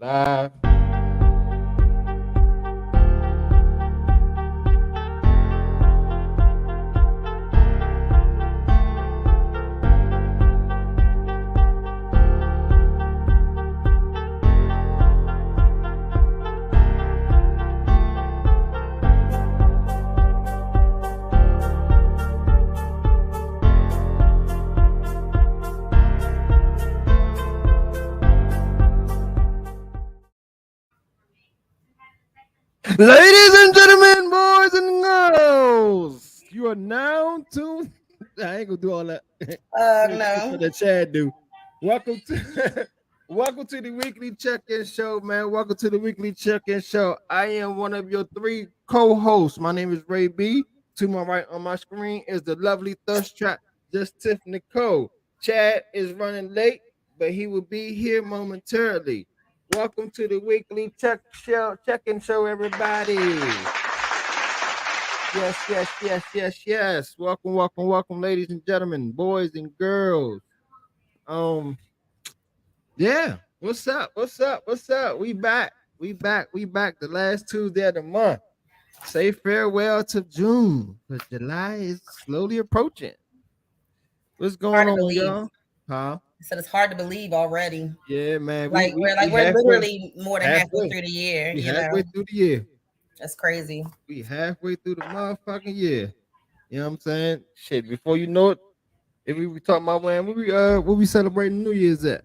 Live. Ladies and gentlemen, boys and girls, you are now tuned. I ain't gonna do all that. No. What the Chad do. Welcome to welcome to the weekly check-in show, man. Welcome to the weekly check-in show. I am one of your three co-hosts. My name is Ray B. To my right on my screen is the lovely thirst trap, just Tiff Nicole. Chad is running late, but he will be here momentarily. Welcome to the weekly check-in show, everybody. Yes. Welcome, ladies and gentlemen, boys and girls. Yeah. What's up? We back. The last Tuesday of the month. Say farewell to June, because July is slowly approaching. What's going on, y'all? Huh? I said it's hard to believe already. Yeah, man. We're literally more than halfway through the year. We halfway through the year. That's crazy. We halfway through the motherfucking year. You know what I'm saying? Shit, before you know it, if we talking about when we celebrating New Year's at?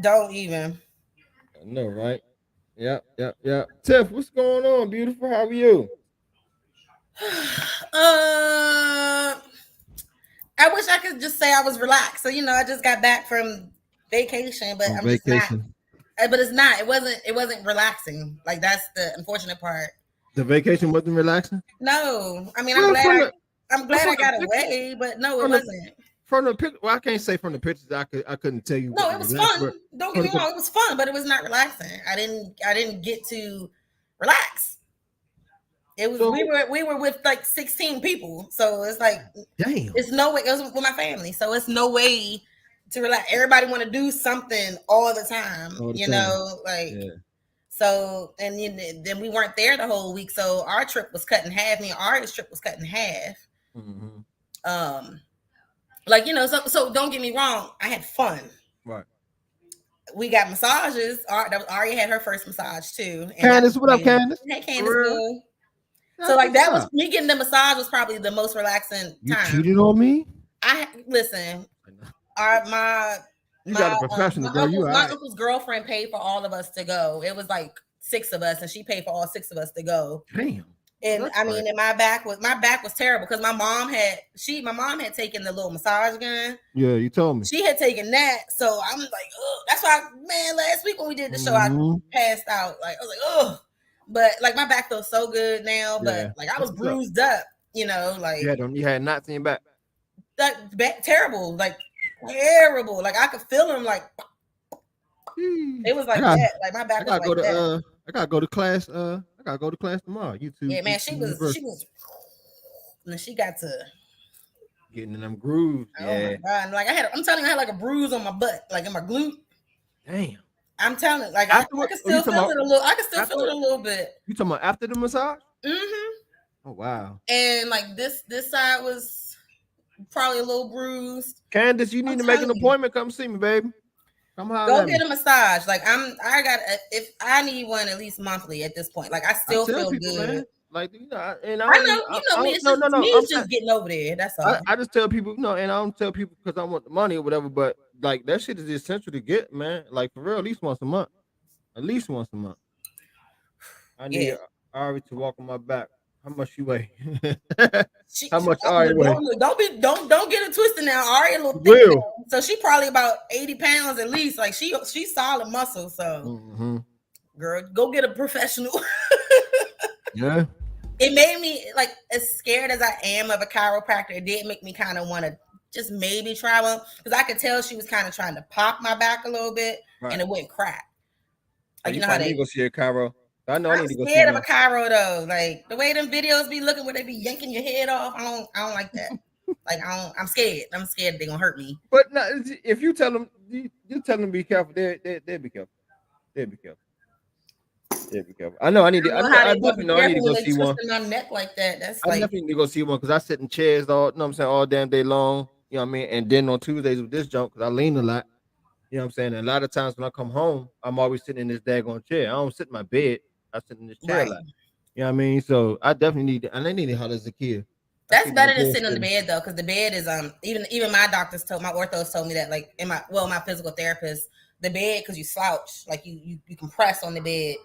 Don't even. I know, right? Yep. Tiff, what's going on, beautiful? How are you? I wish I could just say I was relaxed. So I just got back from vacation, but just not. But it's not. It wasn't relaxing. Like, that's the unfortunate part. The vacation wasn't relaxing? No. I mean, I'm glad I got away, but no, it wasn't. From the picture, well, I can't say from the pictures. I couldn't tell you. No, it was fun. Don't get me wrong, it was fun, but it was not relaxing. I didn't get to relax. It was we were with like 16 people, so it's like, damn. It's no way. It was with my family, so it's no way to relax. Everybody want to do something all the time, Yeah. So, and then we weren't there the whole week, so our trip was cut in half. Ari's trip was cut in half. Mm-hmm. So don't get me wrong, I had fun. Right. We got massages. Ari had her first massage too. Candace, what up, Candace? Hey, Candace. So that was me getting the massage was probably the most relaxing time. You cheated on me? Listen. You got a professional, girl. My uncle's girlfriend paid for all of us to go. It was like 6 of us, and she paid for all 6 of us to go. Damn. And and my back was terrible because my mom had taken the little massage gun. Yeah, you told me. She had taken that, so I'm like, oh, that's why, man. Last week when we did the show, I passed out. Like, I was like, oh, but like my back feels so good now. But like I was bruised up, like you had knots in your back. That back terrible, like terrible. Like I could feel them, like it was like that. Like my back was like that. I gotta go to class. I gotta go to class tomorrow. YouTube. Yeah, man. She was, and she got to getting in them grooves. Oh my God! Like I'm telling you, I had like a bruise on my butt, like in my glute. Damn. I'm telling you, like I can still feel it a little. I can still feel it a little bit. You talking about after the massage? Mm-hmm. Oh wow. And like this side was probably a little bruised. Candace, you need to make an appointment. Come see me, baby. Go get a massage. Like if I need one at least monthly at this point. Like I still feel good. Man. Like me. It's just getting over there. That's all. I just tell people, and I don't tell people because I want the money or whatever. But like that shit is essential to get, man. Like for real, at least once a month. At least once a month. I need Ari to walk on my back. How much she weigh? How much Ari weigh? Don't get it twisted now. Ari a little thick, so she probably about 80 pounds at least. Like she's solid muscle. So, girl, go get a professional. Yeah. It made me like as scared as I am of a chiropractor. It did make me kind of want to just maybe try one because I could tell she was kind of trying to pop my back a little bit, and it wouldn't crack. Like you know how they go see a chiro. I know. I'm scared of a chiro though. Like the way them videos be looking where they be yanking your head off. I don't like that. Like I'm scared. I'm scared they're gonna hurt me. But no, if you tell them, you tell them to be careful. They'll be careful. Yeah, be careful. Yeah, be careful. I know I need to. I definitely know I need to go see one. My neck like that. I definitely need to go see one because I sit in chairs all. You know what I'm saying, all damn day long. You know what I mean. And then on Tuesdays with this jump because I lean a lot. You know what I'm saying. And a lot of times when I come home, I'm always sitting in this daggone chair. I don't sit in my bed. I sit in this chair a lot. You know what I mean. So I definitely need. And I need to holler as a kid. That's better than sitting on the bed though, because the bed is even my doctors told my orthos told me that like my physical therapist, the bed, because you slouch, like you compress on the bed.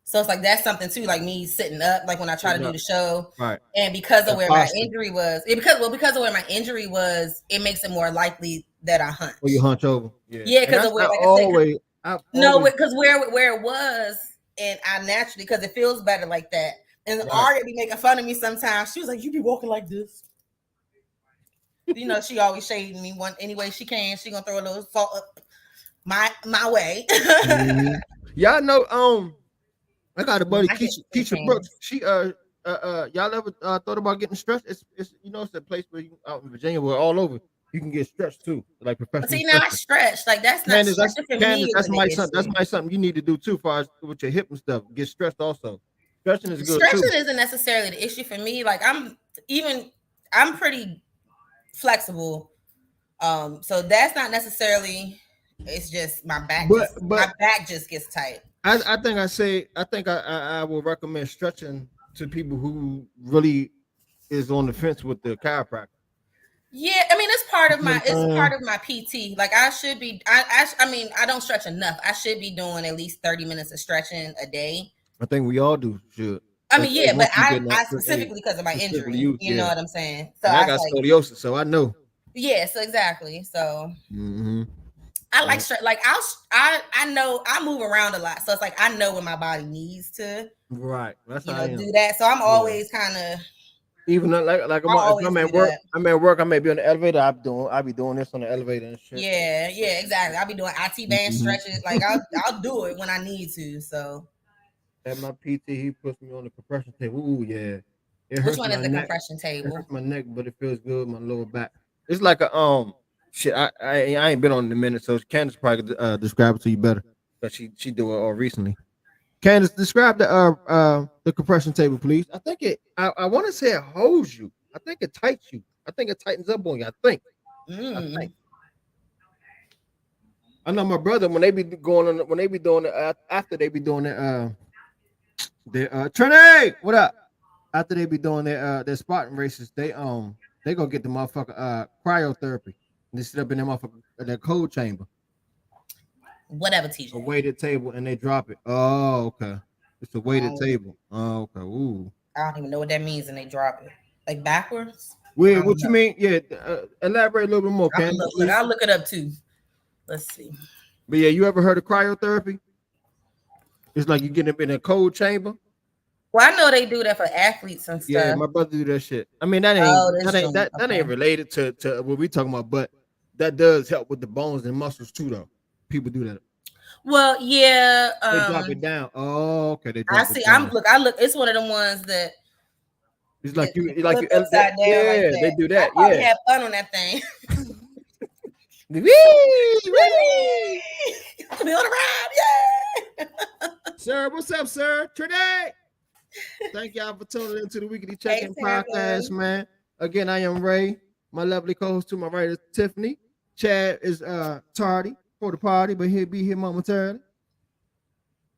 So it's like that's something too, like me sitting up, like when I try to do the show, right? And because of where my injury was, because of where my injury was, it makes it more likely that I hunch. Oh, you hunch over, yeah, because of where, like because where it was, and I naturally, because it feels better like that. And Aria be making fun of me sometimes. She was like, "You be walking like this." You know, she always shading me any way she can. She gonna throw a little salt up my way. Mm-hmm. Y'all know, I got a buddy, Keisha Brooks. She y'all ever thought about getting stretched? It's it's a place where you out in Virginia, where all over you can get stretched too, like professional. See, now I stretch, like that's not stretching for me. That's my something you need to do too, far as with your hip and stuff. Get stretched also. Stretching is good. Stretching isn't necessarily the issue for me. Like I'm pretty flexible. So that's not necessarily. It's just my back. My back just gets tight. I think I will recommend stretching to people who really is on the fence with the chiropractor. Yeah, I mean it's part of my PT. Like I should be. I mean I don't stretch enough. I should be doing at least 30 minutes of stretching a day. I think we all do. Should. I mean, yeah, but I specifically because of my injury. You know what I'm saying? So I got scoliosis, so I know. Yeah, so exactly. So I like like I know I move around a lot, so it's like I know when my body needs to That's do that. So I'm always kind of even like if I'm at work, I may be on the elevator. I'll be doing this on the elevator and shit. Yeah, exactly. I'll be doing IT band stretches. Like I'll do it when I need to. So at my PT, he puts me on the compression table. Ooh, yeah. Which one is the compression table? It hurts my neck, but it feels good. My lower back. It's like a shit. I ain't been on in a minute, so Candace probably could describe it to you better. But she do it all recently. Candace, describe the compression table, please. I think I want to say it holds you. I think it tightens you. I think it tightens up on you. I think. I know my brother when they be doing it after they be doing it Trinity, what up? After they be doing their Spartan races, they go get the motherfucker cryotherapy. And they sit up in their motherfucker their cold chamber. Whatever, teacher. A weighted table and they drop it. Oh, okay. It's a weighted table. Oh, okay. Ooh. I don't even know what that means, and they drop it like backwards. Wait, what you mean? Yeah, elaborate a little bit more. I'll look it up too. Let's see. But yeah, you ever heard of cryotherapy? It's like you get up in a cold chamber. Well, I know they do that for athletes and stuff. Yeah, my brother do that shit. I mean, that ain't related to what we talking about, but that does help with the bones and muscles too, though. People do that. Well, yeah. They drop it down. Oh, okay. They drop I see. I look. It's one of them ones that. It's like you upside down. Yeah, like that. They do that. I have fun on that thing. Build around, yeah. Sir, what's up, sir? Today. Thank y'all for tuning into the Weekly Check-In Podcast, man. Again, I am Ray. My lovely co-host to my right is Tiffany. Chad is tardy for the party, but he'll be here momentarily.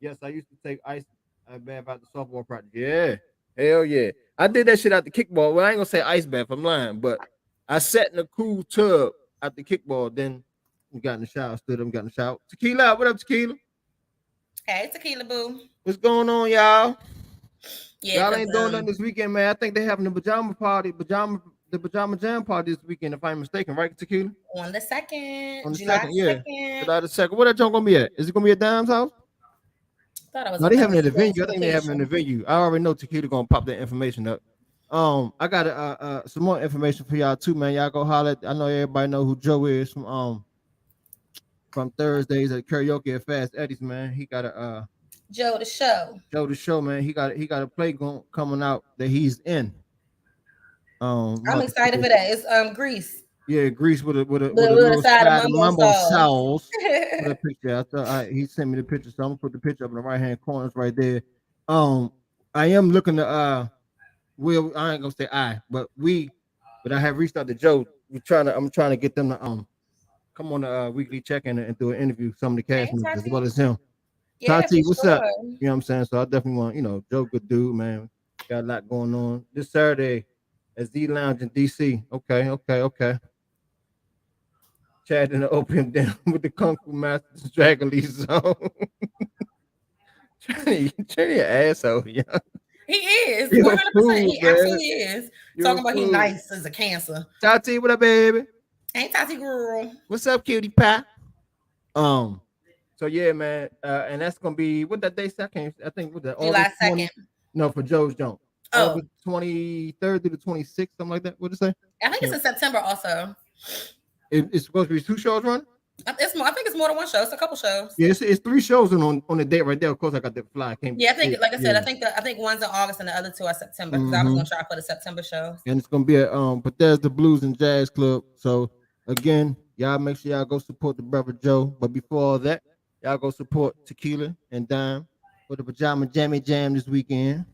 Yes, I used to take ice bath out the softball practice. Yeah, hell yeah. I did that shit out the kickball. Well, I ain't gonna say ice bath. I'm lying, but I sat in a cool tub at the kickball. Then we got in the shower, stood up, got in the shower. Tequila, what up, Tequila? Hey, Tequila boo. What's going on, y'all? Yeah, y'all ain't doing nothing this weekend, man. I think they having the pajama jam party this weekend, if I'm mistaken, right, Tequila? On the 2nd. On the July 2nd, yeah. July the 2nd. Where that joint gonna be at? Is it gonna be at Dime's house? No, they having it at the venue. I think they having it at the venue. I already know Tequila gonna pop that information up. I got some more information for y'all too, man. Y'all go holler. I know everybody know who Joe is from Thursdays at karaoke at Fast Eddie's, man. He got a Joe the Show, man. He got a play coming out that he's in. I'm excited for that. It's Grease. Yeah, grease with a little little side of side of mumbo mumbo sauce. sauce. For that picture, he sent me the picture, so I'm gonna put the picture up in the right hand corners right there. I am looking to I ain't gonna say but I have reached out to Joe. I'm trying to get them to come on the weekly check-in and do an interview some of the cast Hey, members as well Tati. as him. Yeah, for Tati, what's up? sure. You know what I'm saying? So I definitely want, Joe, good dude, man. Got a lot going on. This Saturday at Z Lounge in DC. Okay. Chad and the opium down with the Kung Fu Masters Dragon Lee Zone. Trini an asshole, yeah. He is You a 100%. fool, He man. absolutely is. You a Talking about he fool. nice as a cancer. Tati, what up, baby? Ain't Tati girl. What's up, cutie pie? Um, so yeah, man, and that's gonna be what that day second. I think what that July August 2nd. 20. No, for Joe's Jump. Oh, August 23rd through the 26th, something like that. What did it say? I think it's in September also. It's supposed to be 2 shows running. I think it's more than one show. It's a couple shows. Yeah, it's 3 shows on the date right there. Of course, I got the fly. Yeah, I think, like I said, I think one's in August and the other 2 are September because I was gonna try for the September shows. And it's gonna be at Bethesda Blues and Jazz Club. So again, y'all make sure y'all go support the brother Joe. But before all that, y'all go support Tequila and Dime for the Pajama Jammy Jam this weekend.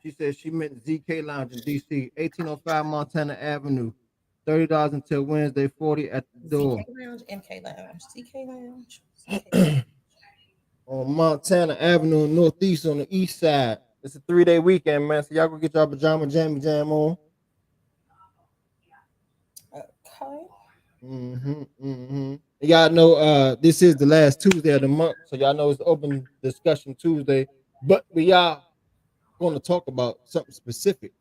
She said she met ZK Lounge in DC, 1805 Montana Avenue. $30 until Wednesday, 40 at the door. ZK Lounge, MK Lounge, ZK Lounge. ZK. On Montana Avenue, Northeast on the east side. It's a 3-day weekend, man. So y'all go get y'all Pajama Jammy Jam on. Okay. Y'all know this is the last Tuesday of the month, so y'all know it's open discussion Tuesday. But we are going to talk about something specific.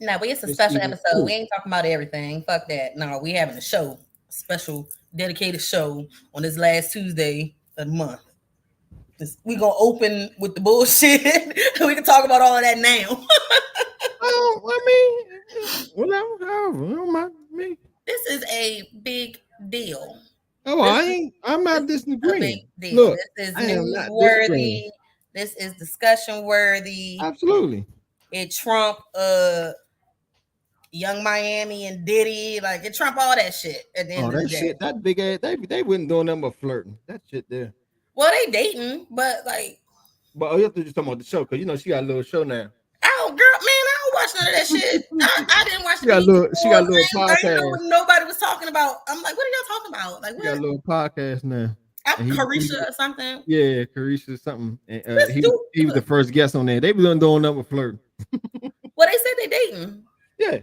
No, but it's a special episode. We ain't talking about everything. Fuck that. No, we having a show, a special dedicated show on this last Tuesday of the month. We gonna open with the bullshit. We can talk about all of that now. Don't mind me. This is a big deal. I'm not disagreeing. Look, this is newsworthy. This is discussion worthy. Absolutely. It Trump Young Miami and Diddy, like it Trump all that shit at the end of the day. Shit, that big ass, they wouldn't do nothing but flirting. That shit there. Well, they dating, but like. But you have to just talk about the show because she got a little show now. Oh, girl, man, I don't watch none of that shit. I didn't watch. She got a little podcast. I know what nobody was talking about. I'm like, what are y'all talking about? Like, what? She got a little podcast now. Carisha or something. Yeah, Carisha something. And, he was the first guest on there. They be doing nothing but flirting. Well, they said they dating. Yeah.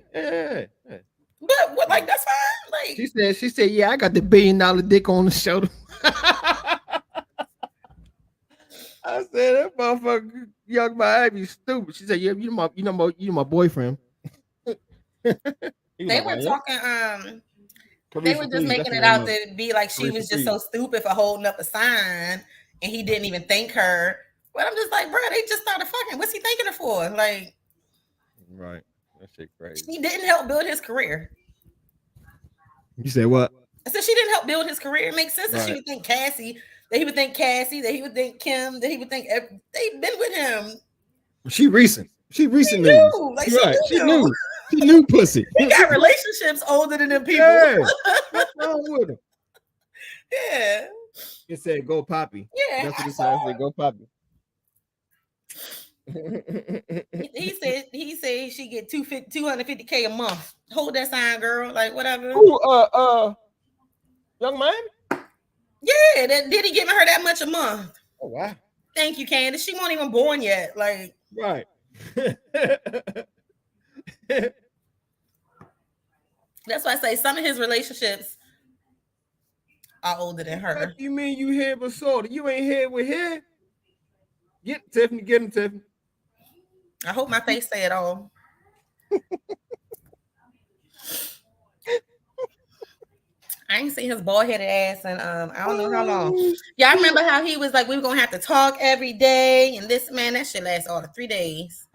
But what? Like that's fine. Like she said, yeah, I got the $1 billion dick on the shoulder. I said that motherfucker Young Miami stupid. She said, yeah, you my boyfriend. They were talking. They were just making it out to be like she was just so stupid for holding up a sign, and he didn't even thank her. But I'm just like, bro, they just started fucking. What's he thanking her for? Like, right. That shit crazy. She didn't help build his career. You said what? I said she didn't help build his career. It makes sense that she would think Cassie, that he would think Cassie, that he would think Kim, that he would think they've been with him. She recent. She recently. Like, right. She knew. She knew pussy. He got relationships older than them people. Yeah. What's wrong with him? Yeah. It said go Poppy. Yeah. That's what it said. Go Poppy. he said she get $250K a month. Hold that sign, girl. Like whatever. Who Young Miami? Yeah, did he giving her that much a month? Oh wow. Thank you, Candace. She wasn't even born yet. Like right. That's why I say some of his relationships are older than her. What you mean you here with Soda? You ain't here with here? Get Tiffany, get him, Tiffany. I hope my face say it all. I ain't seen his bald-headed ass and I don't know how long. Y'all remember how he was like, we were gonna have to talk every day, and this man, that shit lasts all the 3 days.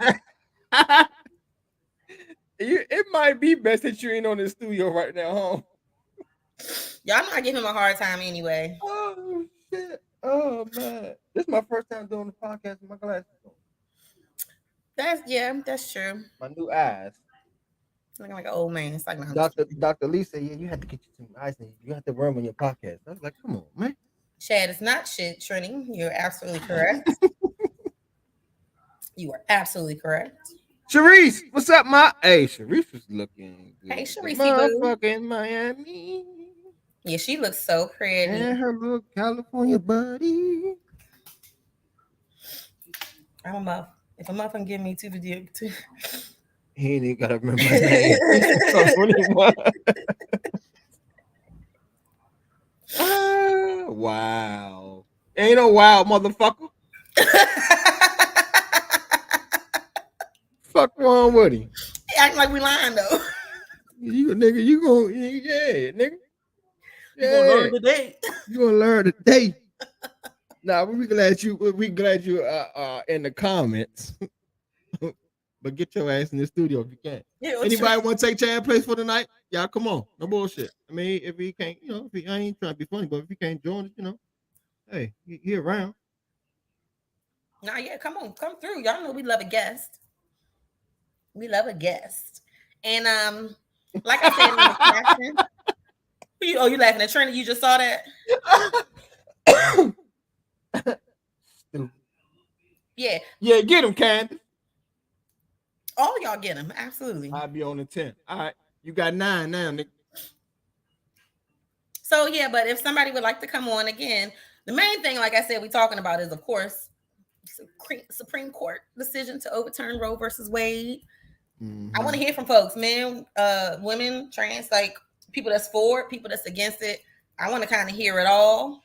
It might be best that you ain't on the studio right now, huh? Y'all know I give him a hard time anyway. Oh shit! Oh man, this is my first time doing the podcast with my glasses on. That's true. My new eyes. looking like an old man. It's like Dr. Lee said, yeah, you have to get you some ice and you have to run on your podcast. I was like, come on, man. Chad is not shit, Trini. You're absolutely correct. You are absolutely correct. Sharice, what's up, my? Hey, Sharice was looking good. Hey, Sharice, motherfucking Miami. Yeah, she looks so pretty. And her little California buddy. I'm a muff. If a muff can give me two to do, he ain't even gotta remember my name. Wow. Ain't no wild motherfucker. Fuck wrong with him? He acting like we lying though. You nigga, you gonna nigga. Yeah. You gonna learn today. You gonna learn today. Nah, we glad you in the comments. But get your ass in the studio if you can. Yeah, anybody want to take Chad's place for the night? Y'all come on. No bullshit. I mean, if he can't, I ain't trying to be funny, but if he can't join us, hey, he around. Nah, yeah, come on, come through. Y'all know we love a guest. We love a guest. And like I said in the caption, you laughing at Trinity? You just saw that? Yeah. Yeah, get him, Candace. All y'all get him, absolutely. I'll be on the 10. All right, you got 9 now, nigga. So yeah, but if somebody would like to come on again, the main thing, like I said, we're talking about is, of course, Supreme Court decision to overturn Roe versus Wade. Mm-hmm. I want to hear from folks, men, women, trans, like people that's for it, people that's against it. I want to kind of hear it all.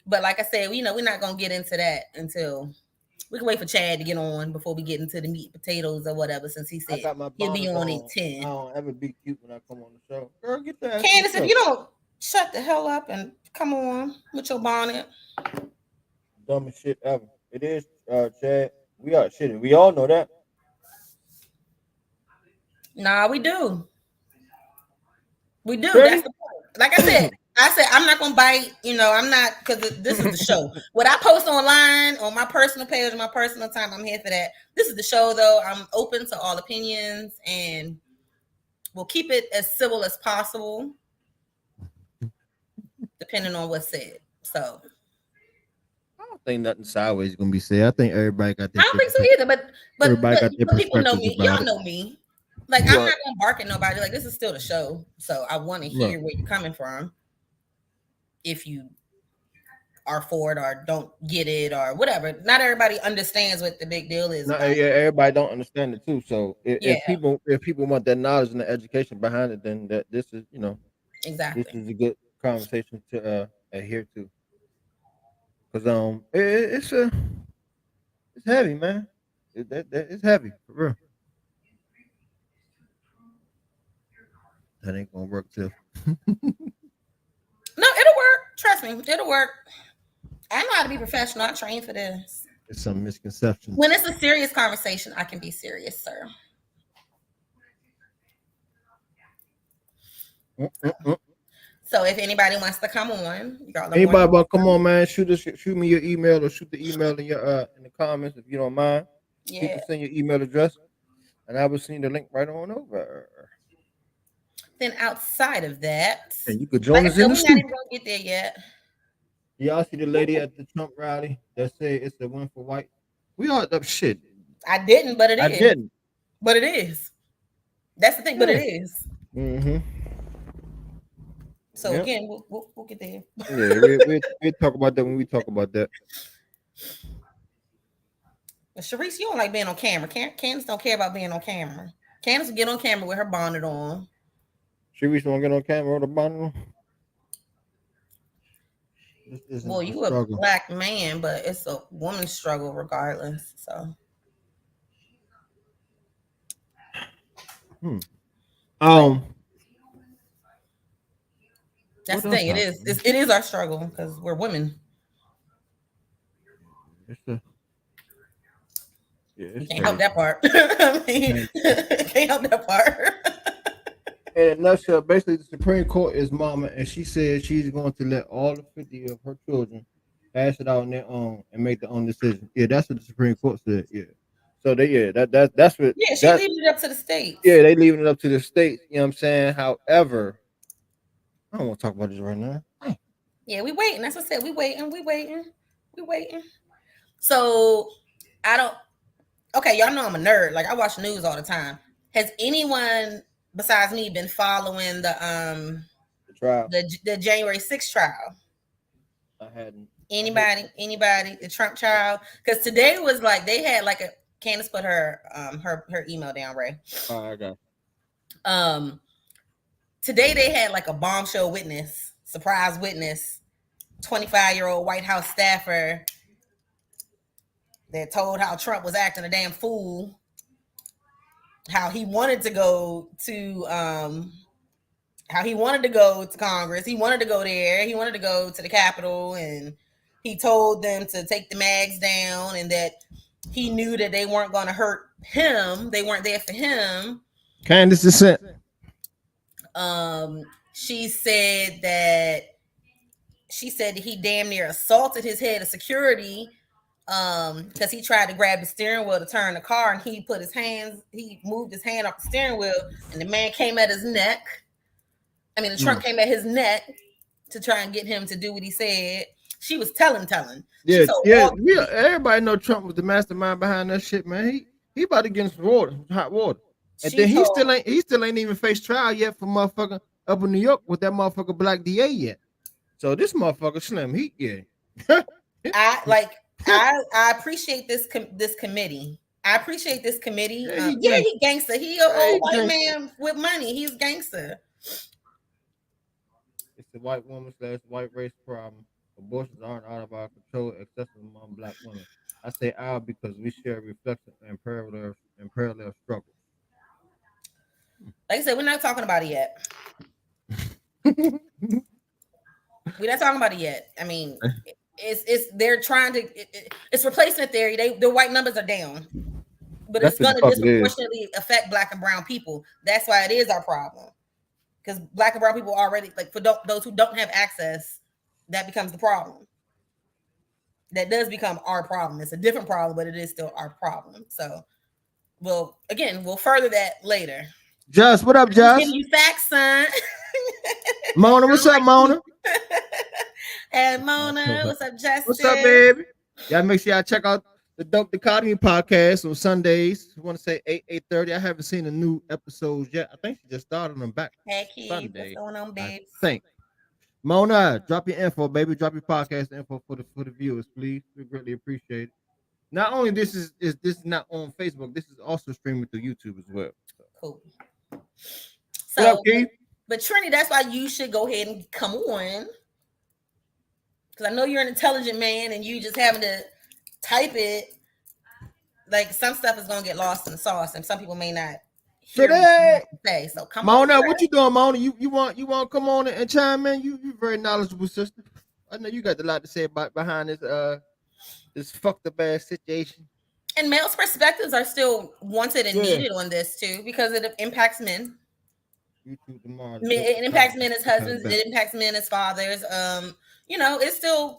But like I said, we're not gonna get into that until. We can wait for Chad to get on before we get into the meat and potatoes or whatever, since he said he'll be on at 10. I don't ever be cute when I come on the show. Girl, get that. Candace, if you don't shut the hell up and come on with your bonnet. Dumbest shit ever. It is, Chad. We are shitting. We all know that. Nah, we do. We do. Really? That's the point. Like I said, I'm not gonna bite, I'm not, because this is the show. What I post online on my personal page, on my personal time, I'm here for that. This is the show, though. I'm open to all opinions, and we'll keep it as civil as possible, depending on what's said. So I don't think nothing sideways is gonna be said. I think everybody got. I don't think so either. But people know me. Y'all know me. Like, I'm not gonna bark at nobody. Like, this is still the show, so I want to hear where you're coming from. If you are for it or don't get it or whatever. Not everybody understands what the big deal is. No, everybody don't understand it too. So if people want that knowledge and the education behind it, then that this is, exactly, this is a good conversation to adhere to. Because it's heavy, man. It's heavy for real. That ain't gonna work too. No, it'll work. Trust me, it'll work. I know how to be professional. I trained for this. There's some misconceptions. When it's a serious conversation, I can be serious, sir. So if anybody wants to come on, anybody want to come on, man, shoot me your email or shoot the email in your in the comments if you don't mind. Yeah. You can send your email address, and I will send the link right on over. Then outside of that, and you could join us in the studio. We're not even gonna get there yet. Y'all see the lady at the Trump rally that said it's a win for white? We all up shit. I didn't, but it is. I didn't. But it is. That's the thing, but it is. Mm-hmm. So again, we'll get there. Yeah, we'll talk about that when we talk about that. Sharice, you don't like being on camera. Candace don't care about being on camera. Candace will get on camera with her bonnet on. Sharice won't get on camera with her bonnet on? Well, you a black man, but it's a woman's struggle regardless. So, that's the thing. It is our struggle because we're women. You can't help that part. Can't help that part. In a nutshell, basically, the Supreme Court is mama, and she said she's going to let all the 50 of her children pass it out on their own and make their own decision. Yeah, that's what the Supreme Court said. Yeah. So they that's what. Yeah, she leaving it up to the states. Yeah, they leaving it up to the states. You know what I'm saying? However, I don't want to talk about this right now. Yeah, we waiting. That's what I said. We waiting. So I don't. Okay, y'all know I'm a nerd. Like I watch news all the time. Has anyone besides me been following the trial, the January 6th trial? I hadn't. Anybody? The Trump trial? Because today was like they had like a. Candace put her her email down, Ray. Oh, I got. Today they had like a bombshell witness, surprise witness, 25-year-old White House staffer that told how Trump was acting a damn fool, how he wanted to go to Congress, he wanted to go there, he wanted to go to the Capitol, and he told them to take the mags down, and that he knew that they weren't going to hurt him, they weren't there for him. Candace dissent. She said that he damn near assaulted his head of security because he tried to grab the steering wheel to turn the car, and he moved his hand off the steering wheel, and the man came at his neck. I mean, the Trump came at his neck to try and get him to do what he said. She was telling. Yeah. Everybody know Trump was the mastermind behind that shit, man. He about to get in some hot water. And then he still ain't even faced trial yet for motherfucker up in New York with that motherfucker black DA yet. So this motherfucker slim heat, yeah. I appreciate this committee. I appreciate this committee. He gangster. He a old white man with money. He's gangster. It's the white woman / white race problem. Abortions aren't out of our control, except among black women. I say our because we share reflection and parallel struggles. Like I said, we're not talking about it yet. We're not talking about it yet. I mean, they're trying to. It's replacement theory. The white numbers are down, but it's going to disproportionately affect black and brown people. That's why it is our problem. Because black and brown people already, like for those who don't have access, that becomes the problem. That does become our problem. It's a different problem, but it is still our problem. So, we'll further that later. Josh, what up, Josh? Giving you facts, son. Mona, what's up, Mona? Hey, Mona, what's up, Justin? What's up, baby? Y'all make sure y'all check out the Dope Dichotomy podcast on Sundays. I want to say 8:30. I haven't seen the new episodes yet. I think she just started them back Sunday. What's going on, babe? I think. Mona, drop your info, baby. Drop your podcast info for the viewers, please. We greatly appreciate it. Not only this is not on Facebook, this is also streaming through YouTube as well. So. Cool. So, what up, Keith? But Trini, that's why you should go ahead and come on. Because I know you're an intelligent man and you just having to type it. Like some stuff is gonna get lost in the sauce, and some people may not hear what you say. So come on. Mona, what you doing, Mona? You want to come on and chime in? You very knowledgeable, sister. I know you got a lot to say about behind this fucked up ass situation. And males' perspectives are still wanted and needed on this too, because it impacts men. YouTube tomorrow. It impacts men as husbands. It impacts men as fathers. It still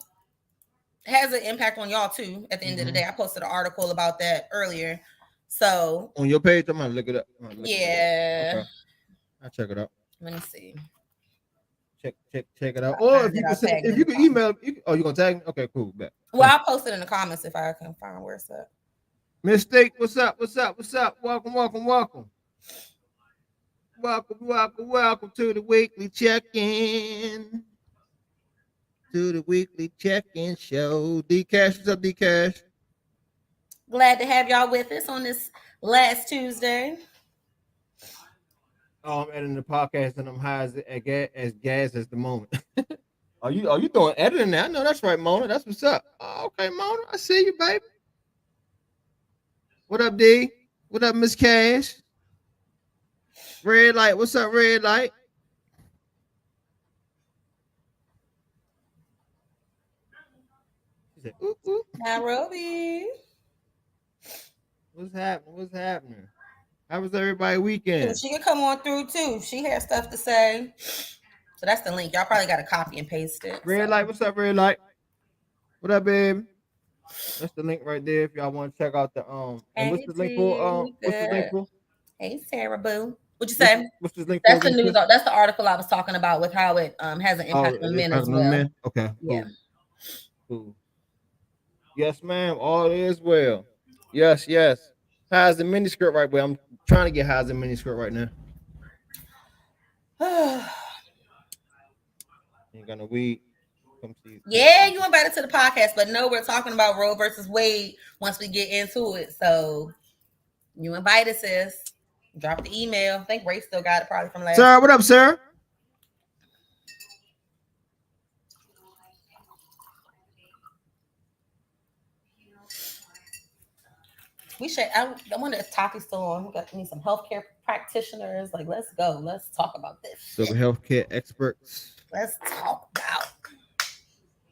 has an impact on y'all too. At the end of the day, I posted an article about that earlier. So on your page, I'm gonna look it up. Yeah, okay. I'll check it out. Let me see. Check it out. Or if you can email, you gonna tag me? Okay, cool. Bet. Well, I'll post it in the comments if I can find where it's at. Mistake, what's up? Welcome to the weekly check-in. To the weekly check-in show. D-Cash, what's up, D-Cash? Glad to have y'all with us on this last Tuesday. Oh, I'm editing the podcast and I'm high as gas at the moment. Are you doing editing now? I know that's right, Mona. That's what's up. Oh, okay, Mona. I see you, baby. What up, D? What up, Miss Cash? Red light. What's up, red light? She said, ooh, ooh. Nairobi. What's happening? How was everybody weekend? She can come on through too. She has stuff to say. So that's the link. Y'all probably got to copy and paste it. Red light. What's up, red light? What up, baby? That's the link right there if y'all want to check out the And what's Hey the link for? T, What's the link good. for? Hey Sarah Boo. What'd you say? What's this link for That's the again, news. sis? That's the article I was talking about with how it has an Oh, impact on it's men as talking to well. men. Okay, Yeah. cool. Yes, ma'am. All is well. Yes, yes. How's the miniskirt right there? I'm trying to get how's the miniskirt right now. Ain't got no weed. Come see. Yeah, you invited to the podcast, but no, we're talking about Roe versus Wade once we get into it. So you invited, sis. Drop the email. I think Ray still got it probably from last. Sarah, what up, Sarah? We should. I wonder if Taki's still on. We got need some healthcare practitioners. Like, let's go. Let's talk about this. So healthcare experts. Let's talk about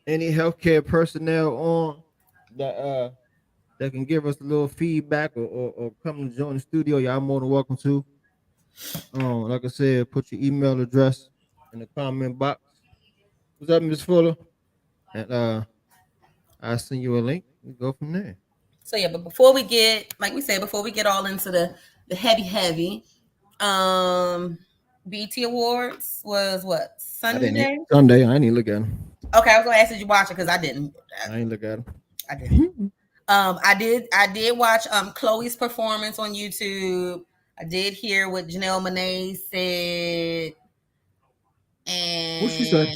any healthcare personnel on that can give us a little feedback or come to join the studio. Y'all more than welcome to. Like I said, put your email address in the comment box. What's up, Miss Fuller? And I'll send you a link. We go from there. So yeah, but before we get, like we said, before we get all into the heavy, BT Awards was what, Sunday? Sunday. I didn't look at them. Okay, I was gonna ask did you watch it because I didn't. I ain't look at them. I didn't. I did watch Chloe's performance on YouTube. I did hear what Janelle Monáe said, and what she said?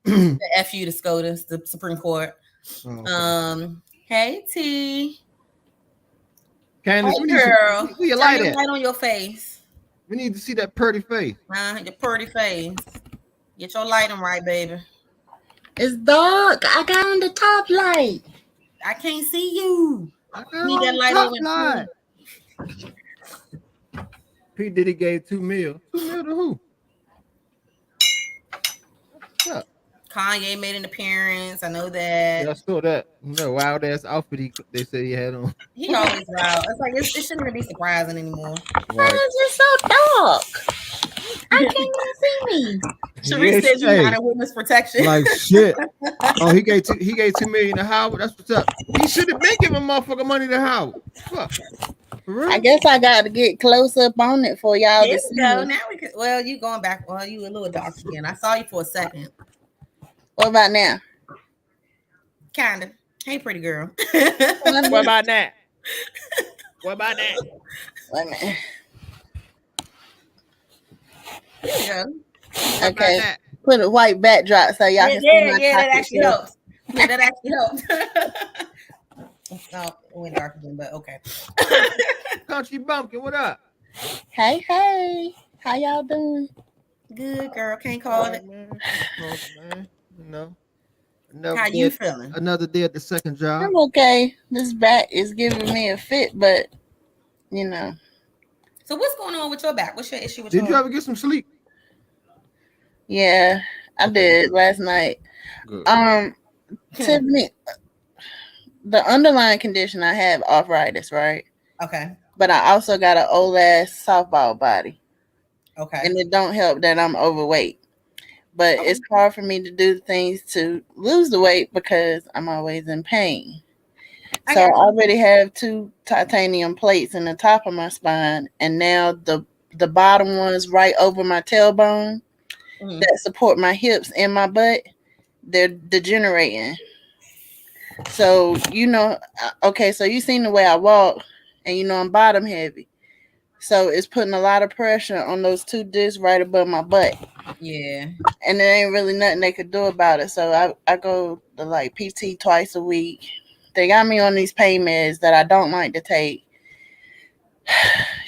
The F you to SCOTUS, the Supreme Court. Oh, okay. Hey T. Candace, hey girl, where you light at? Light on your face. We need to see that pretty face. Your pretty face. Get your lighting right, baby. It's dark. I got on the top light. I can't see you. I need that light over P. Diddy gave $2 million. $2 million to who? What's up? Kanye made an appearance. I know that. Yeah, I saw that. Wild ass outfit they said he had on. He always wild. It's like it shouldn't even be surprising anymore. Why is it so dark? I can't even see me. Sharice said you're not in witness protection. Like shit. Oh, he gave $2 million to Howard. That's what's up. He should have been giving motherfucker money to Howard. Fuck. I guess I got to get close up on it for y'all to see. Now we can. Well, you going back. Well, you a little dark again. I saw you for a second. What about now? Kind of. Hey, pretty girl. What about that? What about that? Wait a minute. There you go. Okay. Put a white backdrop so y'all can see my that actually helps. Yeah, that actually helps. Oh, it went dark again, but okay. Country Bumpkin, what up? Hey, how y'all doing? Good, girl. Can't call it. Man. How you feeling? Another day at the second job. I'm okay. This back is giving me a fit, but you know. So what's going on with your back? What's your issue with Did you ever get some sleep? Yeah, I did last night. Good. Tiffany, the underlying condition I have arthritis, right? Okay. But I also got an old ass softball body. Okay. And it don't help that I'm overweight. But it's hard for me to do things to lose the weight because I'm always in pain. So I already have 2 titanium plates in the top of my spine, and now the bottom ones right over my tailbone that support my hips and my butt, they're degenerating. So, so you seen the way I walk, and I'm bottom heavy. So it's putting a lot of pressure on those 2 discs right above my butt. Yeah. And there ain't really nothing they could do about it. So I go to like PT twice a week. They got me on these pain meds that I don't like to take.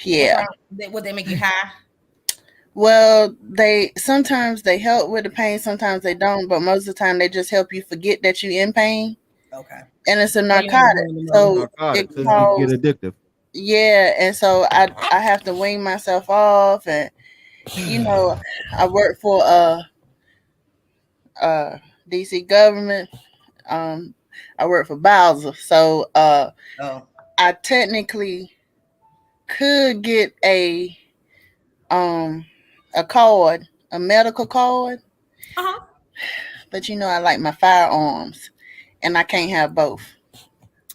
Yeah. Would they make you high? Well, sometimes they help with the pain, sometimes they don't, but most of the time they just help you forget that you're in pain. Okay. And it's a narcotic. So it get addictive. Yeah, and so I have to wean myself off, and I work for DC government. I work for Bowser, so I technically could get a card, a medical card. Uh-huh. But I like my firearms, and I can't have both.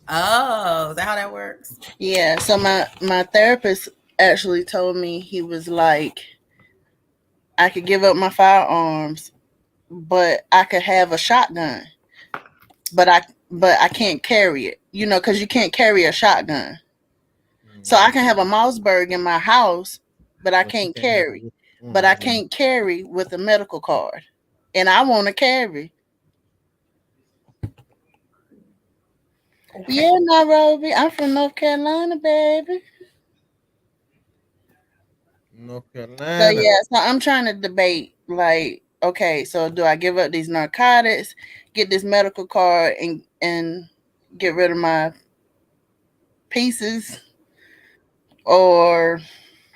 Oh, is that how that works? Yeah. So my therapist actually told me, he was like, I could give up my firearms, but I could have a shotgun. But I can't carry it, because you can't carry a shotgun. So I can have a Mossberg in my house, but I can't carry. But I can't carry with a medical card. And I want to carry. Okay. Yeah, Nairobi. I'm from North Carolina, baby. North Carolina. So yeah, so I'm trying to debate, like, okay, so do I give up these narcotics, get this medical card, and get rid of my pieces? Or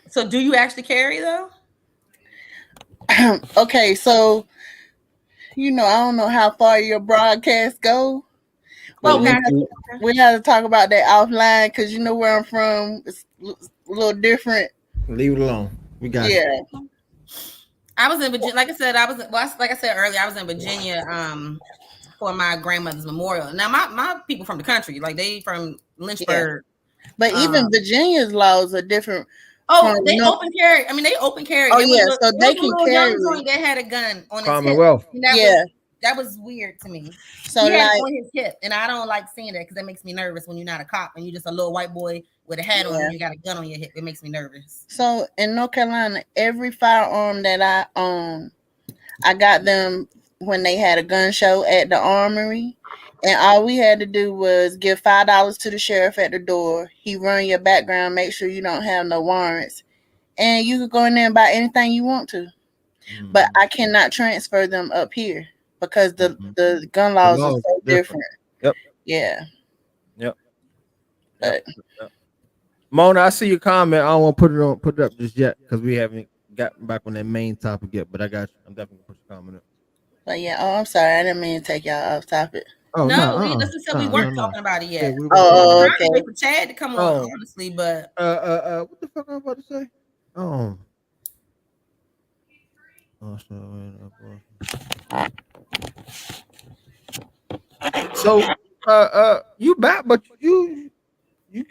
so do you actually carry though? Okay, so I don't know how far your broadcasts go. But we have to talk about that offline, because where I'm from, it's a little different. Leave it alone. We got it. I was in Virginia. Like I said, like I said earlier, I was in Virginia for my grandmother's memorial. Now my people from the country, like they from Lynchburg. Yeah. But even Virginia's laws are different. Oh, they open carry. I mean, they open carry. Oh yeah, so they can carry. They had a gun on his Commonwealth. hip. That was weird to me. So he had it on his hip, and I don't like seeing that because that makes me nervous when you're not a cop and you're just a little white boy with a hat on and you got a gun on your hip. It makes me nervous. So in North Carolina, every firearm that I own, I got them when they had a gun show at the armory, and all we had to do was give $5 to the sheriff at the door. He run your background, make sure you don't have no warrants, and you could go in there and buy anything you want to. Mm-hmm. But I cannot transfer them up here, because the gun laws are so different. Yep. Yeah. Yep. But Mona, I see your comment. I don't want to put it up just yet because we haven't gotten back on that main topic yet. But I got you. I'm definitely gonna put your comment up. But yeah, I'm sorry. I didn't mean to take y'all off topic. Oh no, we weren't talking about it yet. Yeah, okay. Wait for Chad to come on, honestly, but what the fuck I'm about to say? So you back, but you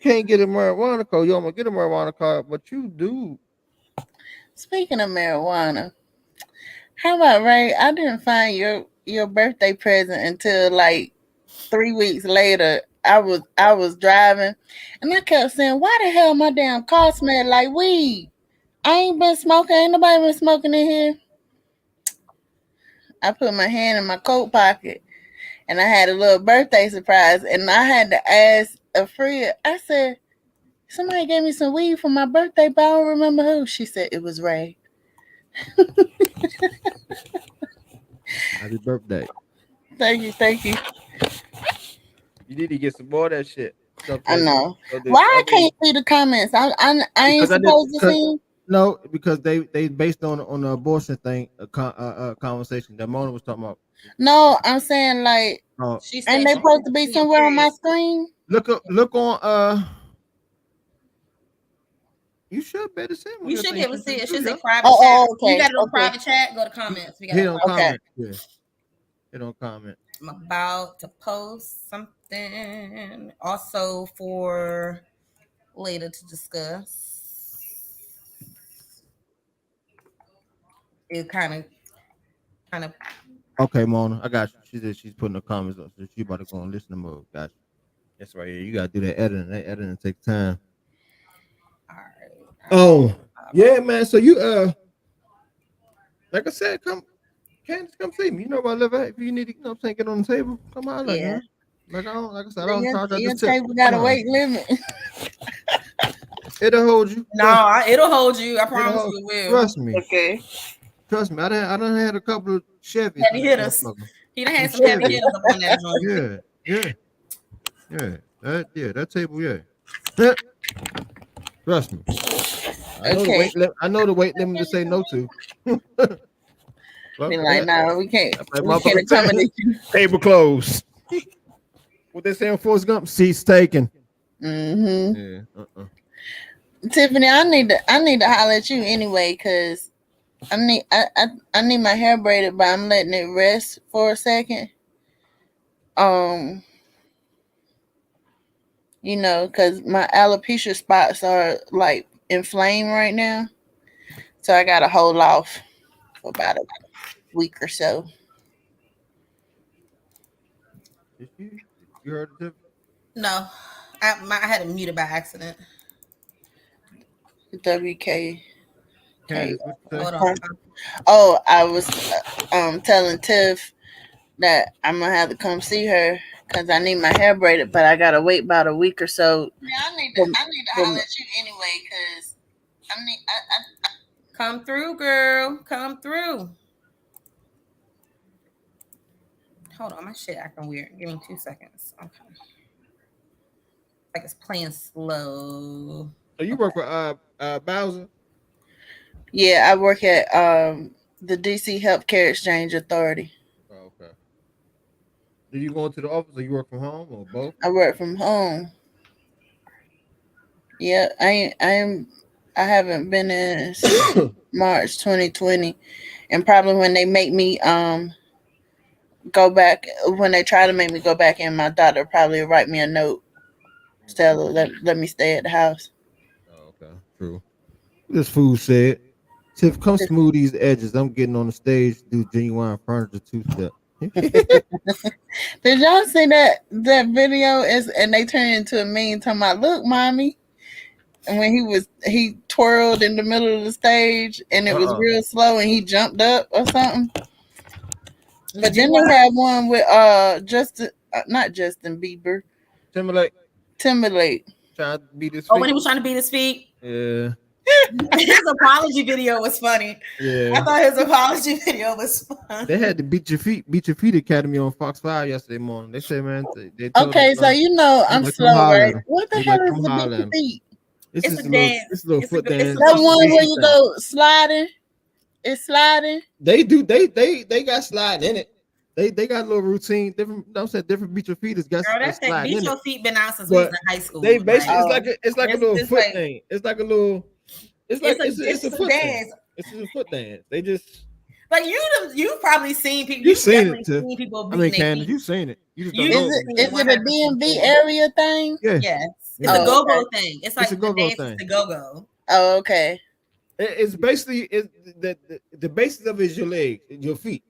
can't get a marijuana card. You almost get a marijuana card, but you do. Speaking of marijuana, how about Ray? I didn't find your birthday present until like 3 weeks later. I was driving, and I kept saying, "Why the hell my damn car smelled like weed? I ain't been smoking. Ain't nobody been smoking in here." I put my hand in my coat pocket, and I had a little birthday surprise, and I had to ask a friend. I said, "Somebody gave me some weed for my birthday, but I don't remember who." She said it was Ray. Happy birthday. Thank you. You need to get some more of that shit. I know. Why I can't see the comments? I ain't supposed to see. No, because they based on the abortion thing, a conversation that Mona was talking about. No, I'm saying like, and they supposed to be somewhere on my screen. Look on You should better see. You should be able to see it. It should say private chat. Okay. You got it on private chat. Go to comments. We got hit on comment. Yeah. Hit on comment. I'm about to post something also for later to discuss. It kind of. Okay, Mona, I got you. She said she's putting the comments up, so she about to go and listen to mode. Got you. That's right. You gotta do that editing. That editing takes time. All right. Oh, yeah, man. So you like I said, Candace, come see me. You know where I live at. If you need to, get on the table, come on. Like I said, I don't charge at this table got a weight limit. It'll hold you. No, it'll hold you. I promise you it will. Trust me. Okay. Trust me. I done had a couple of Chevys. Heavy hitters. He done had some heavy hitters up on that joint. Yeah. That table, yeah. Trust me. I know the weight limit to say no to. Be like, no, we can't accommodate you. Table closed. What they say on Forrest Gump? Seats taken. Mm-hmm. Yeah. Tiffany, I need to holler at you anyway, because I need my hair braided, but I'm letting it rest for a second. You know, because my alopecia spots are like inflamed right now. So I got to hold off for about a week or so. Did you heard the No, I had it muted by accident. WK. Candace? What you say? Hold on. Oh, I was telling Tiff that I'm gonna have to come see her because I need my hair braided, but I gotta wait about a week or so. Yeah, I need to holler at you anyway because I Come through, girl. Come through. Hold on, my shit acting weird. Give me 2 seconds. Okay. Like it's playing slow. So you work for Bowser? Yeah, I work at the DC Healthcare Exchange Authority. Oh, okay. Do you go into the office or you work from home or both? I work from home. Yeah, I haven't been in since March 2020, and probably when they make me go back, when they try to make me go back in, my doctor probably write me a note, tell her let me stay at the house. Oh, okay, true. This fool said, "Tiff, come smooth these edges. I'm getting on the stage to do genuine furniture two-step." Did y'all see that video? And they turned into a meme talking about, look, mommy. And when he twirled in the middle of the stage and it was real slow and he jumped up or something. But then they had one with not Justin Bieber. Timberlake. Trying to beat his feet. Oh, when he was trying to beat his feet? Yeah. His apology video was funny. Yeah. I thought his apology video was fun. They had the Beat Your Feet Academy on Fox 5 yesterday morning. They said, man, they okay, so you know I'm slow, right? What the hell is the Beat Your Feet? It's a dance. It's a little foot dance. That one where you go sliding. It's sliding. They got sliding in it. They got a little routine. Different. I'm saying different Beat Your Feet has got. Girl, that's that Beat Your Feet been out since we was in high school. They basically it's like a little foot thing. It's like a little. It's like it's a foot dance. It's a foot dance. They just like you've probably seen people. You've seen it. Seen people I mean, Candace, you've seen it. You just don't know. Is it a DMV area thing? Yeah. Yes. It's a go-go thing. It's like a go-go thing. It's a go-go. Oh, okay. It's basically the basis of it is your legs, your feet.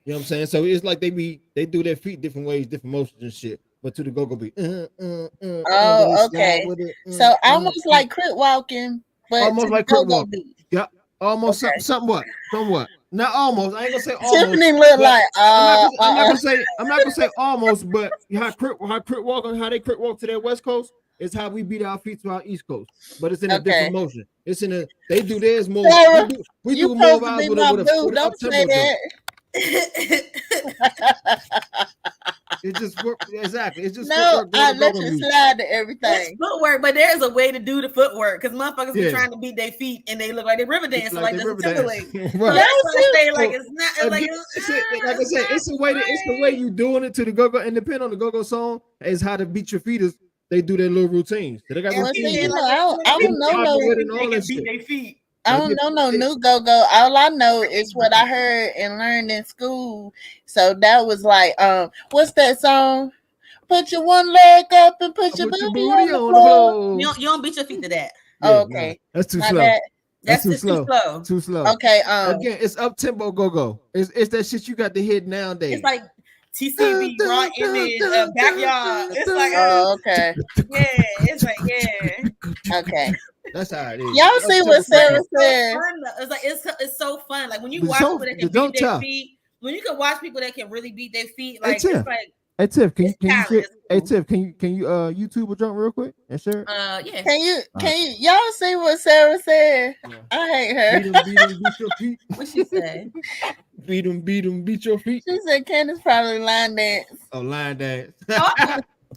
You know what I'm saying? So it's like they do their feet different ways, different motions and shit. But to the go-go beat. Oh, okay. So almost like crip walking, but almost like crip walking. Yeah, almost somewhat. Not almost. I ain't gonna say almost. Tiffany look like. I'm not gonna say almost, but how crip walking, how they crip walk to their West Coast is how we beat our feet to our East Coast. But it's in a different motion. It's in a. They do theirs more. Sarah, we do more of ours with a don't say that. It's just exactly. It's just no. I let you slide to everything. It's footwork, but there's a way to do the footwork because motherfuckers be trying to beat their feet and they look like they river dancing, like this Timberlake. Right. So that's what I say. Like it's not like I said, it's the way you doing it to the go-go, and depending on the go-go song is how to beat your feet is. They do their little routines. They got routines. I don't know. Beat their feet. I don't know no new go-go. All I know is what I heard and learned in school. So that was like, what's that song? Put your one leg up and put your booty on the floor. You don't beat your feet to that. Oh, okay. That's too slow. That's too slow. Too slow. Okay. Again, it's up tempo go-go. It's that shit you got to hit nowadays. It's like TCB, raw image, backyard. It's like, okay. Yeah, it's like, yeah. Okay. That's how it is. Y'all see what Sarah said? It's like it's so fun. Like when you watch people that can beat their feet, when you can watch people that can really beat their feet, like it's like. Hey Tiff, can you YouTube a jump real quick and share? Yeah. Can you y'all see what Sarah said? Yeah. I hate her. Beat 'em, beat your feet. What she say? Beat 'em, beat your feet. She said Candace probably line dance. Oh, line dance.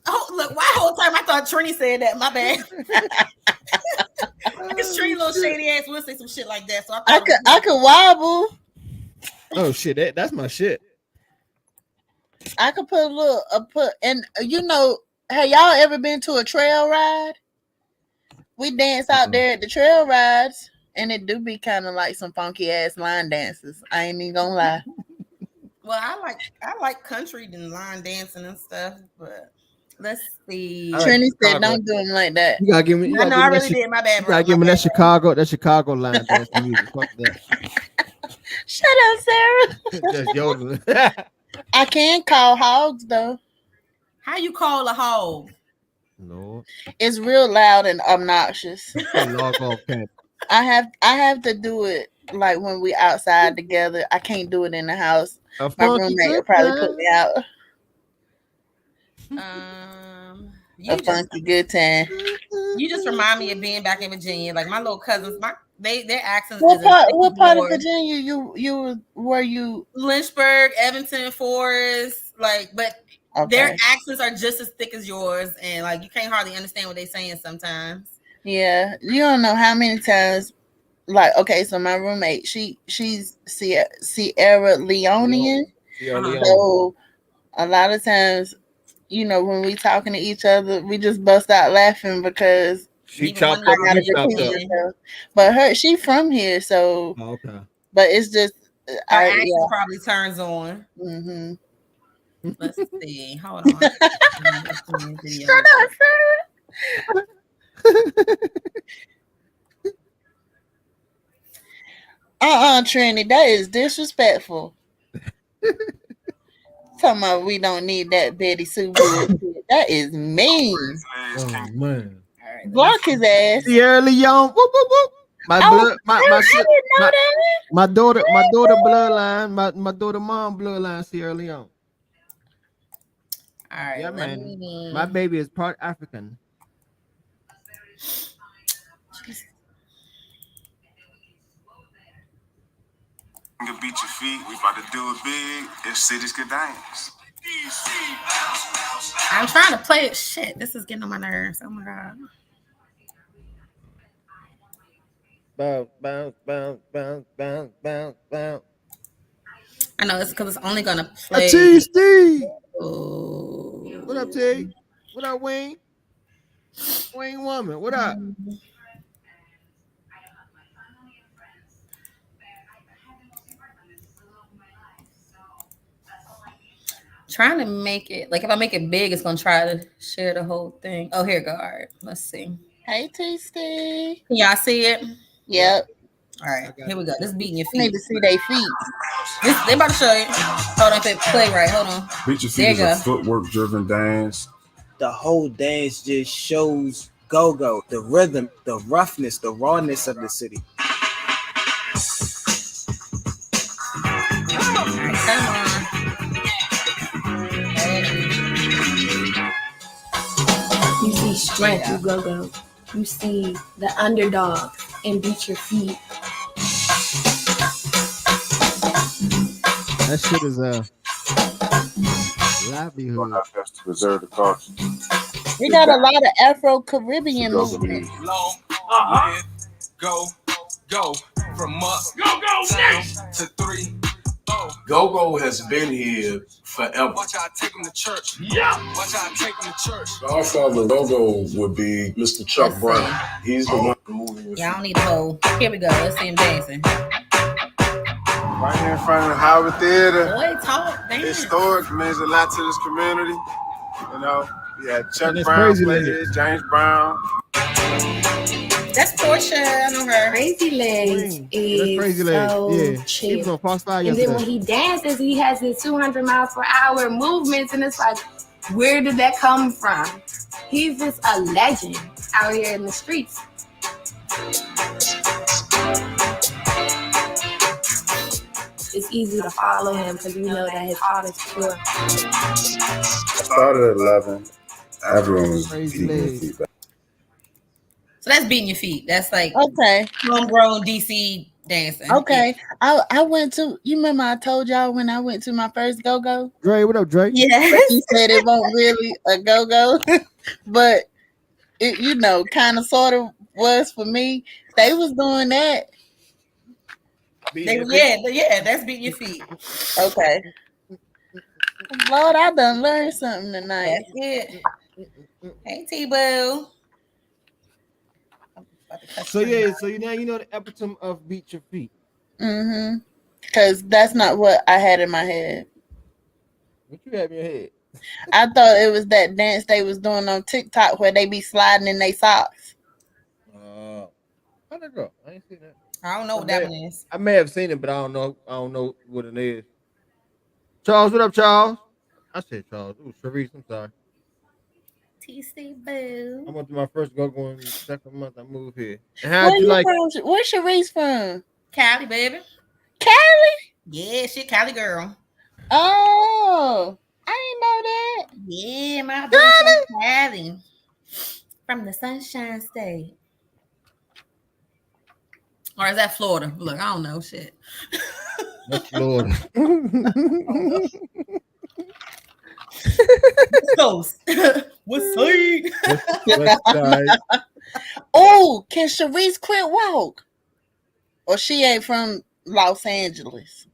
Oh, look, why whole time I thought Trini said that. My bad. Because Trini little shady ass will say some shit like that. So I could wobble. Oh shit, that's my shit. I could put and you know, have y'all ever been to a trail ride? We dance out there at the trail rides, and it do be kind of like some funky ass line dances. I ain't even gonna lie. Well, I like country and line dancing and stuff, but let's see. Trini said, "Don't do them like that." You gotta give me. I know I really did. My bad, You bro. gotta give me that Chicago line dance music. Fuck that. Shut up, Sarah. Just yodeling. I can call hogs though. How you call a hog? No, It's real loud and obnoxious. log off camp. I have to do it like when we outside together. I can't do it in the house. My roommate will probably put me out. A funky good time. You just remind me of being back in Virginia. Like my little cousins, their accents. What part of Virginia were you? Lynchburg, Evanston, Forest. Like, but their accents are just as thick as yours, and like you can't hardly understand what they're saying sometimes. Yeah, you don't know how many times. Like, okay, so my roommate, she's Sierra Leonean. So a lot of times, you know, when we talking to each other, we just bust out laughing because she chopped up. But she from here, so okay. But it's just her accent probably turns on. Mm-hmm. Let's see. Hold on. Shut up, Sarah. Trini, that is disrespectful. Talking about we don't need that Betty Sue bullshit. That is mean. Oh man. Right, block his ass. Sierra Leone. Whoop, whoop, whoop. My daughter bloodline, my daughter mom bloodline, Sierra Leone. All right, yeah, man. My baby is part African. You can beat your feet. We about to do it big. If cities could dance. I'm trying to play it. Shit, this is getting on my nerves. Oh my god. Bounce, bounce, bounce, bounce, bounce, bounce, bounce. I know it's because it's only gonna play. Steve. Oh. What up, T? What up, Wayne? Wayne Woman. What up? Trying to make it like if I make it big, it's gonna try to share the whole thing. Oh, here we go. All right, let's see. Hey, Tasty. Can y'all see it? Yep. All right, here we go. This beating your feet. I need to see their feet. They about to show you. Hold on, if it play right. Hold on. Beat your feet is a footwork-driven dance. The whole dance just shows go-go, the rhythm, the roughness, the rawness of the city. All right, come on. You see strength through go-go. You see the underdog and beat your feet. That shit is a livelihood. That's to preserve the culture. We got a lot of Afro-Caribbean movement. Go from up to 3. Go-Go has been here forever. Watch out, take him to church. Yeah. Watch out, take him to church. Our father Go-Go would be Mr. Chuck Brown. He's the one moving. Y'all don't need to hold. Here we go. Let's see him dancing. Right here in front of the Howard Theater. Boy, talk, dance. Historic, means a lot to this community. You know, we had Chuck Brown play here, James Brown. That's Portia. I know her. Crazy Legs is Crazy Legs. so chill. He was on and then when he dances, he has his 200 miles per hour movements, and it's like, where did that come from? He's just a legend out here in the streets. It's easy to follow him because you know that his heart is pure. I started at 11. Everyone was beating their feet back. So that's beating your feet. That's like homegrown DC dancing. Okay. I went to, you remember I told y'all when I went to my first go-go? Dre, what up, Dre? Yes. You said it wasn't really a go-go, but it, you know, kind of sort of was for me. They was doing that. Yeah, that's beating your feet. Okay. Lord, I done learned something tonight. That's it. Hey, T-Boo. So now you know the epitome of beat your feet. Mm-hmm. Because that's not what I had in my head. What you have in your head? I thought it was that dance they was doing on TikTok where they be sliding in their socks. How'd that go? I ain't seen that. I don't know what that one is. I may have seen it, but I don't know. I don't know what it is. Charles, what up, Charles? I said Charles. It was Sharice. I'm sorry. TC Boo. I went to my first go in the second month. I moved here. And how'd you like? Where's Sharice from? Cali, baby. Cali? Yeah, she Cali girl. Oh, I didn't know that. Yeah, my baby from Cali. From the Sunshine State. Or is that Florida? Look, I don't know shit. That's Florida. Coast. What's side? West side. Oh, can Sharice quit walk? Or she ain't from Los Angeles?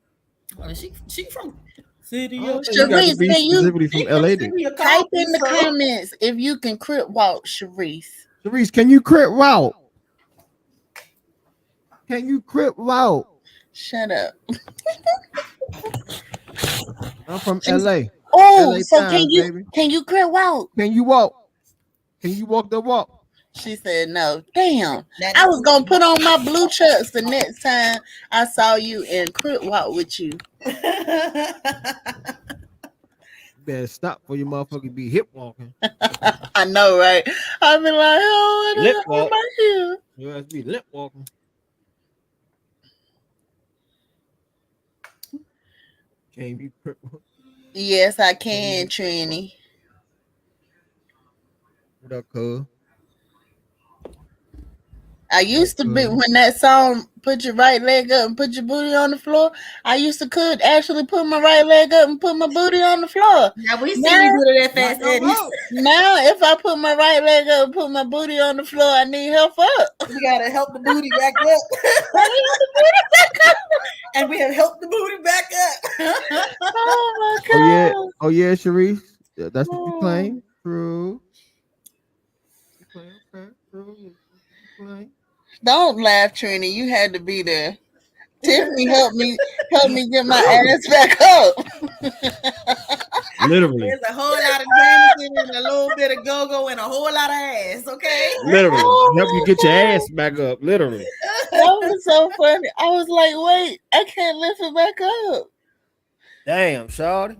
She from city. Sharice, can you from LA? Type in the comments if you can crip walk, Sharice. Sharice, can you crip walk? Can you crip walk? Shut up. I'm from LA. Oh, LA so times, can you crip walk? Can you walk? Can you walk the walk? She said no. Damn. I was gonna put on my blue chucks the next time I saw you and crip walk with you. Better stop for your motherfucker be hip walking. I know, right? I've been like, oh, lip walk. Right here. You have to be lip walking. Can you crip walk? Yes, I can, Trini. What up, cuz? I used to be when that song "Put Your Right Leg Up and Put Your Booty on the Floor." I used to could actually put my right leg up and put my booty on the floor. Now we see you do that fast, Eddie. Now, if I put my right leg up and put my booty on the floor, I need help up. We gotta help the booty back up. And we have helped the booty back up. Oh my god! Oh yeah, Sharice. Yeah, that's what you claim. True. You claim, okay. True. You claim. Don't laugh, Trini. You had to be there. Tiffany helped me get my ass back up. Literally. There's a whole lot of dancing and a little bit of go-go and a whole lot of ass, okay? Literally. Help you get your ass back up. Literally. That was so funny. I was like, wait, I can't lift it back up. Damn, shawty.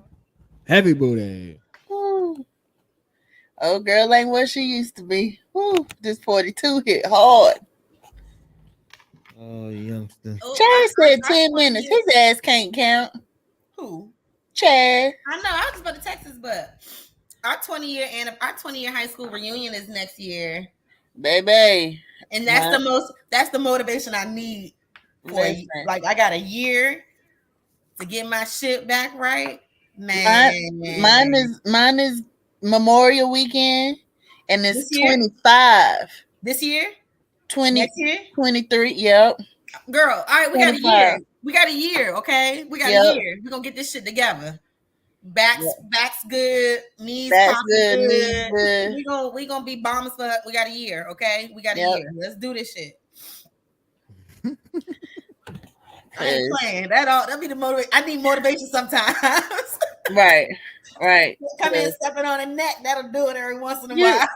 Heavy booty. Ooh. Oh, girl ain't what she used to be. Ooh, this 42 hit hard. Oh, youngster. Chad said 10 minutes. His ass can't count. Who? Chad. I know. I was about to Texas, but our 20-year high school reunion is next year, baby. And that's the motivation I need for you. Like I got a year to get my shit back right, man. Mine is Memorial Weekend, and it's 25 this year. 20 next year? 23. Yep. Girl, all right, we 25. Got a year. We got a year, okay? We got a year. We're gonna get this shit together. Back's good, knees good. We gonna be bomb as fuck. We got a year, okay? We got a year. Let's do this shit. I ain't playing. That'll be the motivation. I need motivation sometimes. Right. Come in stepping on the neck. That'll do it every once in a while.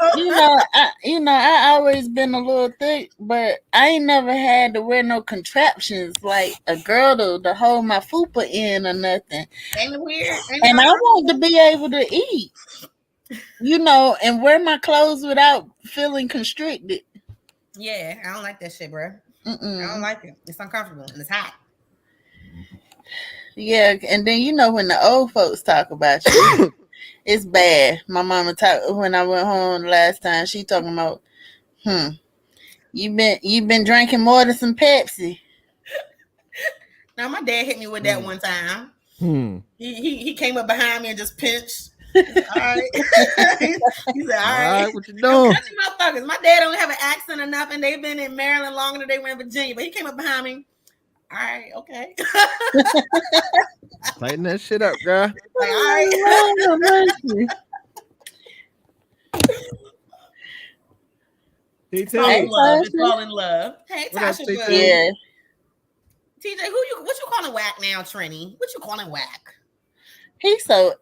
I always been a little thick, but I ain't never had to wear no contraptions like a girl to hold my fupa in or nothing. Ain't it weird? And I want to be able to eat, and wear my clothes without feeling constricted. Yeah, I don't like that shit, bro. I don't like it. It's uncomfortable and it's hot. Yeah, and then when the old folks talk about you, it's bad. My mama talked when I went home last time. She talking about, you been drinking more than some Pepsi. Now my dad hit me with that one time. He came up behind me and just pinched. All right, he said, "All right, what you doing?" Motherfuckers. My dad don't have an accent or nothing. They've been in Maryland longer than they were in Virginia, but he came up behind me. All right, okay. Tighten that shit up, girl. Like, all right. It's all in love. Hey, Tasha. Yeah. TJ, what you calling whack now, Trini? What you calling whack? He's so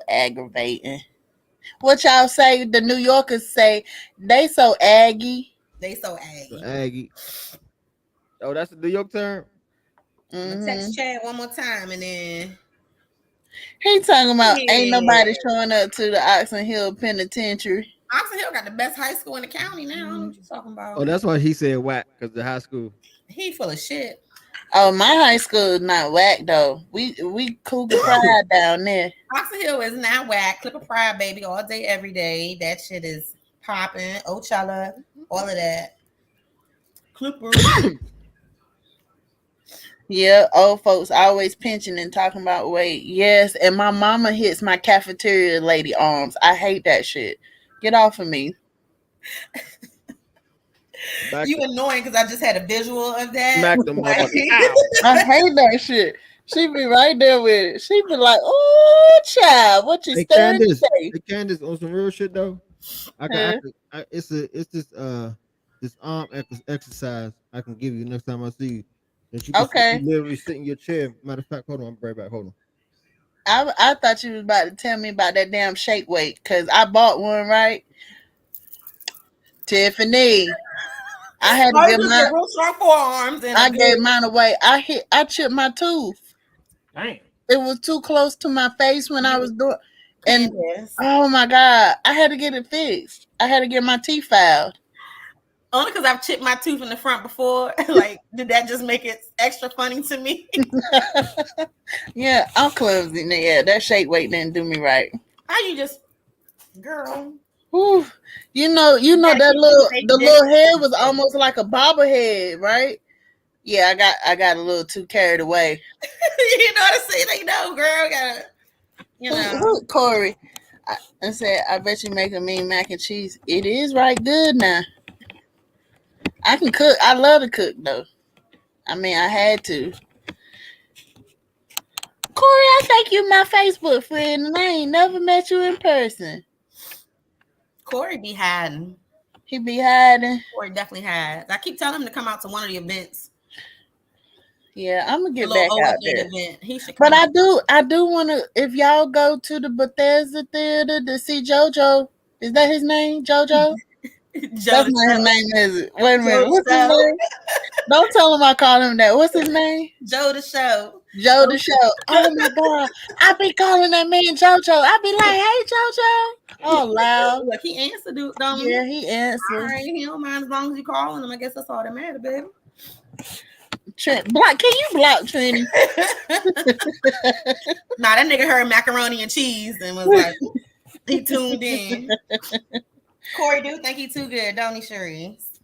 aggravating. What y'all say? The New Yorkers say they so aggy. They so aggy. So Aggie. Oh, that's the New York term. I'm gonna text Chad one more time and then he talking about ain't nobody showing up to the Oxon Hill Penitentiary. Oxon Hill got the best high school in the county now. I don't know what you're talking about. Oh, that's why he said whack, because the high school. He full of shit. Oh, my high school is not whack though. We Cougar Pride down there. Oxon Hill is not whack. Clipper Pride, baby, all day, every day. That shit is popping. Ocella, all of that. Clipper. Yeah, old folks always pinching and talking about weight. Yes, and my mama hits my cafeteria lady arms. I hate that shit. Get off of me. You annoying because I just had a visual of that. Smack the motherfucker. I hate that shit. She be right there with it. She be like, "Oh, child, what you stirring today?" Hey, Candace, on some real shit though. It's this arm exercise I can give you next time I see you. That you can literally sit in your chair. Matter of fact, hold on, I'm right back. Hold on. I thought you was about to tell me about that damn shake weight because I bought one, right? Tiffany. I had to give mine. Real strong forearms. And I gave mine away. I chipped my tooth. Dang. It was too close to my face when I was doing. And oh my God, I had to get it fixed. I had to get my teeth filed. Only because I've chipped my tooth in the front before. Like, did that just make it extra funny to me? Yeah, I'm clumsy. Yeah, that shake weight didn't do me right. How you just, girl? Whew. You know that the little head was almost like a bobblehead, right? Yeah, I got a little too carried away. You know what I'm saying? Girl, gotta, Who, Corey? I said, I bet you make a mean mac and cheese. It is right good now. I can cook. I love to cook though. I mean, I had to. Corey, I think you my Facebook friend, and I ain't never met you in person. Corey be hiding. He be hiding. Corey definitely hides. I keep telling him to come out to one of the events. Yeah, I'm gonna get back out there. He should but I do want to. If y'all go to the Bethesda Theater to see JoJo, is that his name? JoJo? That's not his name, is it? Wait a minute. What's his name? Don't tell him I call him that. What's his name? Joe the Show. Joe the Show. Oh my God. I be calling that man JoJo. I be like, hey, JoJo. Oh, loud. Look, he answered, don't he? Yeah, he answered. All right, he don't mind as long as you calling him. I guess that's all that matters, baby. Can you block Trini? Nah, that nigga heard macaroni and cheese and was like, he tuned in. Corey do think he too good, don't he, Cherise?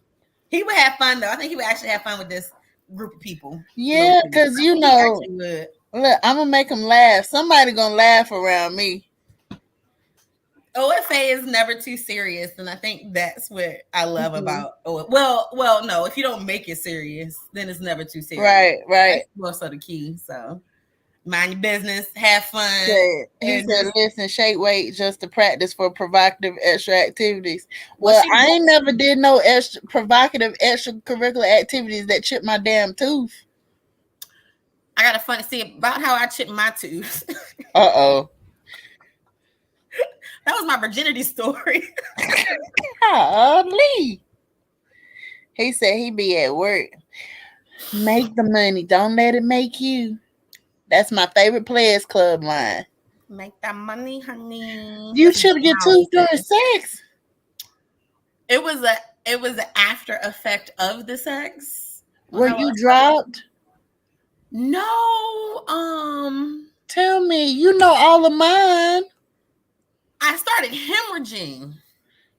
He would have fun though. I think he would actually have fun with this group of people. Yeah, because look, I'm gonna make him laugh. Somebody gonna laugh around me. OFA is never too serious, and I think that's what I love about OFA. Well, no, if you don't make it serious, then it's never too serious. Right. That's also the key. So mind your business, have fun. He said, listen, shake weight just to practice for provocative extra activities. Well, I ain't never did no provocative extracurricular activities that chip my damn tooth. I got a funny see about how I chipped my tooth. Uh-oh. That was my virginity story. Holy. He said he be at work. Make the money. Don't let it make you. That's my favorite Players Club line. Make that money, honey. You chipped your tooth during sex? It was an after effect of the sex. Were you dropped? No. Tell me, you know all of mine. I started hemorrhaging.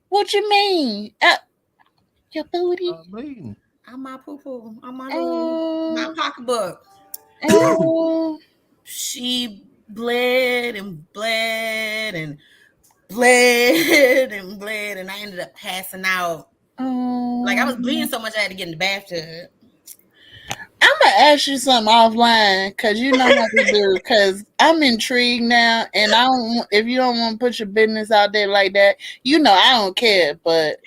What you mean? Your booty? On my poo-poo. On my my pocketbook. She bled and bled and bled and bled, and I ended up passing out. Like I was bleeding so much I had to get in the bathtub. I'm gonna ask you something offline because you know how to do. Because I'm intrigued now, and I don't. If you don't want to put your business out there like that, I don't care. But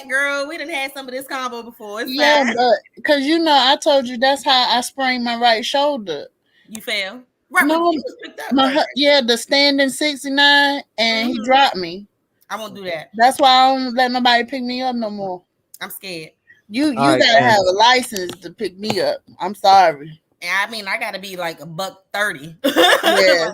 girl, we done had some of this combo before. It's yeah, fine. but because I told you that's how I sprained my right shoulder. You fell? Right, No, the standing 69, and he dropped me. I won't do that. That's why I don't let nobody pick me up no more. I'm scared. You gotta have a license to pick me up. I'm sorry. And I mean, I gotta be like $130. Yeah.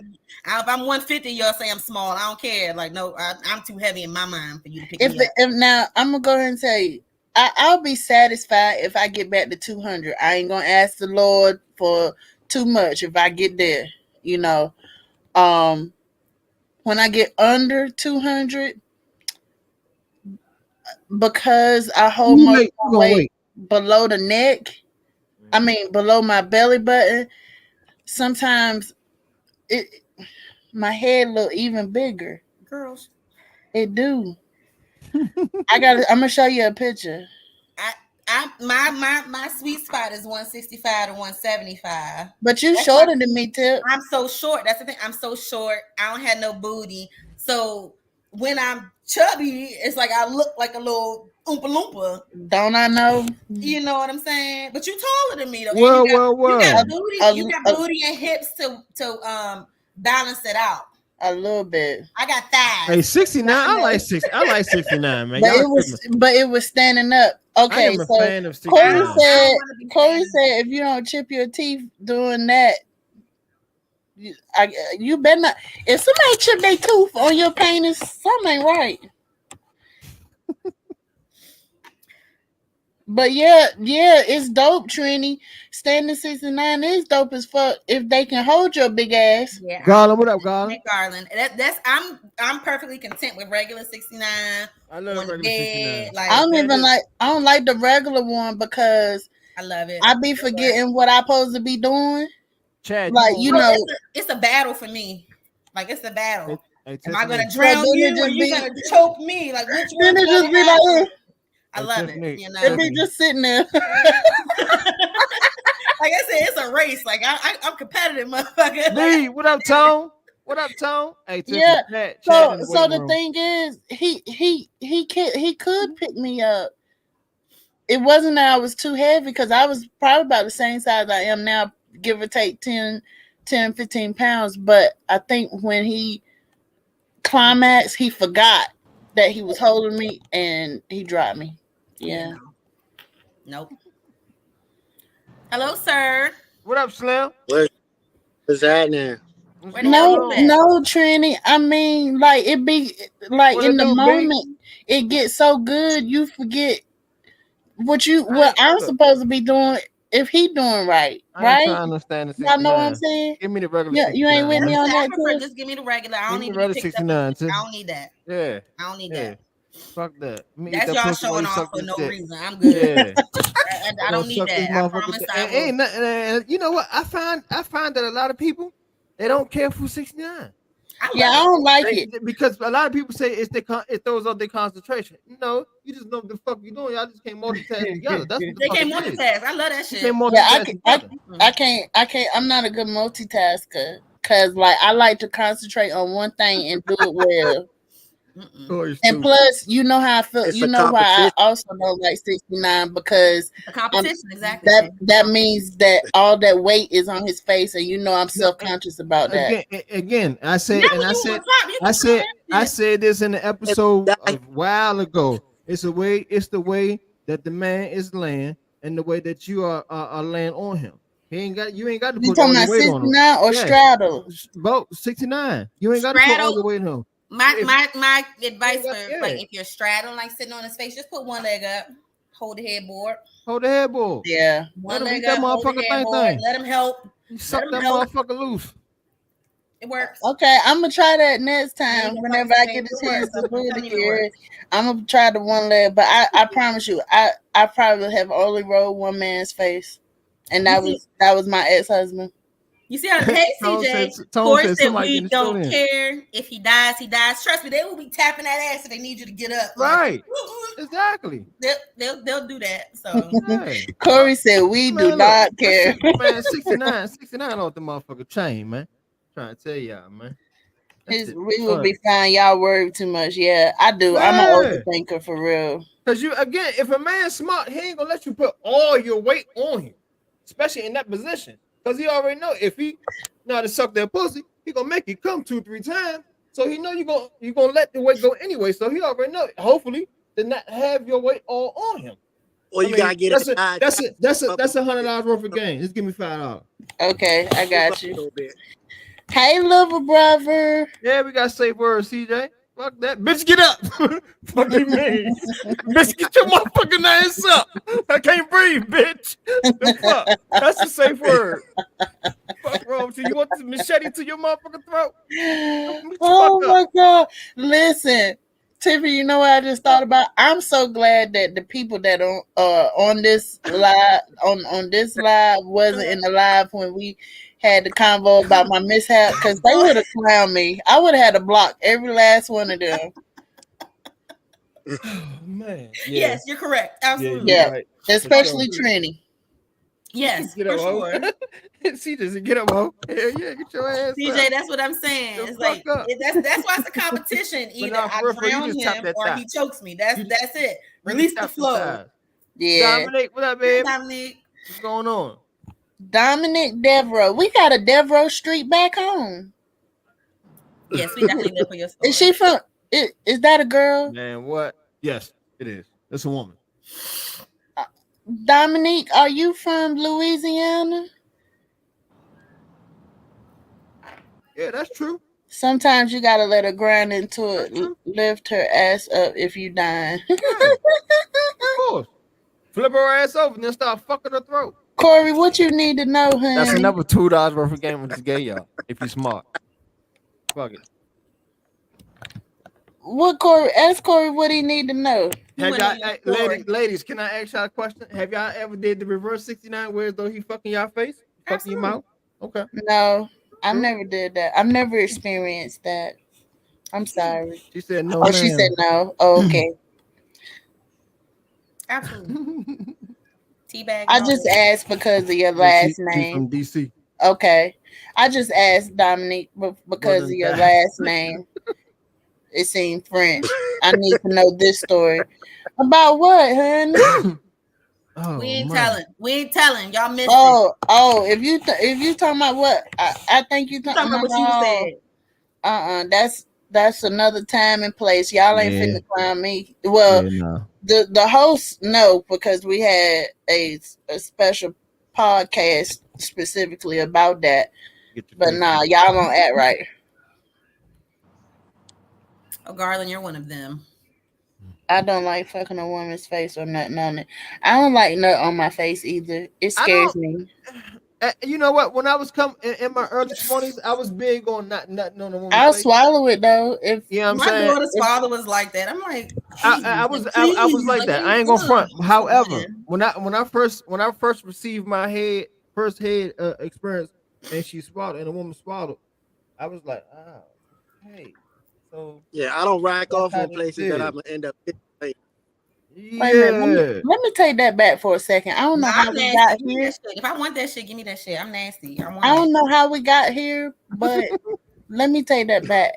If I'm 150, y'all say I'm small. I don't care. Like, no, I'm too heavy in my mind for you to pick me up. If now I'm gonna go ahead and say I'll be satisfied if I get back to 200. I ain't gonna ask the Lord for too much if I get there. You know, when I get under 200, because I hold my weight below the neck, I mean below my belly button, sometimes my head look even bigger. Girls, it do. I'm gonna show you a picture. My sweet spot is 165 to 175. But you shorter than me, Tip. I'm so short. That's the thing. I'm so short. I don't have no booty. So when I'm chubby, it's like I look like a little Oompa Loompa. Don't I know? You know what I'm saying? But you taller than me though. Well. You got booty. You got booty and hips to balance it out. A little bit. I got thighs. Hey, 69. I like 69, man. But it was standing up. Okay, I am a fan of 69. Corey said if you don't chip your teeth doing that, you better not. If somebody chip their tooth on your penis, something ain't right. But yeah, it's dope, Trini. Standing 69 is dope as fuck if they can hold your big ass. Yeah, Garland, what up, Garland? Garland. I'm perfectly content with regular 69. I love regular 69. Like, I don't like the regular one because I love it. I be forgetting what I'm supposed to be doing. Chad, like it's a battle for me. Like it's a battle. Am I gonna drown you or you gonna choke me? Like which one? Then it just be like. I love it. You know, it be just sitting there. Like I said, it's a race. Like I'm competitive, motherfucker. Lee, what up, Tone? What up, Tone? Hey, yeah. So the thing is, he could pick me up. It wasn't that I was too heavy because I was probably about the same size I am now, give or take 10, 15 pounds. But I think when he climaxed, he forgot that he was holding me and he dropped me. Yeah. Nope. Hello, sir. What up, Slim? What's happening? No, Trini. I mean, like it be like in the moment, it gets so good you forget what I'm supposed to be doing if he doing right. Right? I understand the y'all know what I'm saying? Give me the regular. Yeah, you ain't with me on that. Just give me the regular. I don't need the 69. I don't need that. Yeah. I don't need that. Fuck that. That's y'all showing off for no reason. I'm good. Yeah. I don't need that. I promise ain't nothing. You know what? I find that a lot of people they don't care for 69. I don't like it because a lot of people say it throws off their concentration. No, you just know what the fuck you doing. Y'all just can't multitask together. That's what they can't multitask. I love that shit. I can't. I'm not a good multitasker because like I like to concentrate on one thing and do it well. And plus, you know how I feel. You know why I also don't like 69 because exactly. That means that all that weight is on his face, and you know I'm self-conscious about that. Again, I said this in the episode a while ago. It's the way that the man is laying, and the way that you are laying on him. You ain't got to put all the weight on him. 69 or straddle? Both 69. You ain't got to put all the weight on him. My advice for like if you're straddling, like sitting on his face, just put one leg up, hold the headboard. Yeah, one leg up, hold the headboard. Let him help. You suck that motherfucker loose. It works. Okay, I'm gonna try that next time. Whenever I get the chance to do it again, I'm gonna try the one leg. But I promise you, I probably have only rolled one man's face, and that was my ex-husband. You see how hey CJ, Corey said we don't care if he dies, he dies. Trust me, they will be tapping that ass if they need you to get up. Right, exactly. They'll do that. So Corey said we do not care. Man, 69 on the motherfucker chain, man. Trying to tell y'all, man. We will be fine. Y'all worry too much. Yeah, I do. Yeah. I'm an overthinker for real. Because if a man's smart, he ain't gonna let you put all your weight on him, especially in that position. Because he already know if he know how to suck that pussy, he gonna make you come 2-3 times. So he know you gonna let the weight go anyway. So he already know. Hopefully, to not have your weight all on him. Or you gotta get that's $100 worth of game. Just give me $5. Okay, I got you. Hey, little brother. Yeah, we got safe words, CJ. Fuck that. Bitch, get up. Fuck you mean? Bitch, get your motherfucking ass up. I can't breathe, bitch. The fuck? That's a safe word. Fuck wrong with you? You want the machete to your motherfucking throat? Oh my God. Listen, Tiffany, you know what I just thought about? I'm so glad that the people that on this live on this live wasn't in the live when we had the convo about my mishap, because they would have clowned me. I would have had to block every last one of them. Oh, man. Yeah. Yes, you're correct. Absolutely. Yeah, right. especially Trini. Yes, get for up, sure. CJ, get up, ho. Hell yeah, get your ass CJ, up. that's what I'm saying. The it's like that's why it's a competition. Either I drown him or he chokes me. That's it. Release the flow. Yeah. Dominic, what up, babe? Dominic. What's going on? Dominic Devereaux. We got a Devereaux Street back home. Yes, we definitely live for your story. Is she from? Is that a girl? Man, what? Yes, it is. It's a woman. Dominique, are you from Louisiana? Yeah, that's true. Sometimes you gotta let her grind into it, lift her ass up if you dying. Yeah, of course. Flip her ass over and then start fucking her throat. Corey, what you need to know, honey? That's another $2 worth of game with this gay, y'all. If you smart. Fuck it. What Corey? Ask Corey what he need to know. Have y'all, ladies, can I ask y'all a question? Have y'all ever did the reverse 69 where though he fucking y'all face? Fucking your mouth? Okay. No, I never did that. I've never experienced that. I'm sorry. She said no. Oh, she said no. Oh, okay. Absolutely. Teabag. I just asked because of your last name. She's from DC. Okay. I just asked Dominique because of your last name. It seemed French. I need to know this story. About what, honey? We ain't telling. Y'all missed it. If you talking about what? I think you talking about what you said. That's another time and place. Y'all ain't finna clown me. Well, the host because we had a special podcast specifically about that. But nah, y'all don't act right. Oh, Garland, you're one of them. I don't like fucking a woman's face or nothing on it. I don't like nut on my face either. It scares me. You know what? When I was in my early 20s, I was big on not nutting on a woman's I'll face. swallow it though. If I'm my saying, daughter's father was like that. I'm like, I was like that. I ain't gonna front. However, when I first received my first head experience, and she swallowed, and a woman swallowed, I was like, oh, hey. So yeah, I don't rack off on places that I'm gonna end up. Yeah. Let me take that back for a second. I don't know how we got here. If I want that shit, give me that shit. I'm nasty. I don't know how we got here, but let me take that back.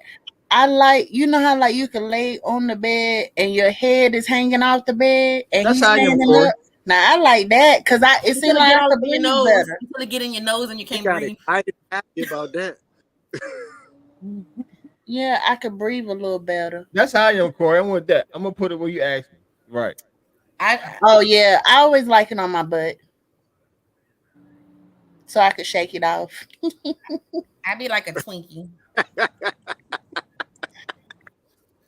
I like, you know how like you can lay on the bed and your head is hanging off the bed and that's he's how you up. Now I like that because it seems like I could breathe better. You get in your nose and you can't breathe. I didn't happy about that. Yeah, I could breathe a little better. That's how I am, Corey. I want that. I'm gonna put it where you asked me. Right. Oh yeah, I always like it on my butt, so I could shake it off. I'd be like a Twinkie. I'm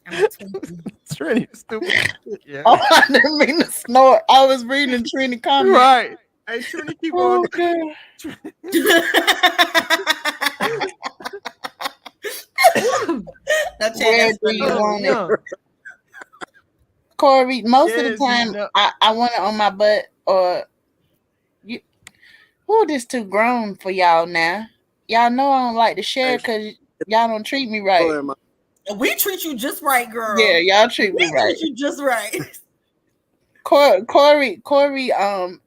a Twinkie. Trini, stupid. Yeah. Oh, I didn't mean to snort. I was reading Trini comment. Right. Hey, Trini, keep on. Where do you want it? Corey, most of the time I want it on my butt or you. Who this too grown for y'all now? Y'all know I don't like to share because y'all don't treat me right. We treat you just right, girl. Yeah, y'all treat me right. Treat you just right. Corey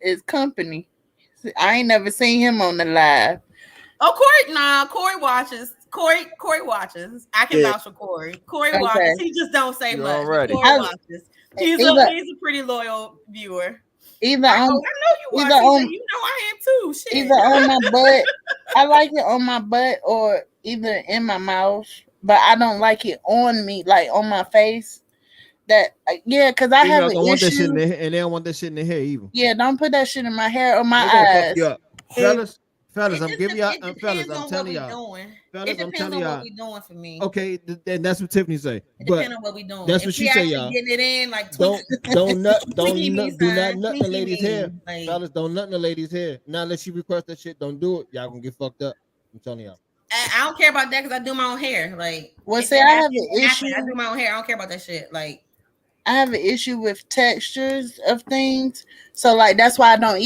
is company. I ain't never seen him on the live. Oh, Corey watches. Corey watches. I can vouch for Corey. Corey watches. He just don't say much. Corey watches. He's a pretty loyal viewer. Either I on, know you are. either on, You know I am too. Shit. either on my butt. I like it on my butt or either in my mouth, but I don't like it on me, like on my face. That because I have an don't want that shit in issue. their, and they don't want that shit in their hair either. Yeah, don't put that shit in my hair or my They're gonna fuck eyes. you up, fellas. I'm giving y'all, It fellas. depends I'm on what telling we y'all, doing. fellas. It I'm depends telling on what y'all. we doing for me. Okay, and that's what Tiffany say. It But depends on what we doing. that's if what we she say, actually y'all. getting it in, like Don't nut, Twinkie me, do not son. nut the Twinkie lady's me. hair, Like, fellas. Don't nut the lady's hair. Now unless she request that shit, don't do it. Y'all gonna get fucked up. I'm telling y'all. I don't care about that because I do my own hair. Like, Well, if see, it I have happens, an it happens. issue. I do my own hair. I don't care about that shit. Like, I have an issue with textures of things. So like that's why I don't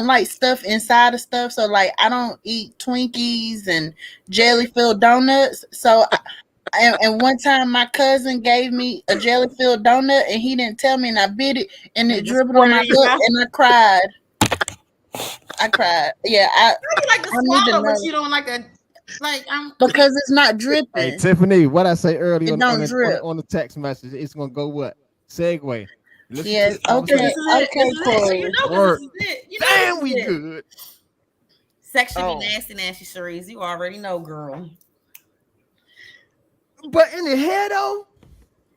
like stuff inside of stuff. So like I don't eat Twinkies and jelly filled donuts. So and one time my cousin gave me a jelly filled donut and he didn't tell me and I bit it and it dribbled on my lip and I cried. Yeah, I like to swallow, but you don't like to because it's not dripping. Hey Tiffany, what I say earlier on the text message, it's gonna go what? Segue. Listen yes, okay, Corey. You know this is it. You know damn, we good. Sex should be nasty, Cherise. You already know, girl. But in the head though,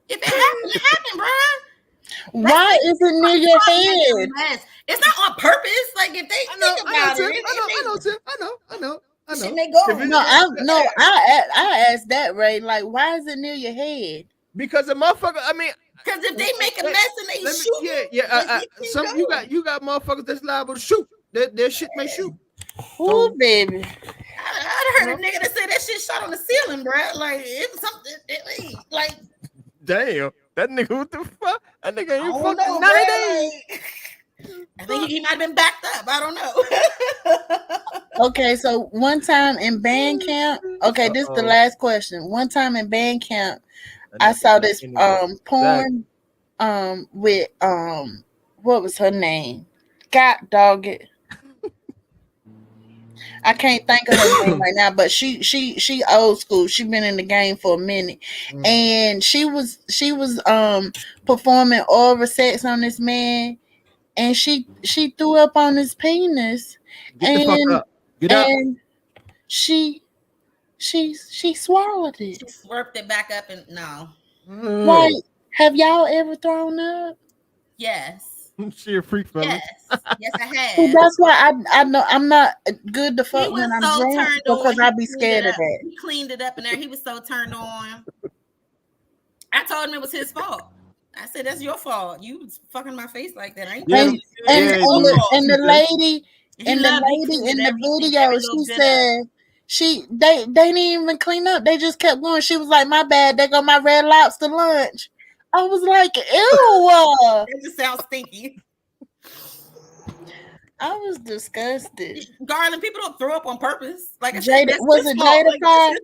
if it happened, it happened, bro. Why is it near your head? It's not on purpose. Like if they think about it, I know. Shit may go. I asked that, Ray. Like, why is it near your head? Because the motherfucker. I mean, because if they make a mess and they shoot, you got motherfuckers that's liable to shoot. Their shit may shoot. Oh, baby. I heard a nigga that said that shit shot on the ceiling, bro. Like it's something. Like, damn, that nigga, what the fuck? That nigga ain't fucking 90 days. I think he might have been backed up. I don't know. Okay, so one time in band camp. Okay, this is the last question. One time in band camp, I saw this porn with what was her name? God dog it. I can't think of her name right now, but she old school. She been in the game for a minute, and she was performing oral sex on this man, and she threw up on his penis, Get the fuck up. Get up. And she swallowed it. She slurped it back up and no. Right? Have y'all ever thrown up? Yes. She a freak, fella. Yes, I have. So that's why I know I'm not good to fuck when I'm so drunk because I'd be scared of that. He cleaned it up in there. He was so turned on. I told him it was his fault. I said, "That's your fault. You was fucking my face like that." And the lady in the video, she said they didn't even clean up. They just kept going. She was like, "My bad. They got my Red Lobster lunch." I was like, "Ew." It just sounds stinky. I was disgusted. Garland, people don't throw up on purpose. Like Jada, was it Jada Pie?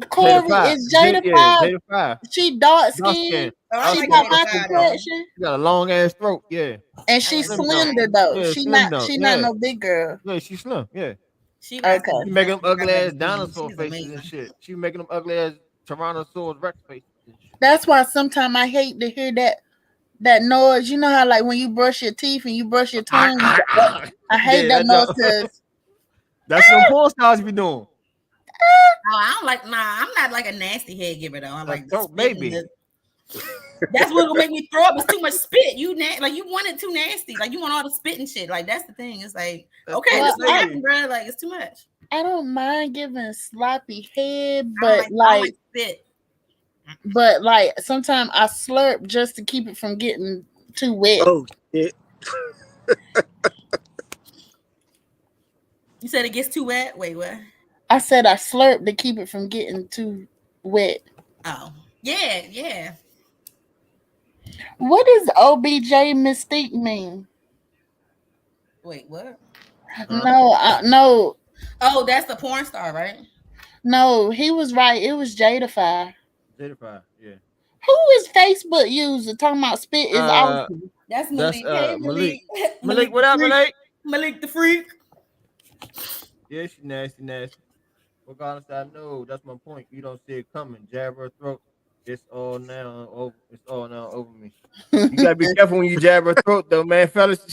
Corey, is Jada Pie? She dark skinned. She got my complexion. She got a long ass throat, yeah. And she's slender though. Yeah, she not no big girl. Yeah, she's slim. Yeah. She making them ugly ass dinosaur faces and shit. She making them ugly ass Tyrannosaurus Rex faces. That's why sometimes I hate to hear that noise. You know how like when you brush your teeth and you brush your tongue. I hate that noise. That's what porn stars be doing. Oh, I don't like. Nah, I'm not like a nasty head giver though. I like baby. That's what will make me throw up. It's too much spit. You want it too nasty. Like you want all the spit and shit. Like that's the thing. It's like okay, this is happening, bro. Like it's too much. I don't mind giving sloppy head, but like spit. But like sometimes I slurp just to keep it from getting too wet. Oh shit. You said it gets too wet? Wait, what? I said I slurp to keep it from getting too wet. Oh. Yeah. What does OBJ Mystique mean? Wait, what? No. Oh, that's the porn star, right? No, he was right. It was Jadafy. Jadafy, yeah. Who is Facebook user talking about spit is awesome? That's Malik. That's Malik. Malik, what up, Malik? Malik the freak. Yeah, she nasty. Regardless, I know that's my point. You don't see it coming. Jab her throat. It's all now over. It's all now over me. You gotta be careful when you jab her throat, though, man. Fellas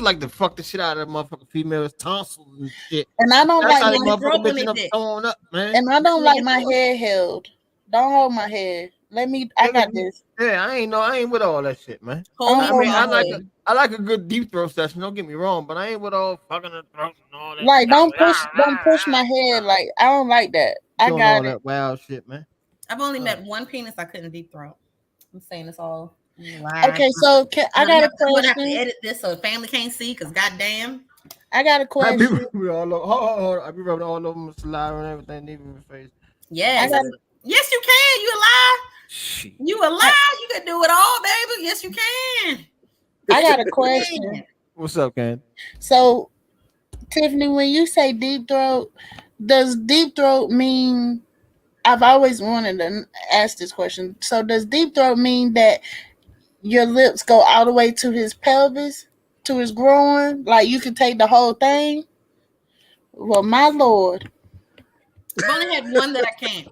like to fuck the shit out of motherfucking females' tonsils and shit. And I don't That's like how they my motherfucking bitching up, throwing up, man. and I don't like my hair held. Don't hold my hair. Let me. I got this. Yeah, I ain't with all that shit, man. I mean, I like a good deep throat session. Don't get me wrong, but I ain't with all fucking the throat and all that. like don't push my head. Like I don't like that. I Doing got all that wild shit, man. I've only met one penis I couldn't deep throat. I'm saying this all. Okay, so I got a question. I'm gonna have to edit this so the family can't see, because goddamn. I got a question. I be rubbing all over my saliva and everything, even my face. Yes. Yes, you can. You alive? You alive? You can do it all, baby. Yes, you can. I got a question. What's up, Ken? So, Tiffany, when you say deep throat, does deep throat mean? I've always wanted to ask this question. So, does deep throat mean that your lips go all the way to his pelvis, to his groin? Like you can take the whole thing? Well, my lord. I've only had one that I can't.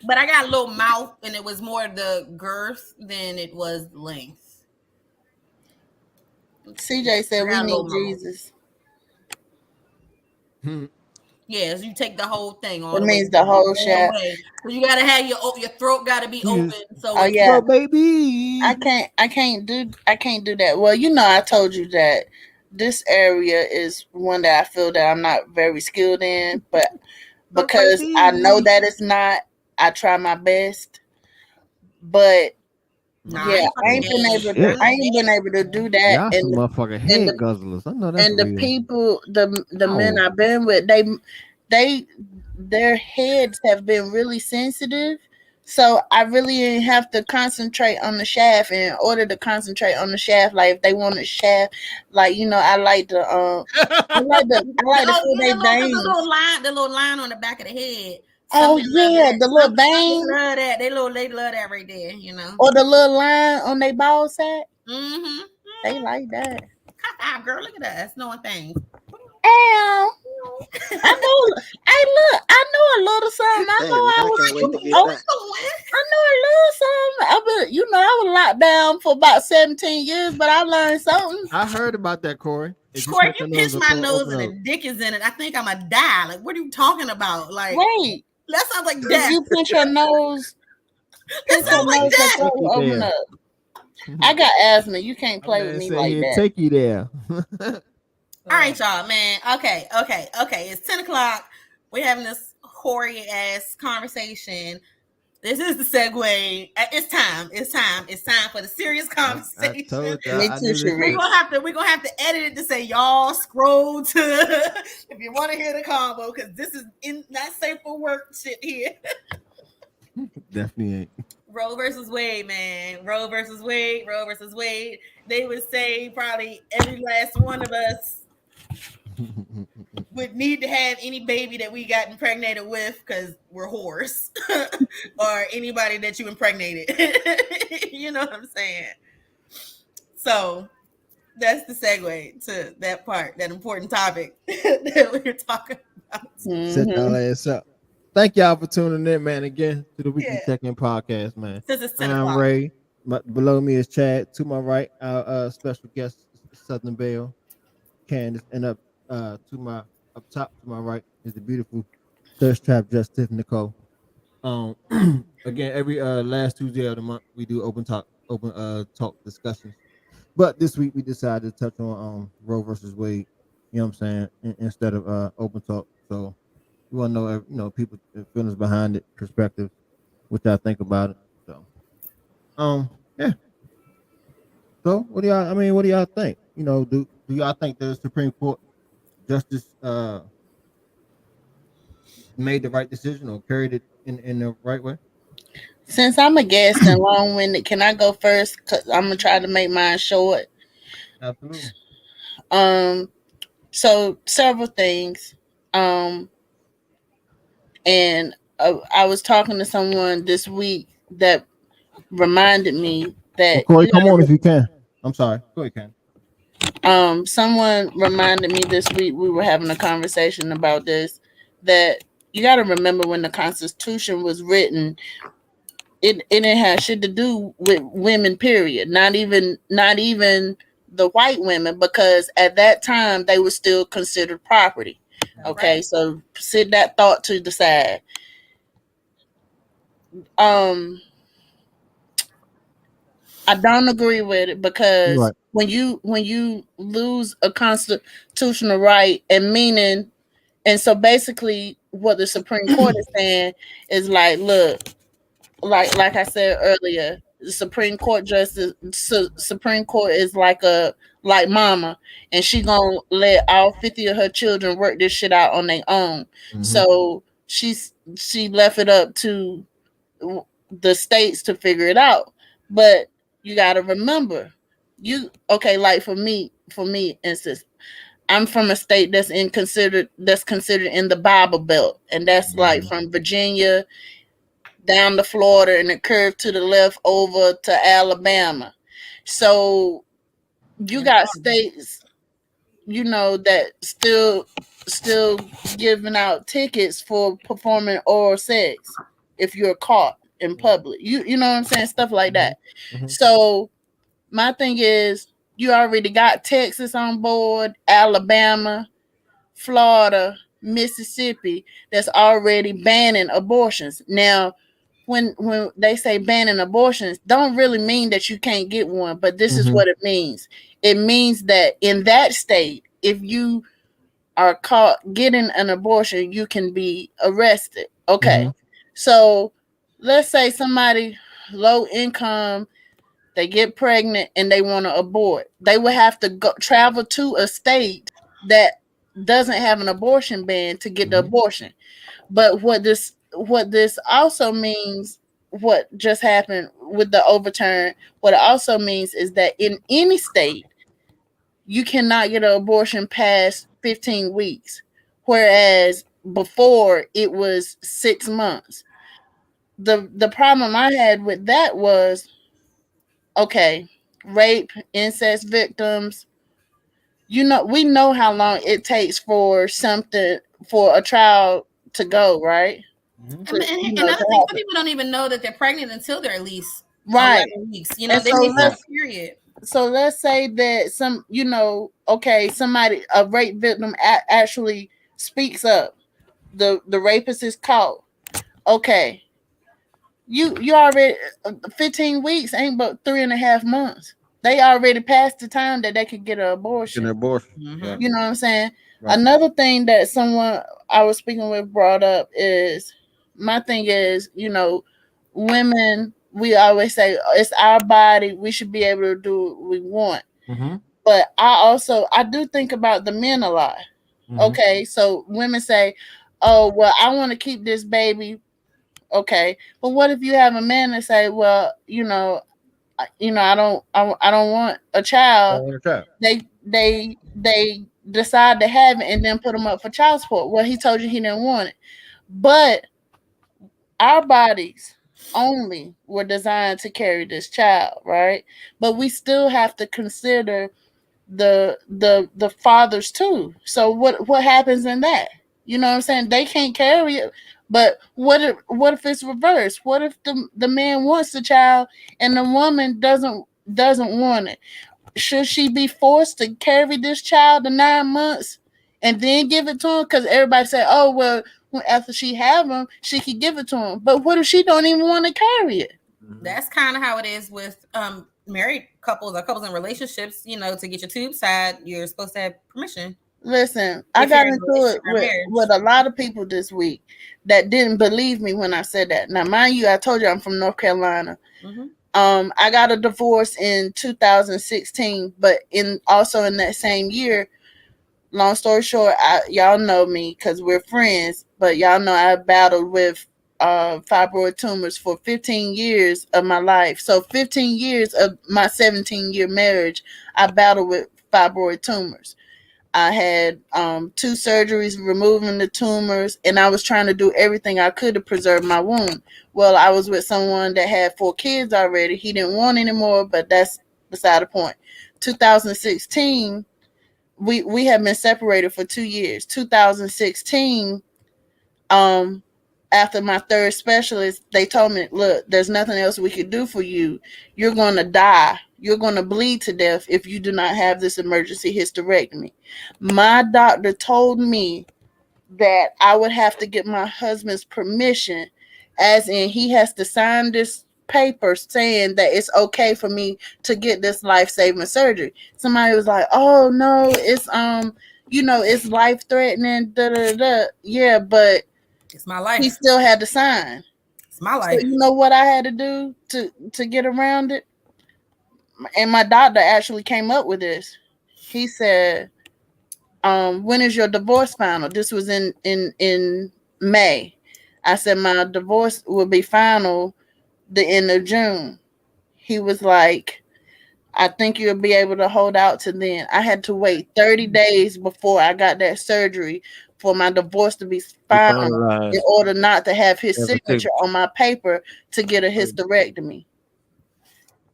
But I got a little mouth, and it was more the girth than it was length. CJ said we need Jesus. Yes, you take the whole thing. It means the whole shaft. So you gotta have your throat gotta be open. So oh yeah, baby. I can't do that. Well, I told you that this area is one that I feel that I'm not very skilled in, but because I know that it's not, I try my best. But I ain't been able to do that. Y'all some motherfucking head guzzlers. I know that's and the real. people, the men I've been with, their heads have been really sensitive. So I really didn't have to concentrate on the shaft. In order to concentrate on the shaft, like if they want a shaft, like I like to feel they veins. The little line on the back of the head. Oh yeah, the little vein. Love that. They love that right there. Or the little line on their ball sack. Mm-hmm. They like that. High five, girl. Look at us knowing things. Ow. I know. Hey, look. I know a little something. I know I was. I know a little something. I was locked down for about 17 years, but I learned something. I heard about that, Corey. Corey, you pinch my nose and the dick is in it. I think I'm gonna die. Like, what are you talking about? Like, wait. That sounds like death. You pinch your nose. That sounds like death. Open up. I got asthma. You can't play with me like that. Take you there. All right, y'all, man. Okay. It's 10 o'clock. We're having this hoary ass conversation. This is the segue. It's time for the serious conversation. We're gonna have to edit it to say y'all scroll to if you want to hear the combo, because this is not safe for work shit here. Definitely ain't. Roe versus Wade, man. Roe versus Wade. They would say probably every last one of us would need to have any baby that we got impregnated with because we're whores, or anybody that you impregnated. You know what I'm saying? So that's the segue to that part, that important topic that we're talking about. Set y'all ass up. Thank y'all for tuning in, man, again to the Weekly Check-In Podcast, man. I'm Ray. Below me is Chad. To my right, our special guest, Southern Belle, Candace, and up top to my right is the beautiful Thirst Trap Justice Nicole. Again, every last Tuesday of the month we do open talk discussions. But this week we decided to touch on Roe versus Wade. You know what I'm saying? Instead of open talk. So we want to know, people's feelings behind it, perspective, what y'all think about it. So, yeah. So what do y'all think? Do y'all think the Supreme Court justice made the right decision or carried it in the right way? Since I'm a guest and long-winded, can I go first? Because I'm gonna try to make mine short. Absolutely. So several things. And I was talking to someone this week that reminded me that. Corey, come on if you can. I'm sorry. Go ahead, Ken. Someone reminded me this week, we were having a conversation about this, that you got to remember when the Constitution was written, it didn't have shit to do with women, period. Not even the white women, because at that time they were still considered property. Okay, right. So sit that thought to the side. I don't agree with it, because right. when you lose a constitutional right, and meaning, and so basically what the Supreme Court is saying is like, look, like I said earlier, the Supreme Court Supreme Court is like mama, and she gonna let all 50 of her children work this shit out on their own. Mm-hmm. So she left it up to the states to figure it out. But you got to remember, like for me, instance, I'm from a state that's considered in the Bible Belt, and that's like from Virginia down to Florida and it curved to the left over to Alabama. So you got states, that still giving out tickets for performing oral sex if you're caught in public. You know what I'm saying? Stuff like that. Mm-hmm. So my thing is, you already got Texas on board, Alabama, Florida, Mississippi, that's already banning abortions. Now, when they say banning abortions, don't really mean that you can't get one, but this is what it means. It means that in that state, if you are caught getting an abortion, you can be arrested. Okay. Mm-hmm. So let's say somebody low income, they get pregnant and they want to abort. They would have to travel to a state that doesn't have an abortion ban to get the abortion. But what this also means, what just happened with the overturn, what it also means is that in any state, you cannot get an abortion past 15 weeks, whereas before it was 6 months. The problem I had with that was, okay, rape, incest victims, we know how long it takes for a child to go, right? Mm-hmm. And another thing, some people don't even know that they're pregnant until they're at least 11 weeks. They miss a period. So let's say that somebody, a rape victim actually speaks up. The rapist is caught. Okay. You already 15 weeks ain't but 3.5 months. They already passed the time that they could get an abortion. Mm-hmm. You know what I'm saying? Right. Another thing that someone I was speaking with brought up is, my thing is, women, we always say it's our body, we should be able to do what we want. Mm-hmm. But I do think about the men a lot. Mm-hmm. Okay, so women say, oh, well, I want to keep this baby. Okay, but what if you have a man that say, well, I don't want a child. They decide to have it and then put them up for child support. Well, he told you he didn't want it, but our bodies only were designed to carry this child, right? But we still have to consider the fathers too. So what happens in that? You know what I'm saying? They can't carry it. But what if it's reversed? What if the man wants the child and the woman doesn't want it? Should she be forced to carry this child to 9 months and then give it to him? Because everybody said, oh, well, after she have him, she could give it to him. But what if she don't even want to carry it? That's kind of how it is with married couples or couples in relationships. To get your tube side, you're supposed to have permission. Listen, I got into it with a lot of people this week that didn't believe me when I said that. Now, mind you, I told you I'm from North Carolina. Mm-hmm. I got a divorce in 2016, but also in that same year, long story short, y'all know me because we're friends, but y'all know I battled with fibroid tumors for 15 years of my life. So 15 years of my 17-year marriage, I battled with fibroid tumors. I had 2 surgeries removing the tumors, and I was trying to do everything I could to preserve my womb. Well, I was with someone that had 4 kids already. He didn't want any more, but that's beside the point. 2016, we have been separated for 2 years. 2016, after my third specialist, they told me, look, there's nothing else we could do for you. You're going to die. You're going to bleed to death if you do not have this emergency hysterectomy. My doctor told me that I would have to get my husband's permission, as in he has to sign this paper saying that it's okay for me to get this life-saving surgery. Somebody was like, oh no, it's it's life-threatening, yeah, but it's my life. He still had to sign. It's my life. So you know what I had to do to get around it? And my doctor actually came up with this. He said, when is your divorce final? This was in May. I said my divorce will be final the end of June. He was like, I think you'll be able to hold out to then. I had to wait 30 days before I got that surgery for my divorce to be final in order not to have his signature on my paper to get a hysterectomy.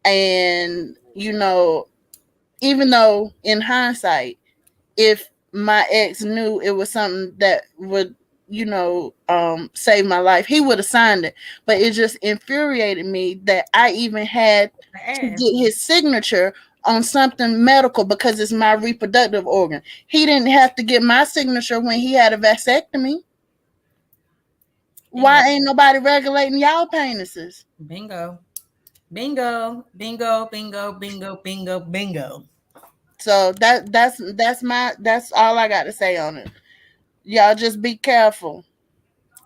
And, even though in hindsight, if my ex knew it was something that would, save my life, he would have signed it. But it just infuriated me that I even had to get his signature on something medical because it's my reproductive organ. He didn't have to get my signature when he had a vasectomy. Why ain't nobody regulating y'all penises? Bingo. Bingo. Bingo. Bingo. Bingo. Bingo. Bingo. So that's all I got to say on it. Y'all just be careful,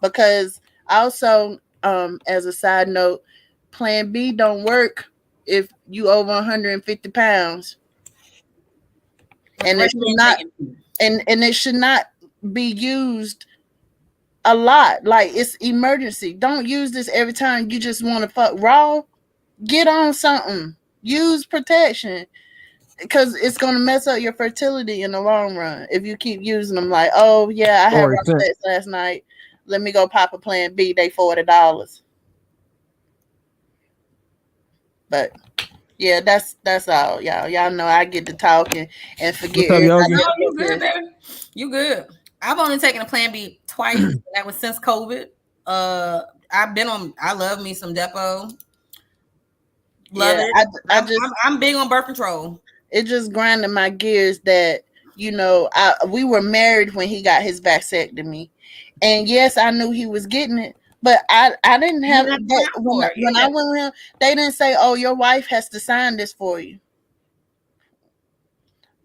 because also, as a side note, Plan B don't work if you over 150 pounds, and it should not, and it should not be used a lot. Like, it's emergency. Don't use this every time you just want to fuck raw. Get on something. Use protection. Because it's going to mess up your fertility in the long run if you keep using them. Like, oh yeah, I had rough sex last night. Let me go pop a Plan B. They $40. But yeah, that's all, y'all. Y'all know I get to talking and forget. No, you good, baby. You good. I've only taken a Plan B twice. That was since COVID. I love me some Depo. Love it. I'm big on birth control. It just grinded my gears that, we were married when he got his vasectomy. And yes, I knew he was getting it, but I didn't have that. When I went with him, they didn't say, oh, your wife has to sign this for you.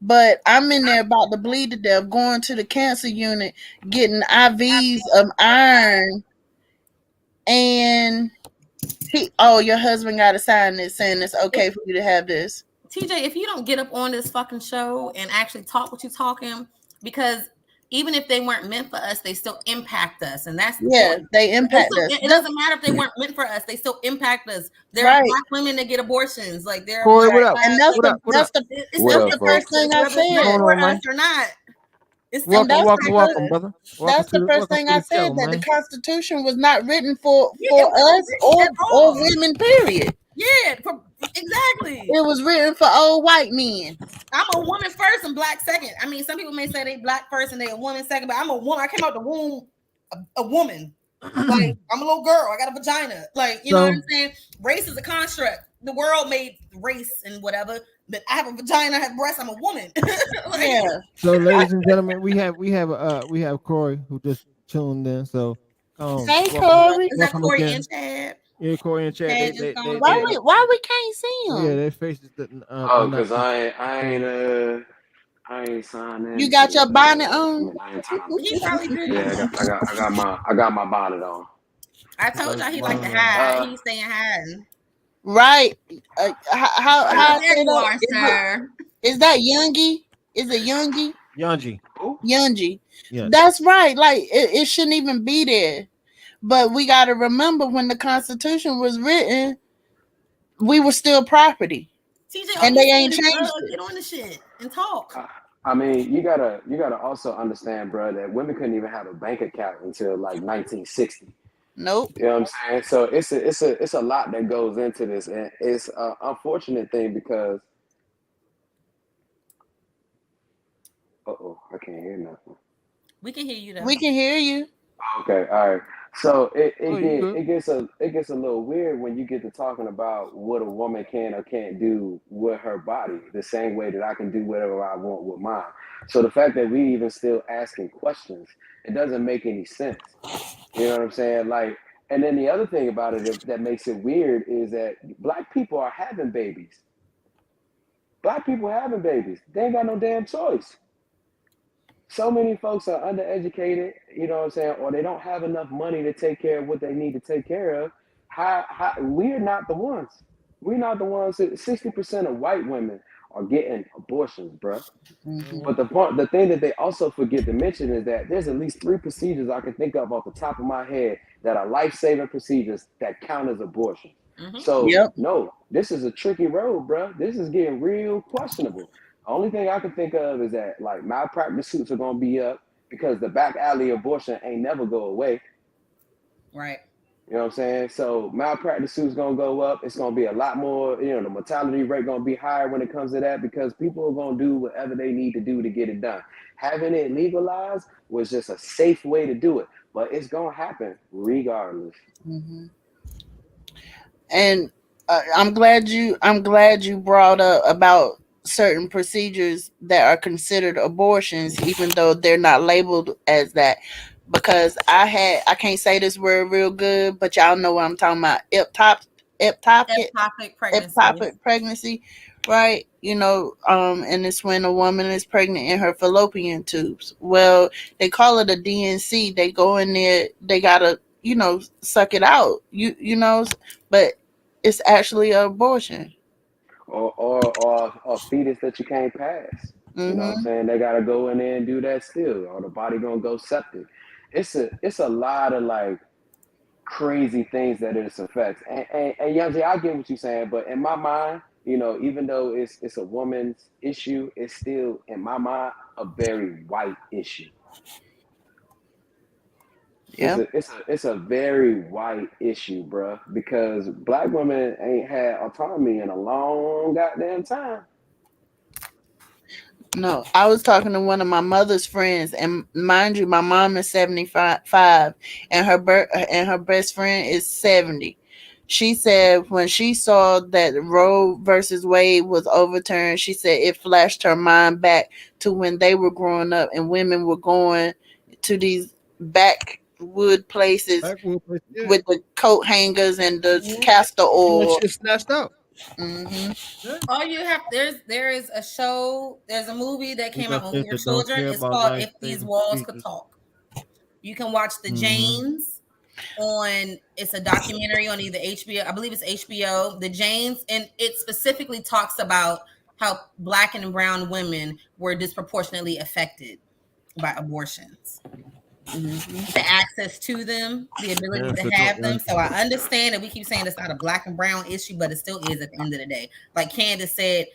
But I'm in there about to bleed to death, going to the cancer unit, getting IVs of iron. And your husband got to sign this saying it's okay for you to have this. TJ, if you don't get up on this fucking show and actually talk what you're talking, because even if they weren't meant for us, they still impact us. And that's they impact us. It doesn't matter if they weren't meant for us, they still impact us. There are black women that get abortions. Like, they're Corey, what up? And that's the first thing I said. For us or not. Welcome, brother. That's the first thing I said, that the Constitution was not written for us or women, period. Yeah, exactly. It was written for old white men. I'm a woman first and black second. I mean, some people may say they black first and they a woman second, but I'm a woman. I came out the womb a woman. Like, I'm a little girl. I got a vagina. Like, you know what I'm saying? Race is a construct. The world made race and whatever, but I have a vagina, I have breasts. I'm a woman. So, ladies and gentlemen, we have Corey who just tuned in. So, hey, Corey. Is that Corey and Chad? Yeah, Corey and Chad. Why we can't see them? Yeah, their faces. Because I ain't signed in. You got your bonnet on? He probably did. Yeah, I got my bonnet on. I told y'all he like to hide. He's staying hiding. Right. How there you are, sir? Is that Youngie? Is it Youngie? Youngie. Yeah. That's right. Like, it shouldn't even be there. But we got to remember, when the Constitution was written, we were still property. TJ, and they ain't changed it. Get on the shit and talk. I mean, you gotta also understand, bro, that women couldn't even have a bank account until like 1960. Nope. You know what I'm saying? So it's a lot that goes into this, and it's an unfortunate thing because I can't hear nothing. We can hear you though. We can hear you. Okay, all right. So it gets a little weird when you get to talking about what a woman can or can't do with her body, the same way that I can do whatever I want with mine. So the fact that we even still asking questions, it doesn't make any sense. You know what I'm saying? Like, and then the other thing about it that makes it weird is that black people are having babies. Black people having babies. They ain't got no damn choice. So many folks are undereducated, you know what I'm saying, or they don't have enough money to take care of what they need to take care of. We're not the ones. We're not the ones. 60% of white women are getting abortions, bro. Mhm. But the thing that they also forget to mention is that there's at least 3 procedures I can think of off the top of my head that are life-saving procedures that count as abortion. So Yep. no, this is a tricky road, bro. This is getting real questionable. Only thing I can think of is that like malpractice suits are gonna be up because the back alley abortion ain't never go away. Right. You know what I'm saying? So malpractice suits gonna go up. It's gonna be a lot more, you know, the mortality rate gonna be higher when it comes to that because people are gonna do whatever they need to do to get it done. Having it legalized was just a safe way to do it, but it's gonna happen regardless. Mm-hmm. And I'm glad you brought up about certain procedures that are considered abortions, even though they're not labeled as that. Because I can't say this word real good, but y'all know what I'm talking about. Ectopic pregnancy, right? You know, and it's when a woman is pregnant in her fallopian tubes. Well, they call it a DNC. They go in there, they gotta, suck it out. You know, but it's actually an abortion. Or a fetus that you can't pass. You know what I'm Mm-hmm. saying? They gotta go in there and do that still, or the body gonna go septic. It's a lot of like crazy things that it affects. And Young I get what you're saying, but in my mind, you know, even though it's a woman's issue, it's still in my mind a very white issue. Yeah. It's a very white issue, bro, because black women ain't had autonomy in a long goddamn time. No, I was talking to one of my mother's friends, and mind you, my mom is 75, and her best friend is 70. She said when she saw that Roe versus Wade was overturned, she said it flashed her mind back to when they were growing up and women were going to these backwood places with the coat hangers and the castor oil. Shit snatched out. Mm-hmm. All you have there is a show, there's a movie that came out when we were children. It's called If These Walls Could Talk. You can watch the Janes on, it's a documentary on either HBO, I believe it's HBO, the Janes, and it specifically talks about how black and brown women were disproportionately affected by abortions. The access to them, the ability to have them. So I understand that we keep saying it's not a black and brown issue, but it still is at the end of the day. Like Candace said,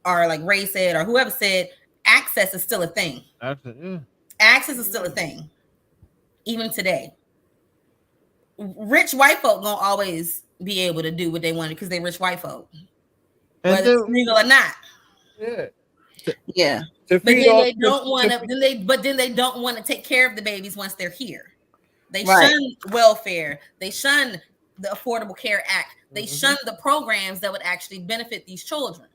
or like Ray said, or whoever said, access is still a thing. Access is still a thing, even today. Rich white folk gonna always be able to do what they want because they rich white folk, whether it's legal or not. Yeah. But then they don't want to. Then they don't want to take care of the babies once they're here. They shun welfare. They shun the Affordable Care Act. They shun the programs that would actually benefit these children.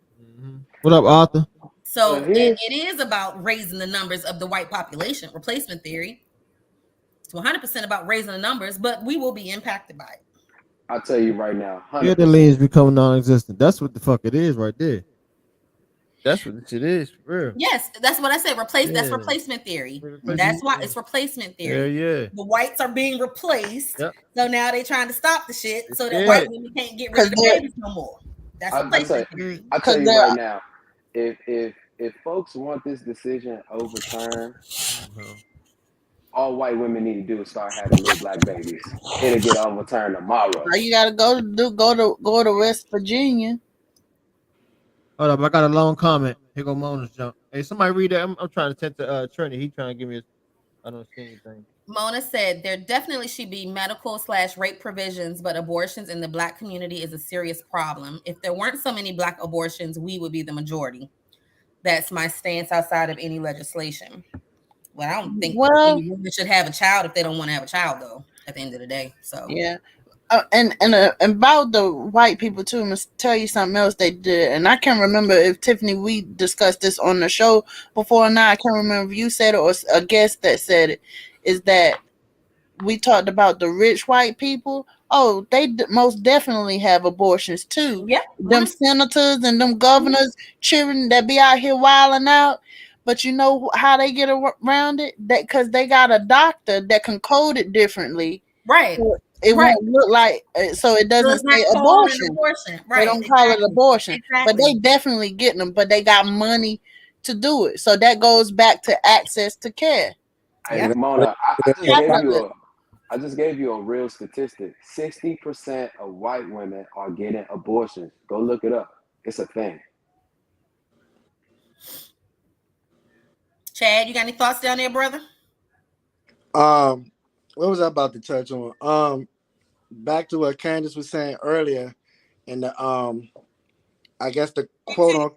What up, Arthur? So it is about raising the numbers of the white population. Replacement theory. It's 100% about raising the numbers, but we will be impacted by it. I'll tell you right now, 100%. The liens become non-existent. That's what the fuck it is right there. That's what shit is, for real. Yes, that's what I said. That's replacement theory. That's why it's replacement theory. Yeah. The whites are being replaced, so now they're trying to stop the shit so that white women can't get rid of the babies no more. That's replacement theory. I'll tell you right now, if folks want this decision overturned, all white women need to do is start having little black babies. It'll get overturned tomorrow. You gotta go to West Virginia. Hold up, I got a long comment. Here go Mona's jump. Hey, somebody read that. I'm trying to tend to Trini. He trying to give me I don't see anything. Mona said there definitely should be medical/rape provisions, but abortions in the black community is a serious problem. If there weren't so many black abortions, we would be the majority. That's my stance outside of any legislation. Well, I don't think any woman should have a child if they don't want to have a child, though. at the end of the day. So yeah. And about the white people too, I must tell you something else they did, and I can't remember if Tiffany we discussed this on the show before or not. I can't remember if you said it or a guest that said it. Is that we talked about the rich white people? Oh, they most definitely have abortions too. yeah, Them senators and them governors, children that be out here wilding out. But you know how they get around it? That because they got a doctor that can code it differently. right. It Right. won't look like so it So doesn't it's not say called an abortion. abortion. They Right. don't call it abortion, but Exactly. they definitely getting them. But they got money to do it, so that goes back to access to care. Hey, Yeah. Mona, Capitalism. I just gave you a real statistic. 60% of white women are getting abortions. Go look it up. It's a thing. Chad, you got any thoughts down there, brother? What was I about to touch on? Back to what Candace was saying earlier, and the I guess the quote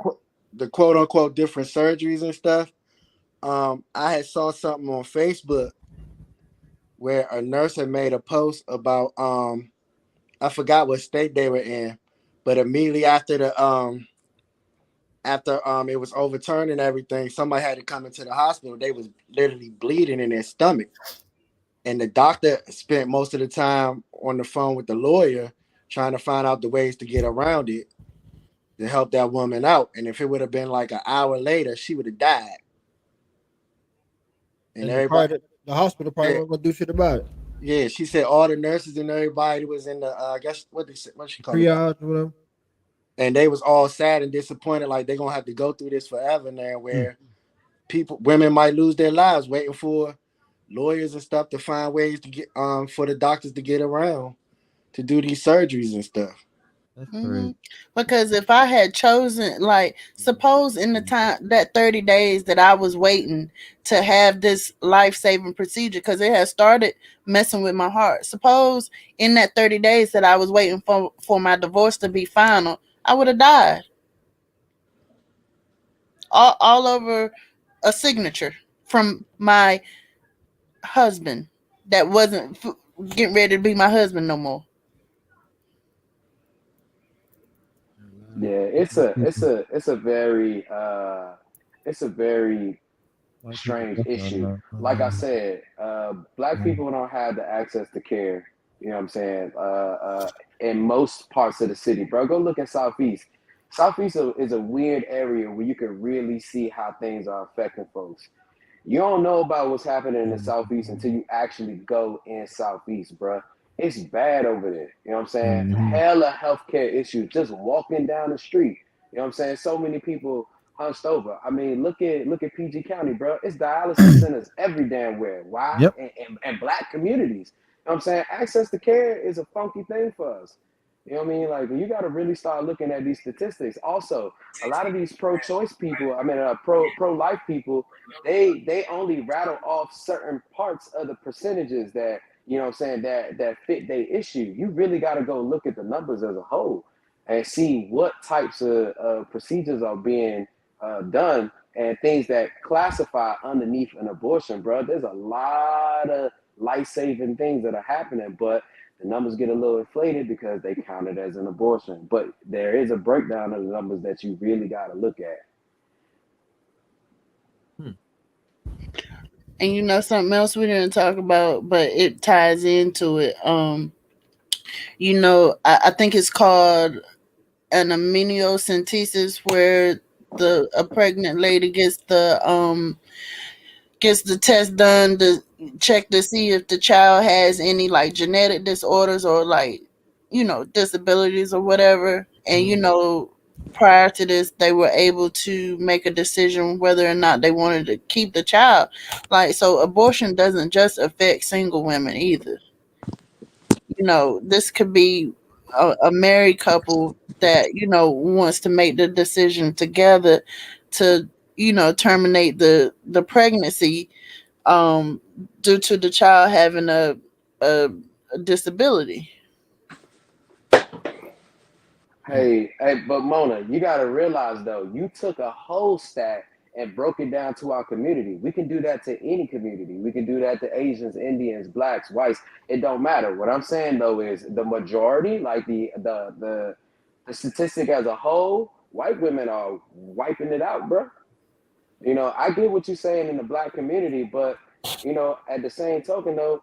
unquote different surgeries and stuff. I had saw something on Facebook where a nurse had made a post about I forgot what state they were in, but immediately after it was overturned and everything, somebody had to come into the hospital. They was literally bleeding in their stomach. And the doctor spent most of the time on the phone with the lawyer trying to find out the ways to get around it to help that woman out. And if it would have been like an hour later, she would have died. And everybody, the hospital probably wasn't gonna do shit about it. Yeah, she said all the nurses and everybody was in the I guess what she call triage it? or whatever. And they was all sad and disappointed, like they're gonna have to go through this forever now, where women might lose their lives waiting for lawyers and stuff to find ways to get for the doctors to get around to do these surgeries and stuff. That's crazy. Because if I had chosen, like, suppose in the time that 30 days that I was waiting to have this life saving procedure, because it had started messing with my heart. Suppose in that 30 days that I was waiting for my divorce to be final, I would have died. All over a signature from my husband that wasn't getting ready to be my husband no more. Yeah, it's a very strange issue. Like I said, black people don't have the access to care. You know what I'm saying? In most parts of the city, bro. Go look at Southeast. Southeast is a weird area where you can really see how things are affecting folks. You don't know about what's happening in the Southeast until you actually go in Southeast, bro. It's bad over there. You know what I'm saying? Hella healthcare issues just walking down the street. You know what I'm saying? So many people hunched over. I mean, look at PG County, bro. It's dialysis centers every damn where. Why? Yep. And black communities. You know what I'm saying? Access to care is a funky thing for us. You know what I mean? Like, you got to really start looking at these statistics. Also, a lot of these pro-choice people, pro-life people, they only rattle off certain parts of the percentages that, you know what I'm saying, that fit their issue. You really got to go look at the numbers as a whole and see what types of procedures are being done and things that classify underneath an abortion, bro. There's a lot of life-saving things that are happening, but the numbers get a little inflated because they count it as an abortion. But there is a breakdown of the numbers that you really got to look at. And you know something else we didn't talk about, but it ties into it. You know, I think it's called an amniocentesis, where a pregnant lady gets the test done to check to see if the child has any like genetic disorders or like, you know, disabilities or whatever. And you know, prior to this, they were able to make a decision whether or not they wanted to keep the child. Like, so abortion doesn't just affect single women either. You know, this could be a married couple that, you know, wants to make the decision together to, you know, terminate the pregnancy due to the child having a disability. Hey, but Mona, you got to realize though, you took a whole stat and broke it down to our community. We can do that to any community. We can do that to Asians, Indians, blacks, whites. It don't matter. What I'm saying though is the majority, like the statistic as a whole, white women are wiping it out, bro. I get what you're saying in the black community, but at the same token though,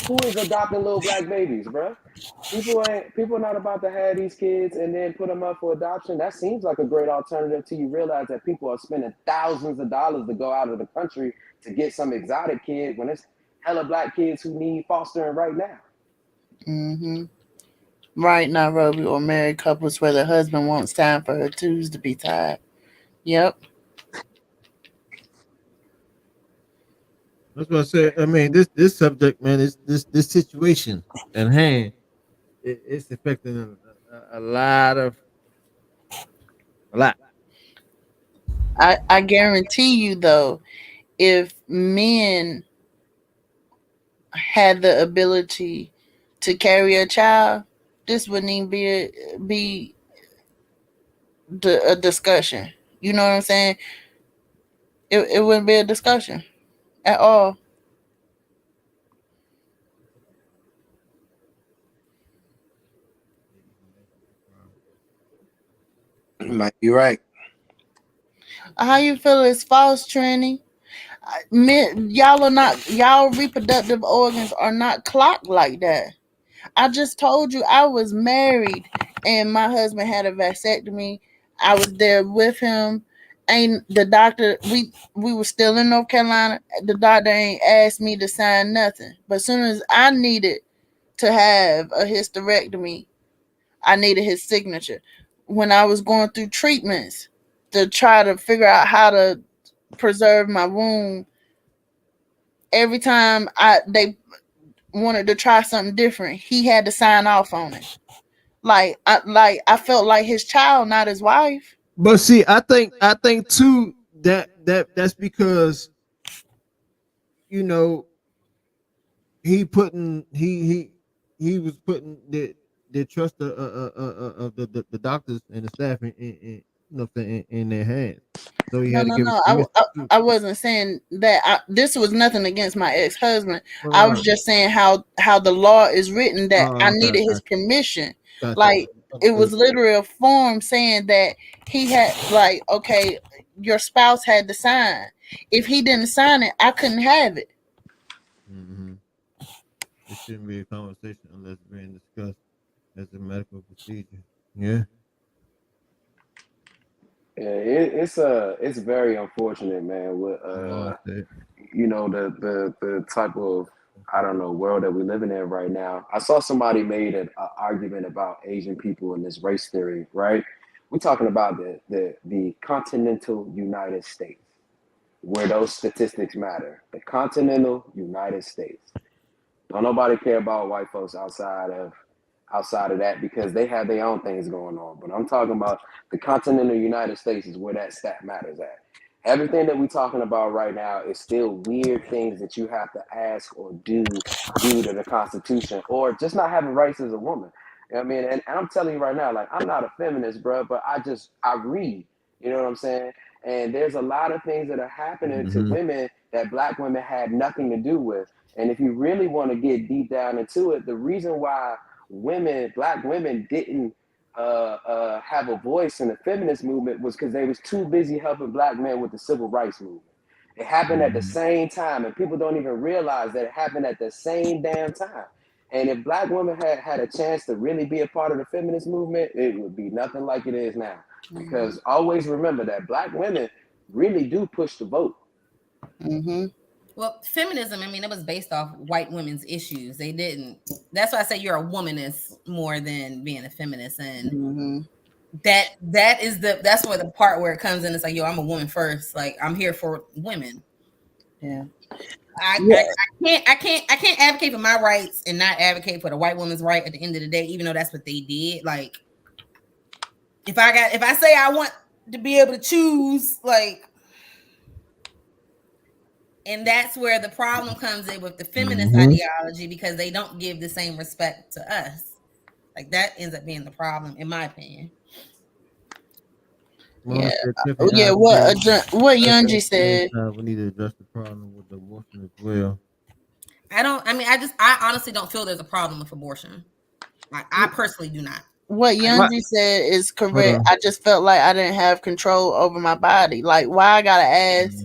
who is adopting little black babies, bro? People not about to have these kids and then put them up for adoption. That seems like a great alternative till you realize that people are spending thousands of dollars to go out of the country to get some exotic kid when it's hella black kids who need fostering right now. Mm-hmm. Right, Nairobi, or married couples where the husband wants time for her tubes to be tied. Yep. That's what I said. I mean, this subject, man, is this situation at hand. It's affecting a lot. I guarantee you, though, if men had the ability to carry a child, this wouldn't even be a discussion. You know what I'm saying? It wouldn't be a discussion at all. You might be right. How you feel is false, Trini? Men, y'all reproductive organs are not clocked like that. I just told you I was married and my husband had a vasectomy. I was there with him. Ain't the doctor, we were still in North Carolina. The doctor ain't asked me to sign nothing. But as soon as I needed to have a hysterectomy, I needed his signature. When I was going through treatments to try to figure out how to preserve my womb, every time they wanted to try something different, he had to sign off on it. I felt like his child, not his wife. But see, I think too that's because you know he was putting the trust of the doctors and the staff in their hands. So he No, had to no, give it no. permission to. I wasn't saying that. This was nothing against my ex husband. I was Right. just saying how the law is written that I Okay, needed his permission. gotcha. Like it was Understood. literally a form saying that he had, like, okay, your spouse had to sign. If he didn't sign it, I couldn't have it. Mm-hmm. It shouldn't be a conversation unless being discussed as a medical procedure. Yeah. Yeah, it's very unfortunate, man. With Lost it. the type of, I don't know, world that we're living in right now. I saw somebody made an argument about Asian people and this race theory, right? We're talking about the continental United States, where those statistics matter. The continental United States. Don't nobody care about white folks outside of that because they have their own things going on. But I'm talking about the continental United States is where that stat matters at. Everything that we're talking about right now is still weird things that you have to ask or do due to the Constitution, or just not having rights as a woman. You know what I mean? And I'm telling you right now, like, I'm not a feminist, bro, but I read. You know what I'm saying? And there's a lot of things that are happening to Mm-hmm. women that black women had nothing to do with. And if you really want to get deep down into it, the reason why black women didn't have a voice in the feminist movement was because they was too busy helping black men with the civil rights movement. It happened at the Mm-hmm. same time, and people don't even realize that it happened at the same damn time. And if black women had a chance to really be a part of the feminist movement, it would be nothing like it is now. Mm-hmm. Because always remember that black women really do push the vote. Mm-hmm. Well, feminism, I mean, it was based off white women's issues. They didn't. That's why I say you're a womanist more than being a feminist, and Mm-hmm. that's where the part where it comes in. It's like, yo, I'm a woman first. Like, I'm here for women. Yeah. I can't advocate for my rights and not advocate for the white woman's right at the end of the day, even though that's what they did. Like, if I say I want to be able to choose, like, and that's where the problem comes in with the feminist Mm-hmm. ideology, because they don't give the same respect to us. Like, that ends up being the problem, in my opinion. Yeah. Yeah. What Yunji said. We need to address the problem with the abortion as well. I honestly don't feel there's a problem with abortion. I personally do not. What Yunji said is correct. I just felt like I didn't have control over my body. Like, why I gotta ask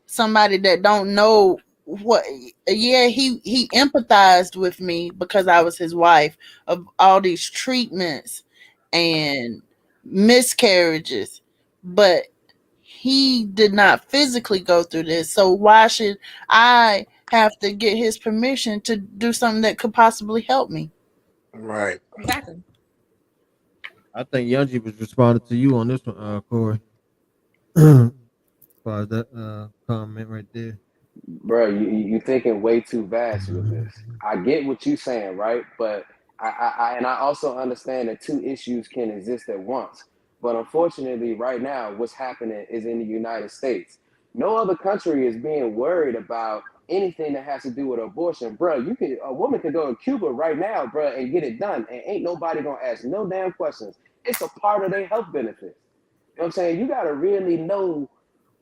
somebody that don't know what? Yeah, he empathized with me because I was his wife of all these treatments and miscarriages, but he did not physically go through this. So why should I have to get his permission to do something that could possibly help me? Right. Exactly. I think Yunji was responding to you on this one, Corey. As far as that comment right there. Bro, you thinking way too vast with this. I get what you're saying, right? But I also understand that two issues can exist at once. But unfortunately, right now, what's happening is in the United States. No other country is being worried about anything that has to do with abortion, bro. A woman can go to Cuba right now, bro, and get it done, and ain't nobody gonna ask no damn questions. It's a part of their health benefits. You know what I'm saying? You gotta really know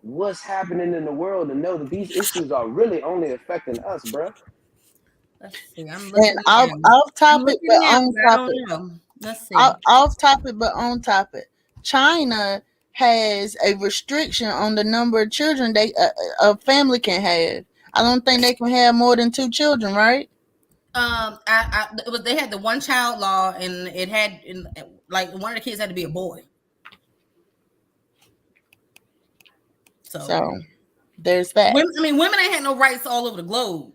what's happening in the world and know that these issues are really only affecting us, bro. Let's see. I'm looking And off topic, but on topic. Let's see. Off topic, but on topic. China has a restriction on the number of children a family can have. I don't think they can have more than 2 children, right? They had the one child law, and it had like one of the kids had to be a boy. So there's that. Women ain't had no rights all over the globe.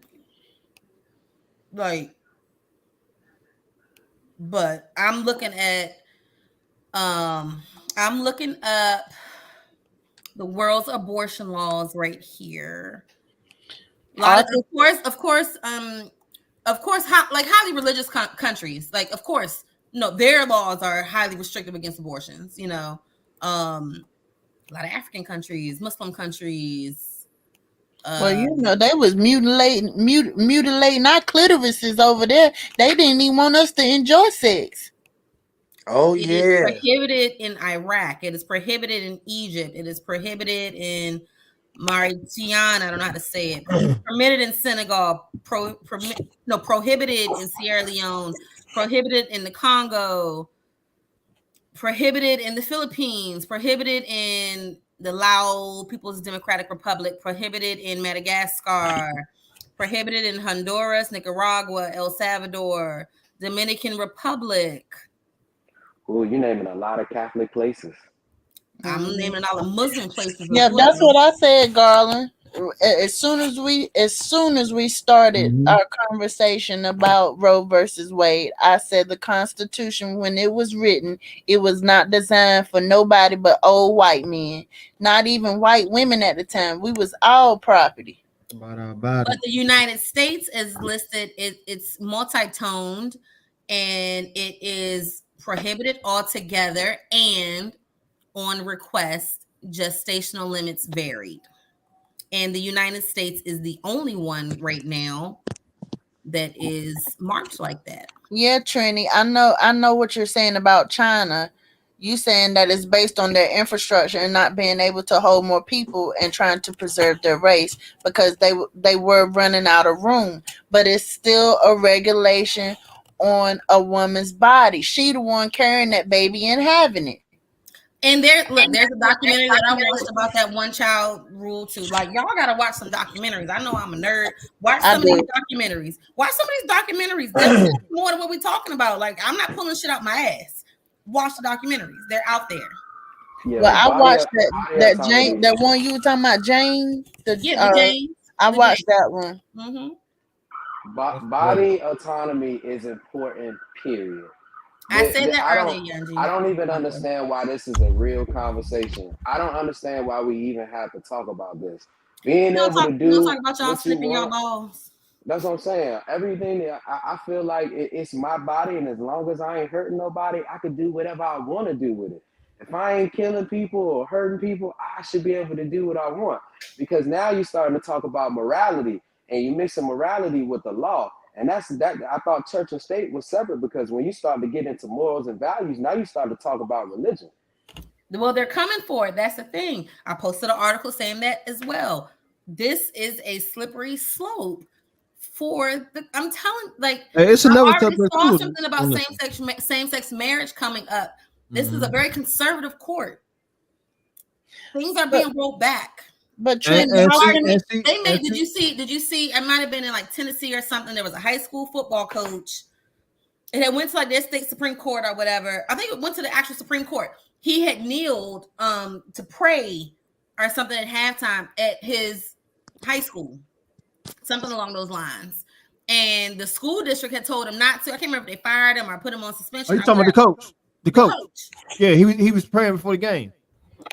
But I'm looking at I'm looking up the world's abortion laws right here. Of course, like highly religious countries, like of course, their laws are highly restrictive against abortions. A lot of African countries, Muslim countries. Well, they was mutilating our clitorises over there. They didn't even want us to enjoy sex. Oh, it is prohibited in Iraq. It is prohibited in Egypt. It is prohibited in Mauritania. I don't know how to say it. Permitted in Senegal. Prohibited in Sierra Leone. Prohibited in the Congo. Prohibited in the Philippines. Prohibited in the Lao People's Democratic Republic, prohibited in Madagascar, prohibited in Honduras, Nicaragua, El Salvador, Dominican Republic. Oh, you're naming a lot of Catholic places. I'm naming all the Muslim places. Yeah, that's what I said, Garland. As soon as we started our conversation about Roe versus Wade, I said the Constitution, when it was written, it was not designed for nobody but old white men, not even white women at the time. We was all property. But the United States is listed. It's multi-toned, and it is prohibited altogether, and on request, gestational limits varied. And the United States is the only one right now that is marked like that. Yeah, Trini, I know what you're saying about China. You saying that it's based on their infrastructure and not being able to hold more people and trying to preserve their race because they were running out of room. But it's still a regulation on a woman's body. She the one carrying that baby and having it. And there's a documentary that I watched about that one child rule too. Like, y'all gotta watch some documentaries. I know I'm a nerd. Watch some of these documentaries. Watch some of these documentaries. There's more than what we're talking about. Like, I'm not pulling shit out my ass. Watch the documentaries. They're out there. Yeah, well, I watched that Jane, that one you were talking about, Jane. Jane. I watched that one. Body autonomy is important, period. I said that earlier, Yunji. I don't even understand why this is a real conversation. I don't understand why we even have to talk about this. Being able to do talk about y'all slipping your balls. That's what I'm saying. Everything that I feel like it's my body, and as long as I ain't hurting nobody, I can do whatever I want to do with it. If I ain't killing people or hurting people, I should be able to do what I want. Because now you're starting to talk about morality, and you're mixing morality with the law. And that's that. I thought church and state was separate, because when you start to get into morals and values, now you start to talk about religion. Well, they're coming for it. That's the thing. I posted an article saying that as well. This is a slippery slope for the. I'm telling, like, it's I another already saw too, something about same sex marriage coming up. This is a very conservative court. Things are being rolled back. But Trent, did you see? I might have been in like Tennessee or something. There was a high school football coach. And it went to like their state Supreme Court or whatever. I think it went to the actual Supreme Court. He had kneeled to pray or something at halftime at his high school, something along those lines. And the school district had told him not to. I can't remember if they fired him or put him on suspension. Are you talking about the coach? The coach. Yeah, he was praying before the game.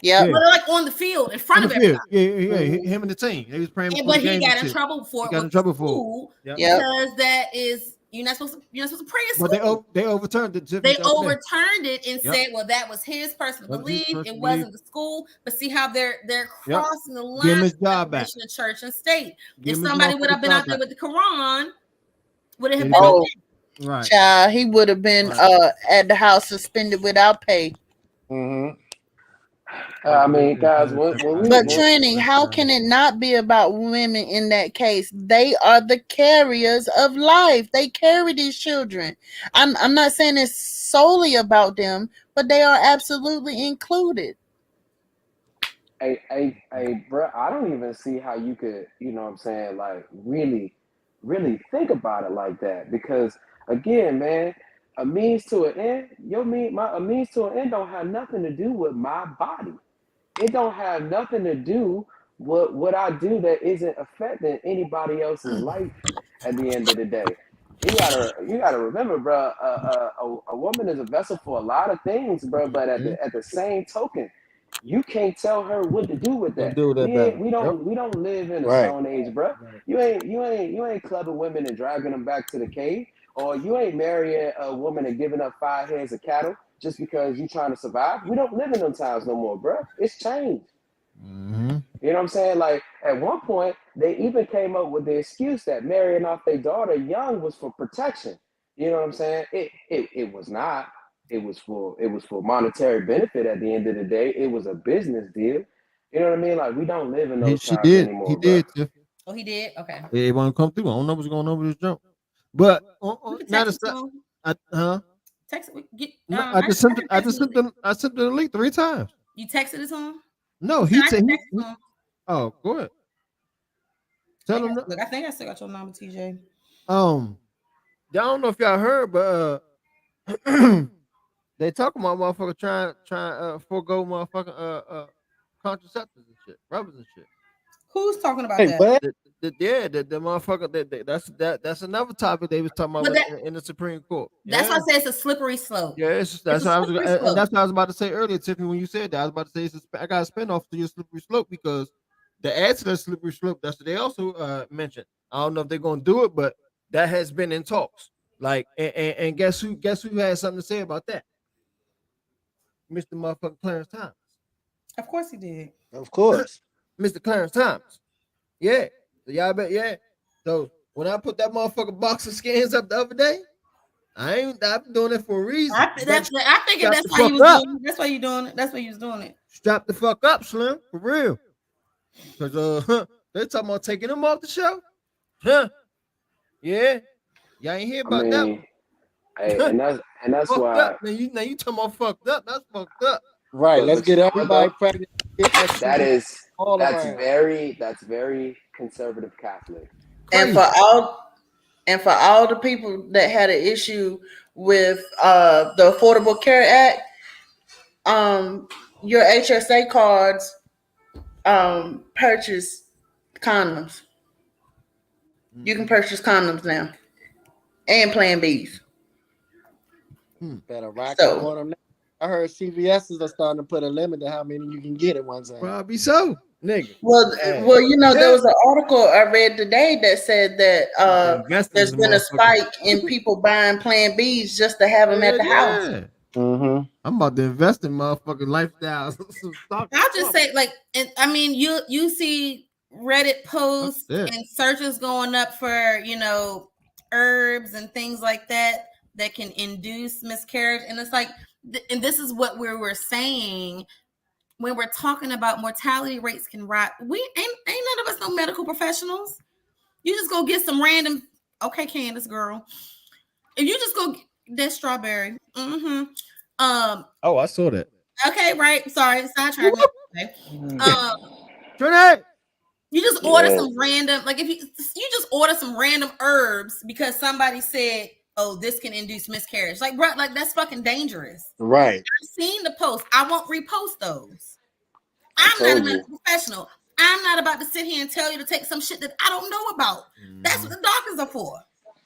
Yeah, but like on the field in front of everybody. Yeah, him and the team. He was praying. Yeah, but he got in trouble for it. He got in trouble for it. Because that is. You're not supposed to pray at school. But they overturned it. They overturned it and said, "Well, that was his personal belief. It wasn't the school." But see how they're crossing the line. Give him his job back. Of church and state. If somebody would have been out there with the Quran, would it have been okay? Right? Child, he would have been at the house suspended without pay. Mm-hmm. I mean, guys, but Trini, how can it not be about women in that case? They are the carriers of life. They carry these children. I'm not saying it's solely about them, but they are absolutely included. Hey, bro, I don't even see how you could, you know what I'm saying, like really think about it like that. Because again, man, a means to an end, a means to an end don't have nothing to do with my body. It don't have nothing to do with what I do that isn't affecting anybody else's life at the end of the day. You gotta remember, bro, a woman is a vessel for a lot of things, bro, but at the same token, you can't tell her what to do with that. We don't live in a stone age, bro. You ain't clubbing women and dragging them back to the cave, or you ain't marrying a woman and giving up 5 heads of cattle just because you're trying to survive. We don't live in them times no more, bro. It's changed. Mm-hmm. You know what I'm saying? Like at one point, they even came up with the excuse that marrying off their daughter young was for protection. You know what I'm saying? It was not. It was for monetary benefit at the end of the day. It was a business deal. You know what I mean? Like we don't live in those times anymore. He did. Oh, he did? Okay. It won't come through. I don't know what's going on with this jump. But not a text it. I sent the link 3 times. You texted it to him? No, he said. Oh, go ahead. Tell him. Look, I think I still got your number, TJ. I don't know if y'all heard, but they talking about motherfucker trying forego motherfucking contraceptives and shit, rubbers and shit. Who's talking about that? The motherfucker. That's another topic they was talking about in the Supreme Court. That's why I say it's a slippery slope. Yeah, that's what I was about to say earlier, Tiffany. When you said that, I was about to say I got a spin off to your slippery slope because the add to the slippery slope. That's what they also mentioned. I don't know if they're gonna do it, but that has been in talks. Like, and guess who had something to say about that? Mr. Motherfucking Clarence Thomas. Of course he did. Of course. Mr. Clarence Thomas. Yeah. So y'all bet, yeah. So when I put that motherfucking box of scans up the other day, I've been doing it for a reason. I figured that's why you was doing it. That's why you doing it. That's why you was doing it. Strap the fuck up, Slim, for real. Because they're talking about taking them off the show. Huh? Yeah. Y'all ain't hear about that one. Hey, and that's why up. Now you talking about fucked up. That's fucked up. Right. Let's get everybody pregnant. That's very conservative Catholic. And for all the people that had an issue with the Affordable Care Act, your HSA cards purchase condoms. You can purchase condoms now and Plan Bs. Better rock on them now. I heard CVS's are starting to put a limit to how many you can get at one time. Probably so, nigga. Well, you know, there was an article I read today that said that there's been a spike in people buying Plan Bs just to have them at the house. Mm-hmm. I'm about to invest in motherfucking lifestyles. I'll just say, like, I mean, you see Reddit posts and searches going up for, you know, herbs and things like that can induce miscarriage, and it's like. And this is what we were saying when we're talking about mortality rates can rise, we ain't none of us no medical professionals. You just go get some random, okay, Candace girl. If you just go that strawberry, oh, I saw that. Okay, right. Sorry, sidetrack. Okay. You just order some random, like if you just order some random herbs because somebody said, "Oh, this can induce miscarriage." Like, bro, like that's fucking dangerous. Right. I've seen the post. I won't repost those. I'm not a medical professional. I'm not about to sit here and tell you to take some shit that I don't know about. That's what the doctors are for.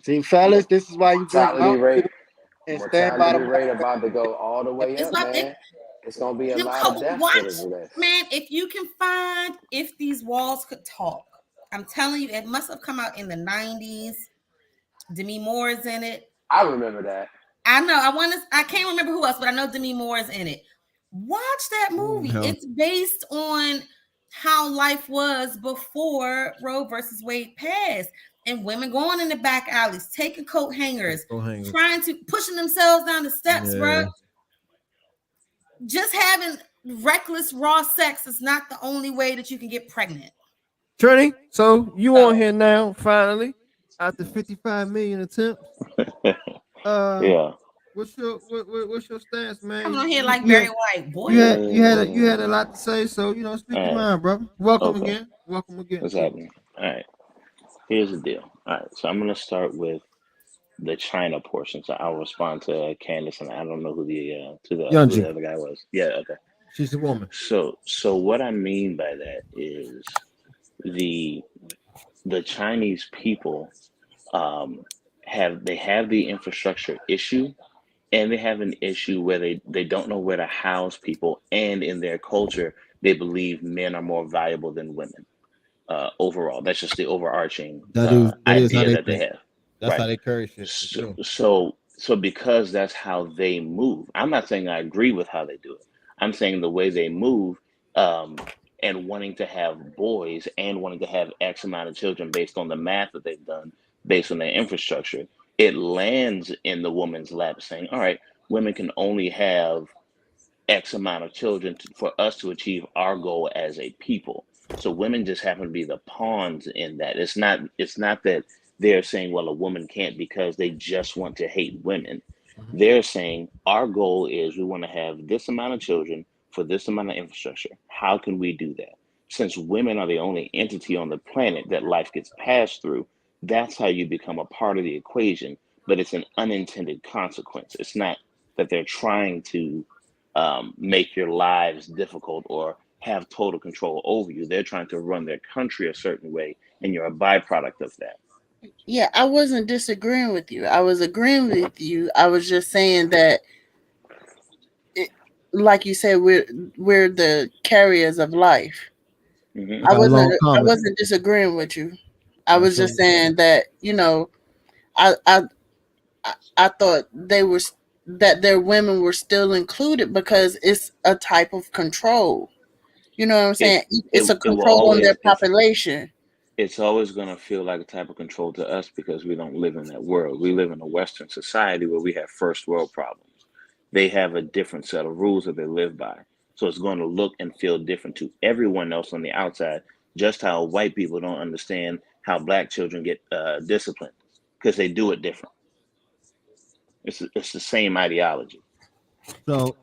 See, fellas, this is why you mortality rate. And stand by the rate about to go all the way up, man. It's gonna be a lot of deaths because of this. Man, if you can find If These Walls Could Talk, I'm telling you, it must have come out in the 90s. Demi Moore is in it. I remember that. I know. I can't remember who else, but I know Demi Moore is in it. Watch that movie. It's based on how life was before Roe versus Wade passed. And women going in the back alleys, taking coat hangers, pushing themselves down the steps, bro. Just having reckless raw sex is not the only way that you can get pregnant. Trini, so you on here now, finally, after 55 million attempts. Yeah. What's your stance, man? Coming on here like Barry White, boy. You had a lot to say, so speak your mind, brother. Welcome again. Welcome again. What's happening? All right. Here's the deal. All right. So I'm gonna start with the China portion. So I'll respond to Candace, and I don't know who the other guy was. Yeah. Okay. She's a woman. So what I mean by that is the Chinese people have the infrastructure issue, and they have an issue where they don't know where to house people, and in their culture they believe men are more valuable than women. Overall, that's just the overarching idea that they have. That's how they carry shit. So because that's how they move. I'm not saying I agree with how they do it. I'm saying the way they move, and wanting to have boys and wanting to have X amount of children based on the math that they've done, based on their infrastructure, it lands in the woman's lap saying, all right, women can only have X amount of children for us to achieve our goal as a people. So women just happen to be the pawns in that. It's not that they're saying, well, a woman can't because they just want to hate women. Mm-hmm. They're saying our goal is we want to have this amount of children for this amount of infrastructure. How can we do that? Since women are the only entity on the planet that life gets passed through, that's how you become a part of the equation, but it's an unintended consequence. It's not that they're trying to make your lives difficult or have total control over you. They're trying to run their country a certain way, and you're a byproduct of that. Yeah, I wasn't disagreeing with you. I was agreeing with you. I was just saying that, like you said, we're the carriers of life. Mm-hmm. I wasn't disagreeing with you. I was just saying that, I thought that their women were still included because it's a type of control. You know what I'm saying? It's a control on their population. It's always going to feel like a type of control to us because we don't live in that world. We live in a Western society where we have first world problems. They have a different set of rules that they live by. So it's going to look and feel different to everyone else on the outside, just how white people don't understand how black children get disciplined because they do it different. It's the same ideology. So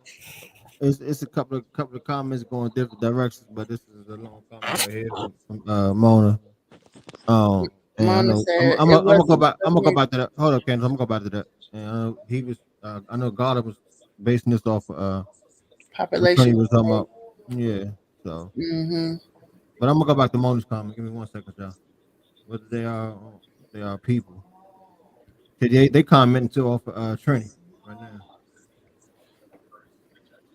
it's a couple of comments going different directions, but this is a long comment right here from Mona. And Mona I'm gonna go back. I'm gonna go back to that. Hold up, Candace. I'm gonna go back to that. And he was. I know God was basing this off population. He was talking about. Yeah. So. Mm-hmm. But I'm gonna go back to Mona's comment. Give me 1 second, y'all. What they are people. They commenting too off Trini right now.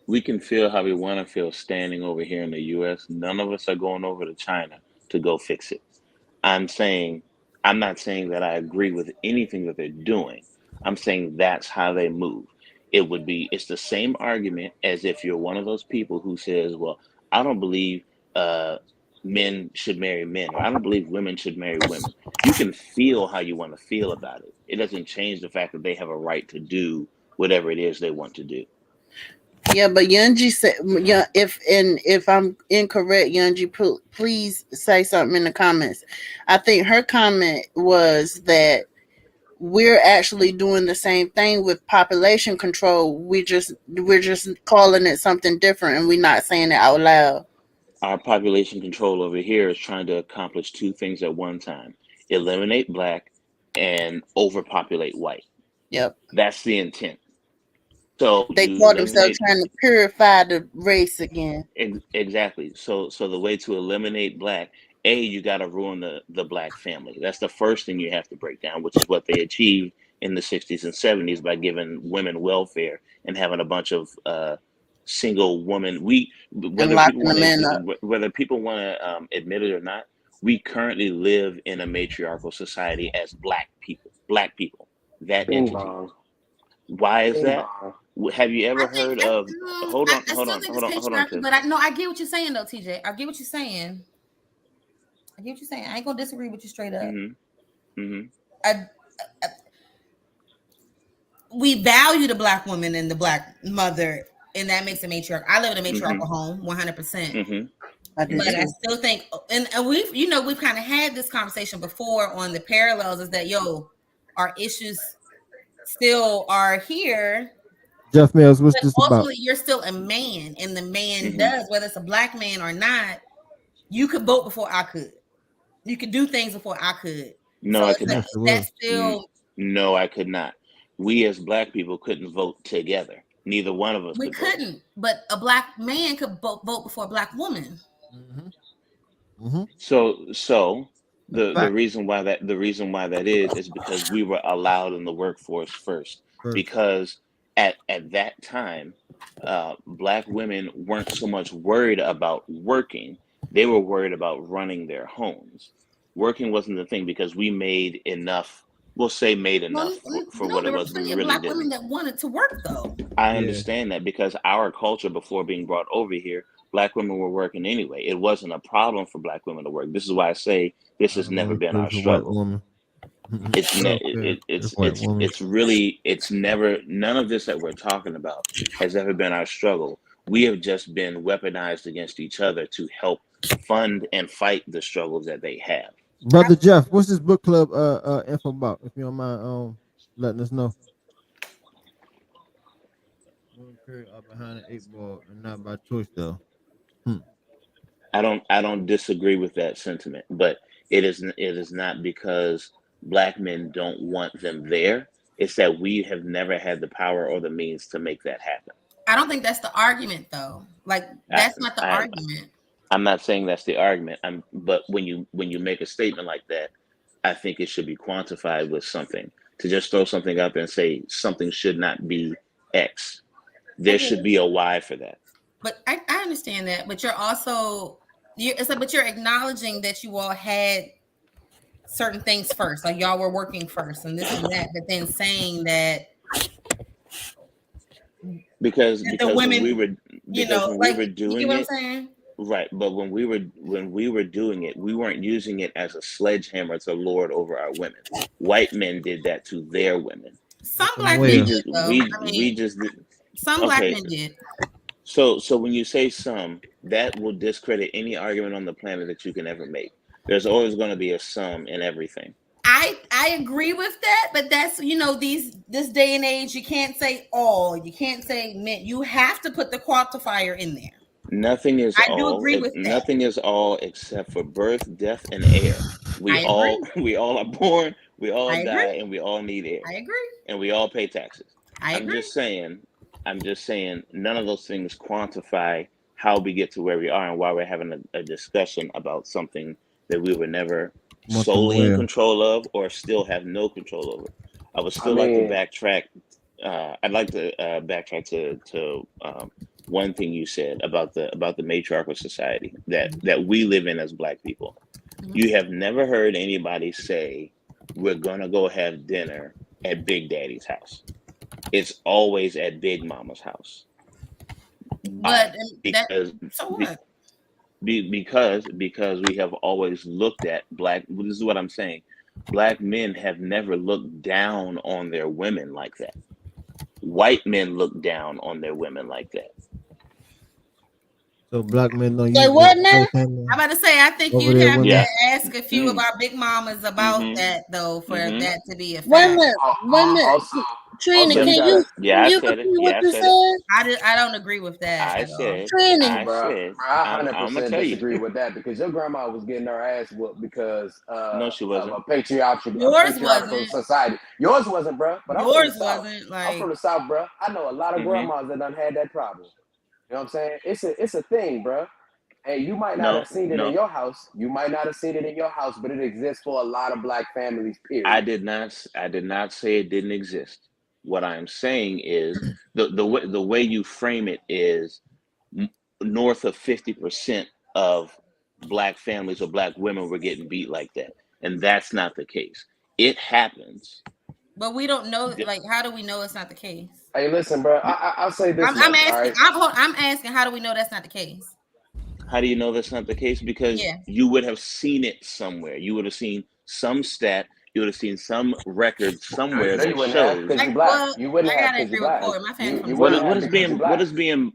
We can feel how we want to feel standing over here in the U.S. None of us are going over to China to go fix it. I'm not saying that I agree with anything that they're doing. I'm saying that's how they move. It's the same argument as if you're one of those people who says, well, I don't believe men should marry men, or I don't believe women should marry women. You can feel how you want to feel about it. It doesn't change the fact that they have a right to do whatever it is they want to do. Yeah, but Yunji said, yeah, if I'm incorrect, Yunji, please say something in the comments. I think her comment was that we're actually doing the same thing with population control. We're just calling it something different, and we're not saying it out loud. Our population control over here is trying to accomplish two things at one time: eliminate black and overpopulate white. Yep. That's the intent. So They you call themselves eliminate trying to purify the race again. exactly. So the way to eliminate black, you got to ruin the black family. That's the first thing you have to break down, which is what they achieved in the 60s and 70s by giving women welfare and having a bunch of single woman. And locking the men up. Whether people want to admit it or not, we currently live in a matriarchal society as black people. Black people, that Bing entity. bong. Why is Bing that? bong. Have you ever heard of? Hold on, Patriarchy, but I get what you're saying though, TJ. I get what you're saying. I ain't gonna disagree with you straight up. Mm-hmm. Mm-hmm. We value the black woman and the black mother, and that makes a matriarch. I live in a matriarchal home, 100%. Mm-hmm. But I still think, and we've kind of had this conversation before on the parallels, is that our issues still are here. Jeff Mills, what's this about? Ultimately, you're still a man, and the man does, whether it's a black man or not. You could vote before I could. You could do things before I could. No, so I could not. That's still. No, I could not. We as black people couldn't vote together. Neither one of us. We couldn't, but a black man could vote before a black woman. Mm-hmm. Mm-hmm. So the reason why that is because we were allowed in the workforce first. Because at that time, black women weren't so much worried about working; they were worried about running their homes. Working wasn't the thing because we made enough. We'll say made enough for what it was. There were plenty of black women that wanted to work, though. I understand that because our culture before being brought over here, black women were working anyway. It wasn't a problem for black women to work. This is why I say this has never been our struggle. It's really never, none of this that we're talking about has ever been our struggle. We have just been weaponized against each other to help fund and fight the struggles that they have. Brother Jeff, what's this book club info about? If you don't mind letting us know. Behind the 8 ball and not by choice though. I don't disagree with that sentiment, but it is not because black men don't want them there. It's that we have never had the power or the means to make that happen. I don't think that's the argument, though. Like that's not the argument. I'm not saying that's the argument. But when you make a statement like that, I think it should be quantified with something. To just throw something up and say something should not be X, there should be a Y for that. But I understand that. But you're also but you're acknowledging that you all had certain things first, like y'all were working first, and this and that. But then saying that because the women, we were doing you know what I'm it. saying? Right, but when we were doing it, we weren't using it as a sledgehammer to lord over our women. White men did that to their women. Some black men did. Some black men did. So when you say some, that will discredit any argument on the planet that you can ever make. There's always going to be a some in everything. I agree with that, but that's this day and age, you can't say all, you can't say men. You have to put the quantifier in there. Nothing is all. I do agree with that. Nothing is all except for birth, death, and air. We all are born, we all die, and we all need air. I agree. And we all pay taxes. I'm just saying, none of those things quantify how we get to where we are and why we're having a discussion about something that we were never solely in control of or still have no control over. I would still like to backtrack. I'd like to backtrack to one thing you said about the matriarchal society that we live in as black people. Mm-hmm. You have never heard anybody say, we're gonna go have dinner at Big Daddy's house. It's always at Big Mama's house. But because we have always looked at black. This is what I'm saying. Black men have never looked down on their women like that. white men look down on their women like that. So black men don't Say use what now? I'm about to say, I think over you'd there have women. to ask a few of our big mamas about that, though, for that to be a Wait a fact. minute. Wait a minute. Trina, also, can you you I said repeat it. what I you said said? it. I don't agree with that I at all. said. Trina. I said. I I'm gonna 100% tell disagree you. with that because your grandma was getting her ass whooped because No, she of wasn't. a patriarchal Yours wasn't. society. Yours wasn't, bro. But I'm from the Yours South. wasn't. I'm from Like, the South, bro. I know a lot of grandmas that done had that problem. You know what I'm saying? It's a thing, bro. And you might not have seen it in your house. You might not have seen it in your house, but it exists for a lot of black families. Period. I did not say it didn't exist. What I'm saying is the way you frame it is north of 50% of black families or black women were getting beat like that, and that's not the case. It happens. but we don't know. Like, how do we know it's not the case? Hey, listen, bro. I'll say this I'm much. asking. All right? I'm asking. How do we know that's not the case? How do you know that's not the case? Because you would have seen it somewhere. You would have seen some stat. You would have seen some record somewhere No, you that wouldn't have shows. because you're black. You wouldn't I have gotta because you're agree with black. Corey. My family's from You the wouldn't South. have because you're black.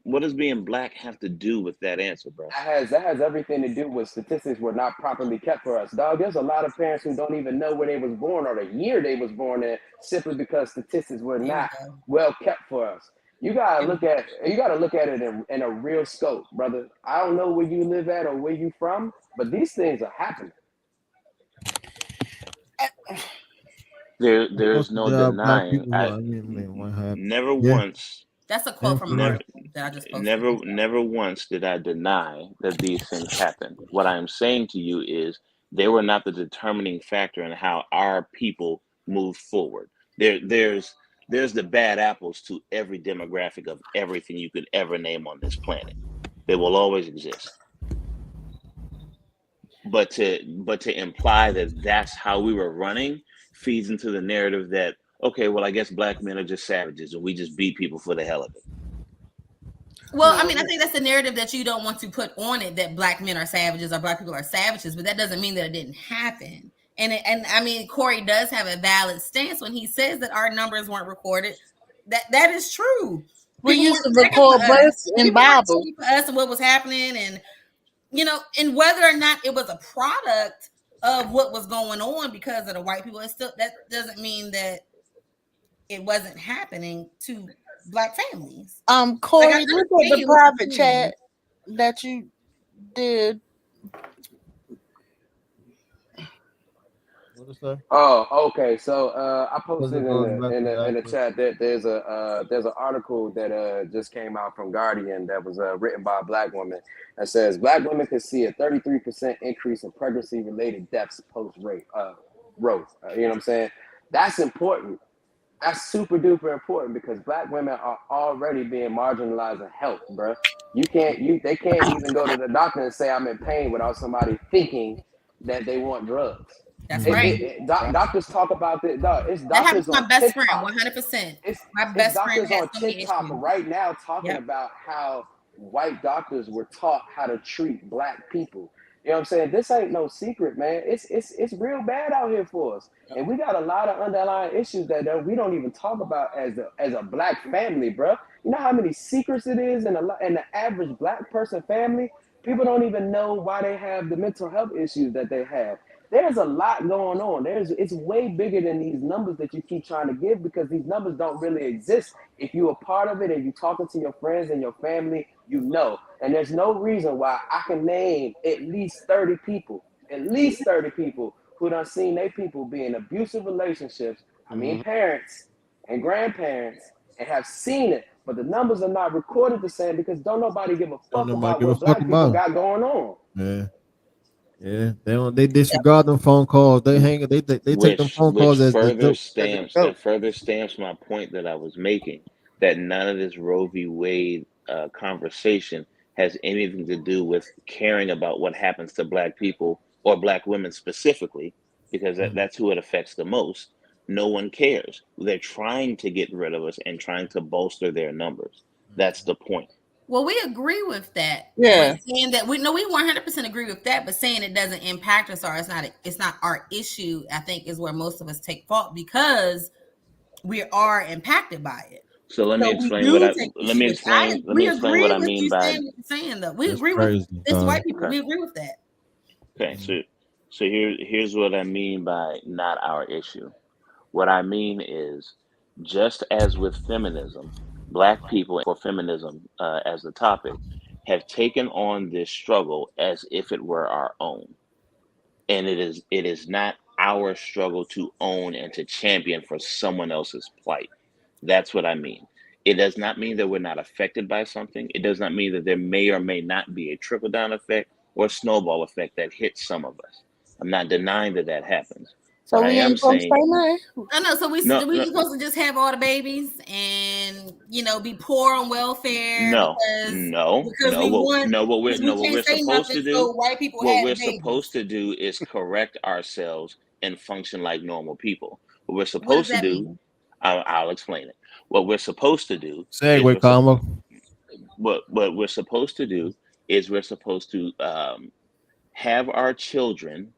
What does being black have to do with that answer, bro? That has everything to do with statistics were not properly kept for us, dog. There's a lot of parents who don't even know where they was born or the year they was born in, simply because statistics were not well kept for us. You gotta look at it in a real scope, brother. I don't know where you live at or where you from, but these things are happening. There's no denying. Never once. That's a quote from an article that I just posted. Never once did I deny that these things happened. What I'm saying to you is they were not the determining factor in how our people moved forward. There's the bad apples to every demographic of everything you could ever name on this planet. They will always exist. But to imply that that's how we were running feeds into the narrative that, okay, well, I guess black men are just savages and we just beat people for the hell of it. Well, I mean, I think that's the narrative that you don't want to put on it, that black men are savages or black people are savages, but that doesn't mean that it didn't happen. And I mean, Corey does have a valid stance when he says that our numbers weren't recorded. That is true. We used to record births and Bibles for us and what was happening, and and whether or not it was a product of what was going on because of the white people, it's still, that doesn't mean that it wasn't happening to black families. Corey, look at the private chat that you did. Oh, okay. So I posted in the chat that there's an article that just came out from Guardian that was written by a black woman that says black women could see a 33% increase in pregnancy related deaths post rape. You know what I'm saying? That's important. That's super duper important because black women are already being marginalized in health, bro. They can't even go to the doctor and say I'm in pain without somebody thinking that they want drugs. That's right. Doctors talk about this. It's that happens doctors to my on best TikTok. friend, 100%. My It's best doctors friend on TikTok right now talking about how white doctors were taught how to treat black people. You know what I'm saying? This ain't no secret, man. It's real bad out here for us, and we got a lot of underlying issues that we don't even talk about as a black family, bro. You know how many secrets it is in the average black person family? People don't even know why they have the mental health issues that they have. There's a lot going on. It's way bigger than these numbers that you keep trying to give because these numbers don't really exist. If you're a part of it and you're talking to your friends and your family, you know. And there's no reason why I can name at least 30 people who done seen their people be in abusive relationships, parents and grandparents, and have seen it. But the numbers are not recorded the same because don't nobody give a fuck about what black people got going on. Yeah, they disregard them phone calls. They take them phone calls as further stamps my point that I was making, that none of this Roe v. Wade conversation has anything to do with caring about what happens to black people or black women specifically, because that's who it affects the most. No one cares. They're trying to get rid of us and trying to bolster their numbers. That's the point. Well, we agree with that. Yeah. But saying that we 100% agree with that, but saying it doesn't impact us or it's not our issue, I think is where most of us take fault because we are impacted by it. So let me So we explain do what I take let issue me with that. explain let me We explain agree what I with mean you by saying what you're saying, though. We That's agree crazy, with this white people. okay. We agree with that. Okay, so here's what I mean by not our issue. What I mean is, just as with feminism, Black people for feminism as the topic have taken on this struggle as if it were our own, and it is not our struggle to own and to champion for someone else's plight. That's what I mean. It does not mean that we're not affected by something. It does not mean that there may or may not be a trickle down effect or snowball effect that hits some of us. I'm not denying that that happens. So But I we am ain't supposed to say saying, nothing. I know. So we no, we no, supposed to just have all the babies and be poor on welfare no, because no, no. we What want no, we what we're can't say supposed nothing, to do, so white people what had the we're babies. supposed to do is correct ourselves and function like normal people. What we're What does supposed to that do, mean? I'll explain it. What we're supposed to do is Segue combo. what we're supposed to do is we're supposed to have our children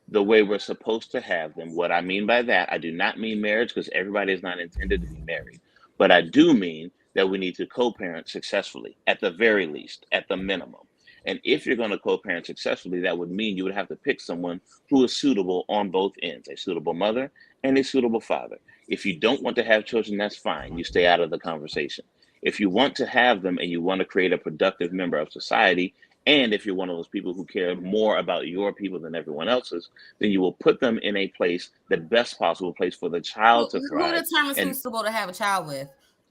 the way we're supposed to have them. What I mean by that, I do not mean marriage because everybody is not intended to be married, but I do mean that we need to co-parent successfully, at the very least, at the minimum. And if you're going to co-parent successfully, that would mean you would have to pick someone who is suitable on both ends, a suitable mother and a suitable father. If you don't want to have children, that's fine. You stay out of the conversation. If you want to have them and you want to create a productive member of society, and if you're one of those people who care more about your people than everyone else's, then you will put them in a place, the best possible place for the child to Who thrive. determines And who's suitable to have a child with?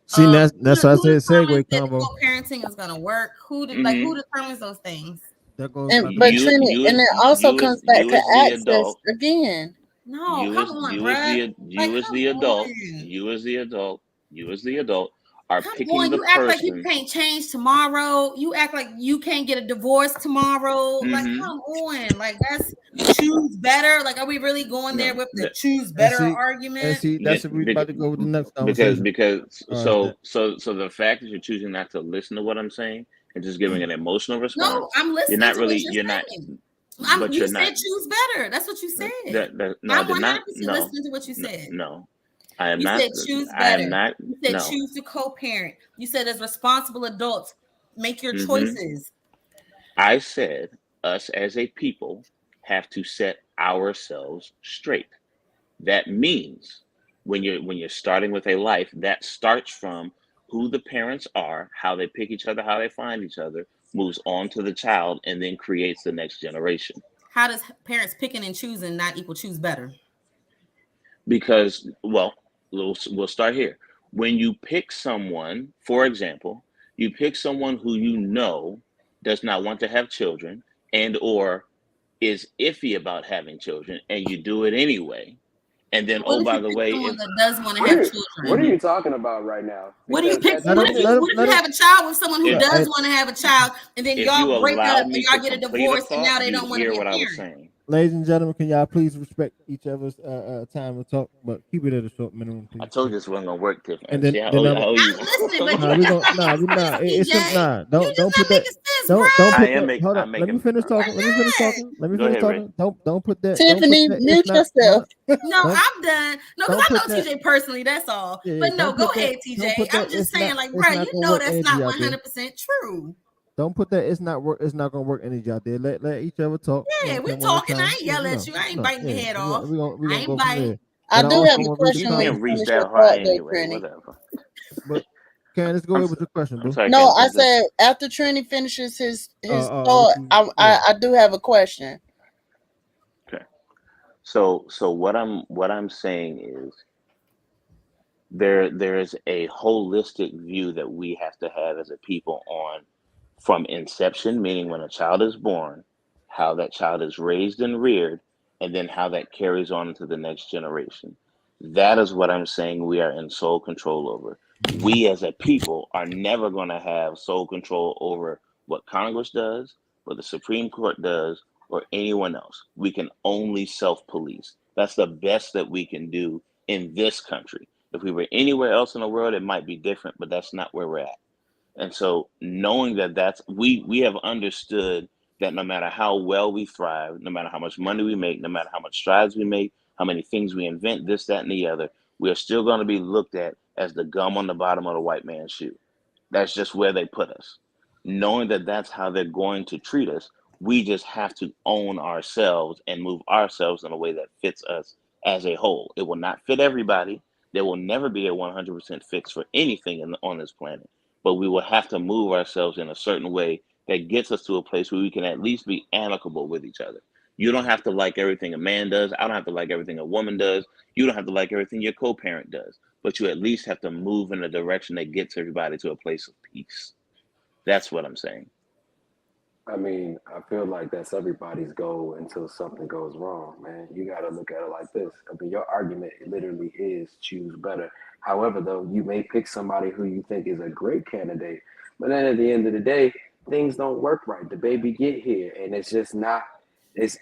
See, that's why I Who said determines segue that the combo. co-parenting is gonna work? Who mhm, determines those things? That goes And back to but you Trini, you and as it also you as comes back you to as the access adult, No, again. you come as on, you as bruh. the Like, you as come the adult, on. you as the adult, you as the adult are Come picking on, the you act like you person. can't change tomorrow. You act like you can't get a divorce tomorrow. Like, Hmm. come on. Like, that's choose better. Like, are we really going there No, with the choose and better see and argument? see that's what we about to go with the next conversation. so the fact that you're choosing not to listen to what I'm saying and just giving an emotional No, response, I'm listening to what you're you're not, saying. but You you're said not. choose better. That's what you said. No, I I'm did 100% not. No, listening to what you no, said. no. I am You not. said choose I am better. not. You said No. choose to co-parent. You said as responsible adults, make your Hmm. choices. I said us as a people have to set ourselves straight. That means when you're starting with a life, that starts from who the parents are, how they pick each other, how they find each other, moves on to the child, and then creates the next generation. How does parents picking and choosing not equal choose better? Because, well, we'll start here. When you pick someone, for example, you pick someone who you know does not want to have children and or is iffy about having children, and you do it anyway. And then, What oh, if by you the pick way, someone if that does want to What have are what are children? mhm, you talking about right now? What do you Because pick? at the Let him end of the What if let you him have a child with someone who if does want to have a child, and then if you y'all break up allowed and me y'all to get a complete a divorce, and thought, now they you'd don't want to hear be a what I was parent? saying. ladies and gentlemen, can y'all please respect each other's time to talk, but keep it at a short minimum, I please. told you this wasn't gonna work, Tiffany. And See, then I owe you I'm one. listening, but nah, you're we just gonna not nah, we making nah. sense, It's TJ. nah. You're just Don't not put that. making sense, Don't bro. I put am that. make Hold I'm up. Let me making finish Why talking. Let me finish not? talking. Let me go finish ahead, Ray. talking. Don't put that. Don't put Tiffany, that. It's mute not. Hold yourself. up. No, Don't I'm done. No, because don't I know put that. TJ personally. That's all. Yeah, yeah. But no, Don't go put that. ahead, TJ. Don't put I'm that. just saying, like, It's bro, not you gonna know work that's energy not out there. 100% true. Don't put that. It's not work. It's not gonna work energy out there. Let each other talk. You know Yeah, what I'm we saying? One at a talking. I time. ain't Yeah, yelling at you. I ain't no. biting your Yeah, head we gonna off. we gonna we I gonna ain't go from biting. there. I And I do also have a want to read the You question when you can't comments. reach finish your that high thought, though, anyway. Trini. Whatever. But Candace, go I'm ahead s- with your question, I'm bro. sorry, No, I Candace. said after Trini finishes his thought, What you? Yeah. I do have a question. Okay. So what I'm saying is there is a holistic view that we have to have as a people on from inception, meaning when a child is born, how that child is raised and reared, and then how that carries on into the next generation. That is what I'm saying we are in sole control over. We as a people are never going to have sole control over what Congress does, what the Supreme Court does, or anyone else. We can only self police. That's the best that we can do in this country. If we were anywhere else in the world, it might be different, but that's not where we're at. And so knowing that we have understood that no matter how well we thrive, no matter how much money we make, no matter how much strides we make, how many things we invent, this, that, and the other, we are still going to be looked at as the gum on the bottom of the white man's shoe. That's just where they put us. Knowing that that's how they're going to treat us, we just have to own ourselves and move ourselves in a way that fits us as a whole. It will not fit everybody. There will never be a 100% fix for anything on this planet, but we will have to move ourselves in a certain way that gets us to a place where we can at least be amicable with each other. You don't have to like everything a man does. I don't have to like everything a woman does. You don't have to like everything your co-parent does, but you at least have to move in a direction that gets everybody to a place of peace. That's what I'm saying. I mean, I feel like that's everybody's goal until something goes wrong, man. You got to look at it like this. I mean, your argument literally is choose better. However, though, you may pick somebody who you think is a great candidate, but then at the end of the day, things don't work right. The baby get here, and it's just not. It's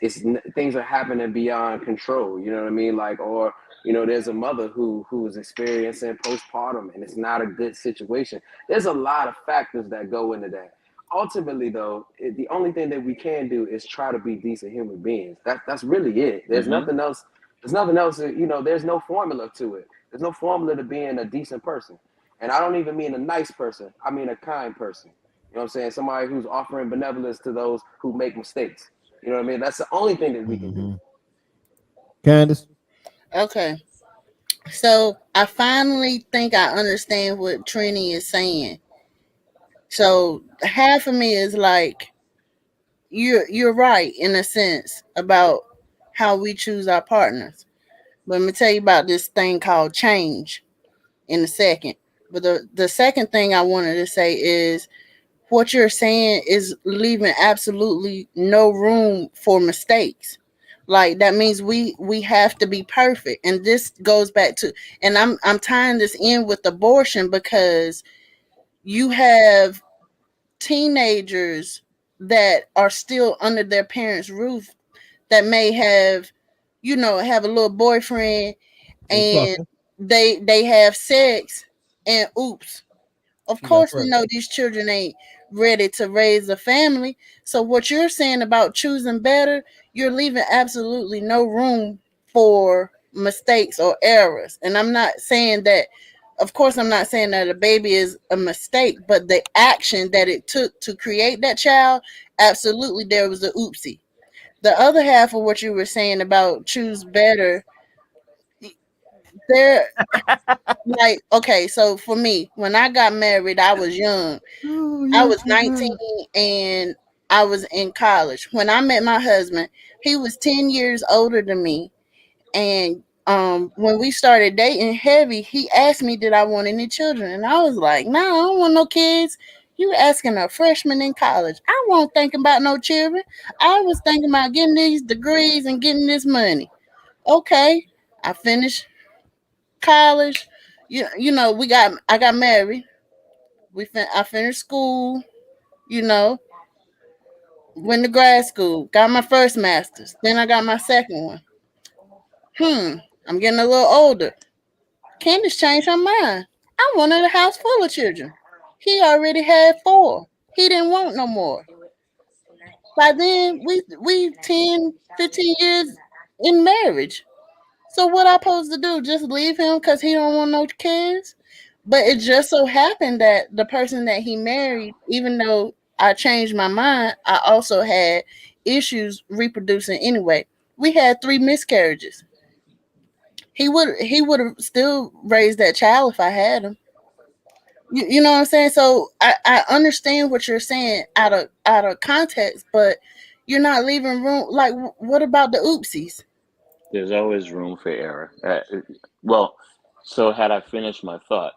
things are happening beyond control. You know what I mean? Like, or there's a mother who is experiencing postpartum, and it's not a good situation. There's a lot of factors that go into that. Ultimately, though, the only thing that we can do is try to be decent human beings. That's really it. There's nothing else. There's nothing else. There's no formula to it. There's no formula to being a decent person. And I don't even mean a nice person. I mean a kind person. You know what I'm saying? Somebody who's offering benevolence to those who make mistakes. You know what I mean? That's the only thing that we can do. Candace? Okay. So I finally think I understand what Trini is saying. So half of me is like, you're right in a sense about how we choose our partners. But let me tell you about this thing called change in a second. But the second thing I wanted to say is what you're saying is leaving absolutely no room for mistakes. Like that means we have to be perfect. And this goes back to, and I'm tying this in with abortion because you have teenagers that are still under their parents' roof that may have, have a little boyfriend and they have sex and oops. Of course we know these children ain't ready to raise a family. So what you're saying about choosing better, you're leaving absolutely no room for mistakes or errors. And I'm not saying that, of course, I'm not saying that a baby is a mistake, but the action that it took to create that child, absolutely there was a oopsie. The other half of what you were saying about choose better, there, like, okay, so for me, when I got married, I was young. I was 19 and I was in college. When I met my husband, he was 10 years older than me. And when we started dating heavy, he asked me, did I want any children? And I was like, no, I don't want no kids. You asking a freshman in college. I won't think about no children. I was thinking about getting these degrees and getting this money. Okay. I finished college. I got married. I finished school, you know, went to grad school, got my first master's. Then I got my second one. I'm getting a little older. Candace changed her mind. I wanted a house full of children. He already had 4. He didn't want no more. By then, we 10, 15 years in marriage. So what I supposed to do? Just leave him because he don't want no kids? But it just so happened that the person that he married, even though I changed my mind, I also had issues reproducing anyway. We had 3 miscarriages. He would have still raised that child if I had him. You know what I'm saying? So I understand what you're saying out of context, but you're not leaving room. Like, what about the oopsies? There's always room for error. Well, so had I finished my thought,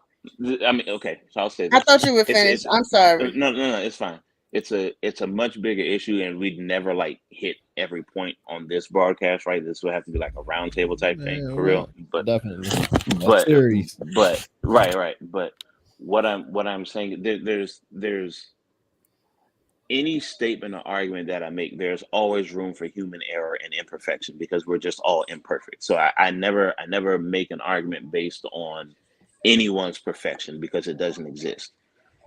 I mean, okay, so I'll say I this. thought you were finished. It's I'm sorry. no, it's fine. It's a much bigger issue, and we'd never like hit every point on this broadcast, right? This would have to be like a roundtable type thing for real. But definitely, but series. but right. But what I'm saying, there's any statement or argument that I make, there's always room for human error and imperfection because we're just all imperfect. So I never make an argument based on anyone's perfection because it doesn't exist.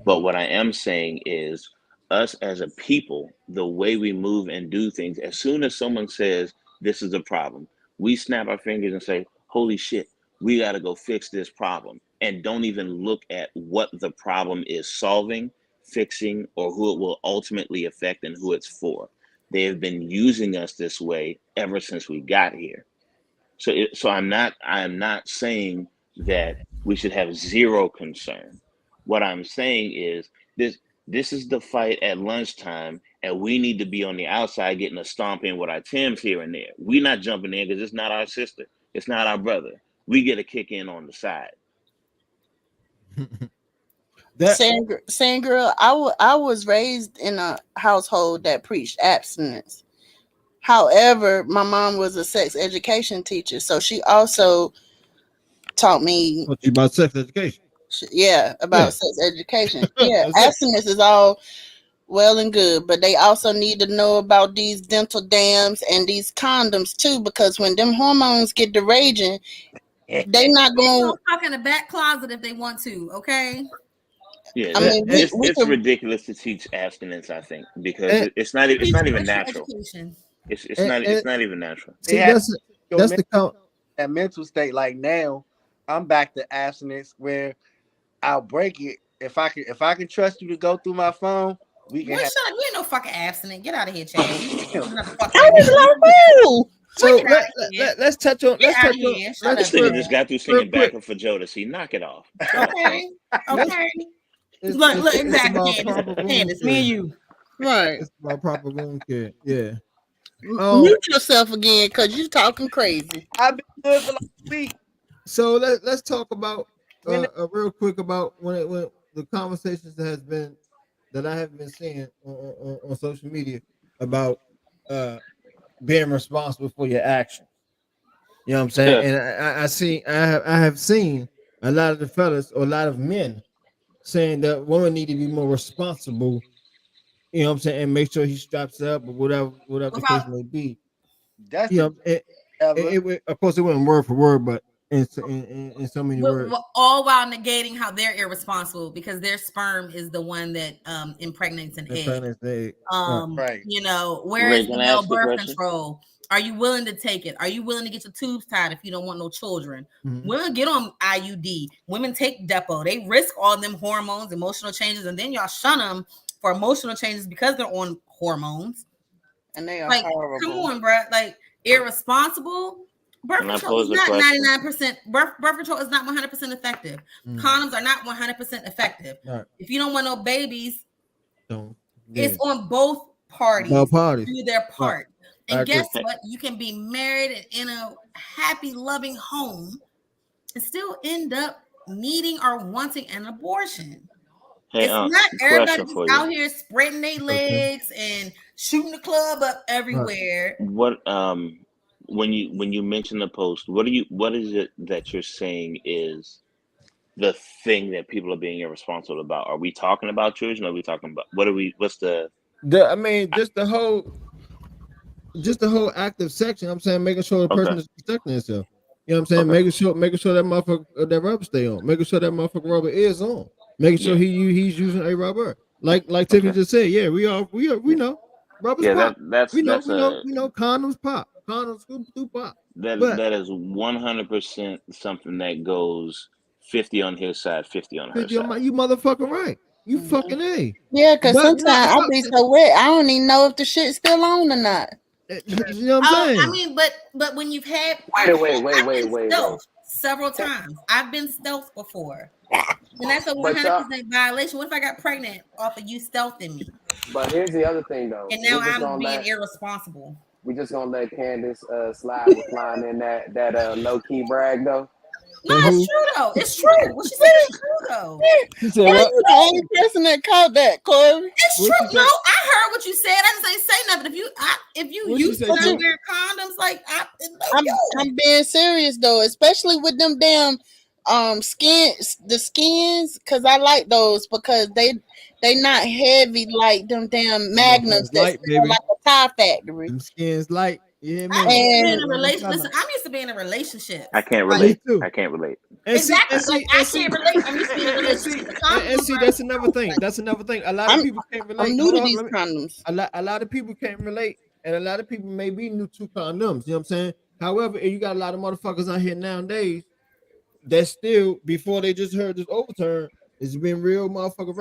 But what I am saying is us as a people, the way we move and do things, as soon as someone says this is a problem, we snap our fingers and say, holy shit, we got to go fix this problem. and don't even look at what the problem is solving, fixing, or who it will ultimately affect and who it's for. They have been using us this way ever since we got here. So I am not saying that we should have zero concern. What I'm saying is this is the fight at lunchtime, and we need to be on the outside getting a stomp in with our Tims here and there. We're not jumping in because it's not our sister, it's not our brother. We get a kick in on the side. Saying girl, I was raised in a household that preached abstinence. However, my mom was a sex education teacher, so she also taught me about sex education. About sex education. Yeah, abstinence is all well and good, but they also need to know about these dental dams and these condoms too, because when them hormones get to raging, they not going to talk in the back closet if they want to. Okay. Yeah, I mean, it's ridiculous to teach abstinence. I think because it's not even natural. It's not even natural. See, that's that mental state. Like now, I'm back to abstinence where I'll break it if I can trust you to go through my phone. We can. Shut up! You ain't no fucking abstinent. Get out of here, Chad. So let's touch on. This nigga just got through singing backup for Jodeci. Knock it off. Okay. Look, exactly. Candace, me and you. Right. It's about proper wound care. Yeah. Mute yourself again, cause you talking crazy. I've been good for like a week. So let's talk about real quick about when the conversations that I have been seeing on social media about being responsible for your actions. You know what I'm saying? And I have seen a lot of the fellas or a lot of men saying that women need to be more responsible. You know what I'm saying, and make sure he straps up or whatever the case may be. That's of course it wasn't word for word, but in so many words. All while negating how they're irresponsible because their sperm is the one that impregnates an egg. Right. You know, where is the male birth control? Are you willing to take it? Are you willing to get your tubes tied if you don't want no children? Mm-hmm. Women get on IUD. Women take Depo. They risk all them hormones, emotional changes, and then y'all shun them for emotional changes because they're on hormones. And they are like, horrible. Come on, bro. Like, irresponsible. Birth control is not 99%. Birth control is not 100% effective. Condoms are not 100% effective. Right. If you don't want no babies, it's on both parties. Do their part. Right. And guess what? You can be married and in a happy, loving home and still end up needing or wanting an abortion. Hey, it's not everybody that's out here spreading their legs and shooting the club up everywhere. What when you mention the post, what is it that you're saying is the thing that people are being irresponsible about? Are we talking about children? Or are we talking about what's the I mean, just the whole active section. I'm saying making sure the person is protecting himself. You know what I'm saying? Making sure that motherfucker that rubber stay on. Making sure that motherfucker rubber is on. Making sure he's using a rubber. Like Tiffany just said, we know. Rubbers pop. We know condoms pop. Condoms do pop. That is 100% something that goes 50 on his side, 50 on her side. You motherfucking right. You fucking A. Yeah, because sometimes I be so wet, I don't even know if the shit's still on or not. You know what I'm saying? I mean, but when you've had wait. Several times. I've been stealth before. And that's a 100% violation. What if I got pregnant off of you stealthing me? But here's the other thing, though. And now I'm being irresponsible. We just gonna let Candace slide with flying in that low key brag though. No, it's true though. It's true. What she said is true though. You the only person that caught that, Corey. It's true. No, I heard what you said. I didn't say nothing. If you used to wear condoms, like I'm being serious though, especially with them damn skins, because I like those because they not heavy like them damn magnums that smell like a tire factory. Them skins light. Yeah, man. I'm used to being in a relationship. I can't relate. I can't relate. Exactly. I can't relate. I'm used to being in a relationship. And see, that's another thing. A lot of people can't relate. I'm new to these condoms. A lot of people can't relate, and a lot of people may be new to condoms. You know what I'm saying? However, you got a lot of motherfuckers out here nowadays that's still before they just heard this overturn. It's been real motherfucking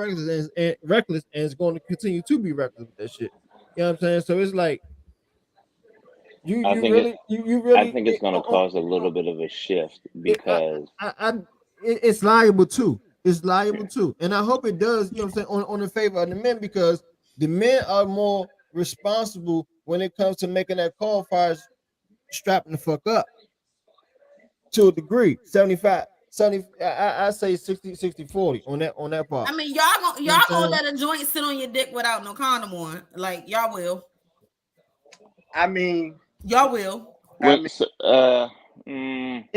reckless and it's going to continue to be reckless with that shit. You know what I'm saying? So it's like I you think really it's going to cause a little bit of a shift because it's liable too. It's liable too, and I hope it does. You know what I'm saying on the favor of the men because the men are more responsible when it comes to making that call fires strapping the fuck up to a degree. 75, 70. I say 60, 40 on that part. I mean, y'all gonna let a joint sit on your dick without no condom on? Like y'all will. I mean, y'all will. It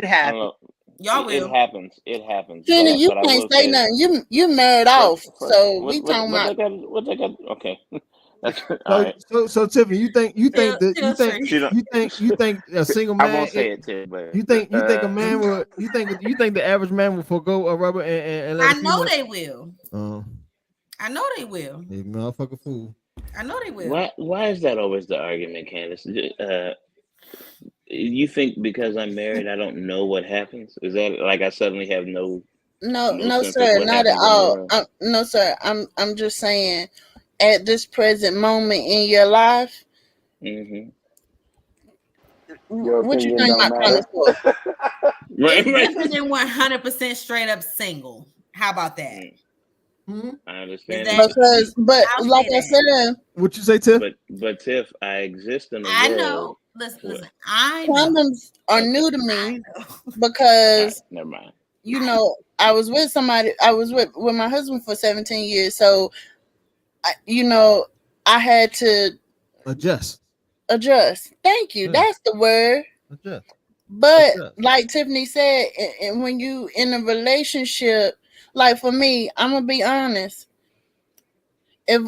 happens. Y'all will. It happens. It happens. Kenny, you but can't say nothing. You married off, so we talking about. What they got? Okay, that's all right. So Tiffany, you think a single man? I won't say it, Tiff, but you think a man would? You think the average man will forgo a rubber and let? I know they will. I know they will. You motherfucking fool. I know they will. Why is that always the argument, Candace? You think because I'm married, I don't know what happens? Is that like I suddenly have no sense sir, of what not at happens all. No, sir. I'm just saying, at this present moment in your life, what you think about kind of stuff? It's different than 100% straight up single. How about that? I understand because, but like I said, what you say, Tiff? But Tiff, I exist in a I world. know. Listen. I know. Condoms are new to me because never mind. You know, I was with somebody. I was with my husband for 17 years, so I had to adjust. Thank you. That's the word. Adjust. But like Tiffany said, and when you in a relationship, like for me, I'm gonna be honest. If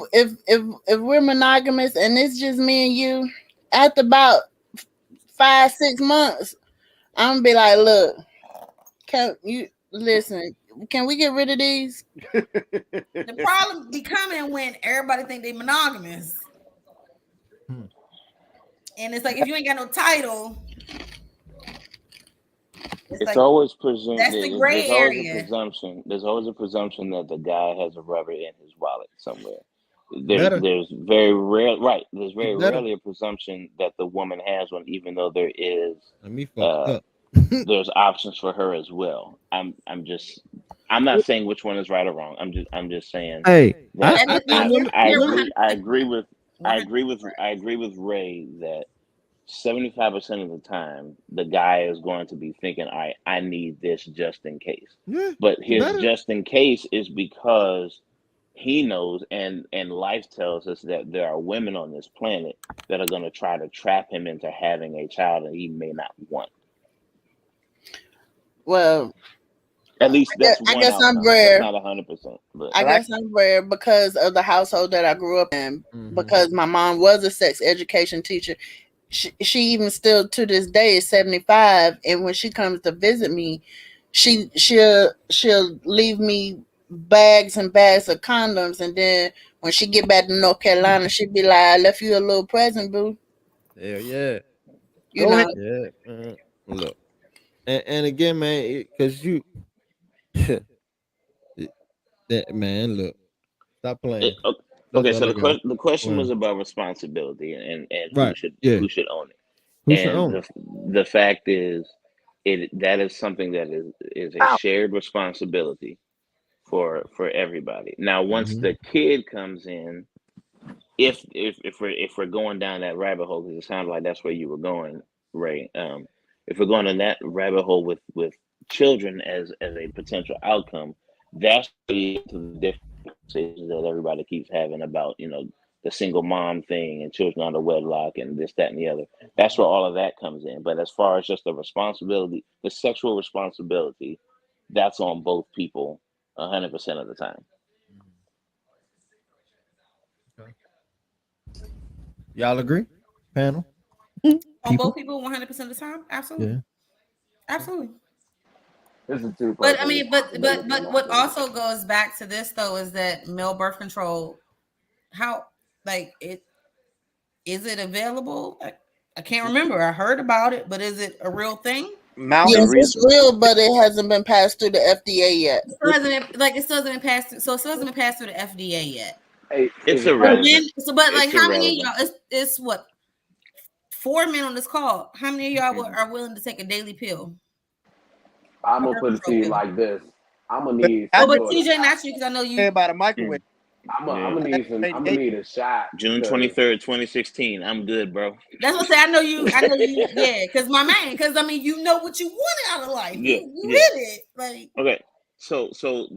we're monogamous and it's just me and you, after about 5-6 months, I'm gonna be like, look, can you listen? Can we get rid of these? The problem be coming when everybody think they monogamous. And it's like if you ain't got no title, it's like, always presumed. That's the gray area. There's always a presumption that the guy has a rubber in his wallet somewhere. There's very rare, right? There's very rarely a presumption that the woman has one, even though there is. There's options for her as well. I'm not saying which one is right or wrong. I'm just saying. Hey, I agree with Ray that 75% of the time the guy is going to be thinking, I need this just in case. Yeah, but his just in case is because he knows and life tells us that there are women on this planet that are going to try to trap him into having a child that he may not want. Well, at least I guess I'm rare. Not 100%, but I guess I'm rare because of the household that I grew up in. Because my mom was a sex education teacher. She even still to this day is 75, and when she comes to visit me, she'll leave me bags and bags of condoms, and then when she get back to North Carolina, she'd be like, "I left you a little present, boo." Hell yeah, you know. Yeah, look, and again, man, because you, that man, look, stop playing. Okay, so the question was about responsibility and who should own it. The fact is, that is something that is a shared responsibility for everybody. Now, once the kid comes in, if we're going down that rabbit hole, because it sounded like that's where you were going, Ray. If we're going in that rabbit hole with children as a potential outcome, that's the different conversations that everybody keeps having about, the single mom thing and children under wedlock and this, that, and the other. That's where all of that comes in. But as far as just the responsibility, the sexual responsibility, that's on both people 100% of the time. Okay. Y'all agree, panel? On both people 100% of the time? Absolutely. Yeah. Absolutely. This is too. But I mean, but what also goes back to this though is that male birth control, how is it available? I can't remember. I heard about it, but is it a real thing? Yes, it's real, but it hasn't been passed through the FDA yet. It still hasn't been passed through. So it still hasn't been passed through the FDA yet. Hey, it's irrelevant. But like, how many of y'all? It's what 4 men on this call. How many of y'all are willing to take a daily pill? I'm gonna put it to you like this. I'm gonna need. But TJ, not you, because I know you. About a microwave. I'm gonna need a shot. June 23rd, 2016. I'm good, bro. That's what I say. I know you. Yeah, because my man. Because I mean, you know what you wanted out of life. Yeah, you hit it. Like okay. So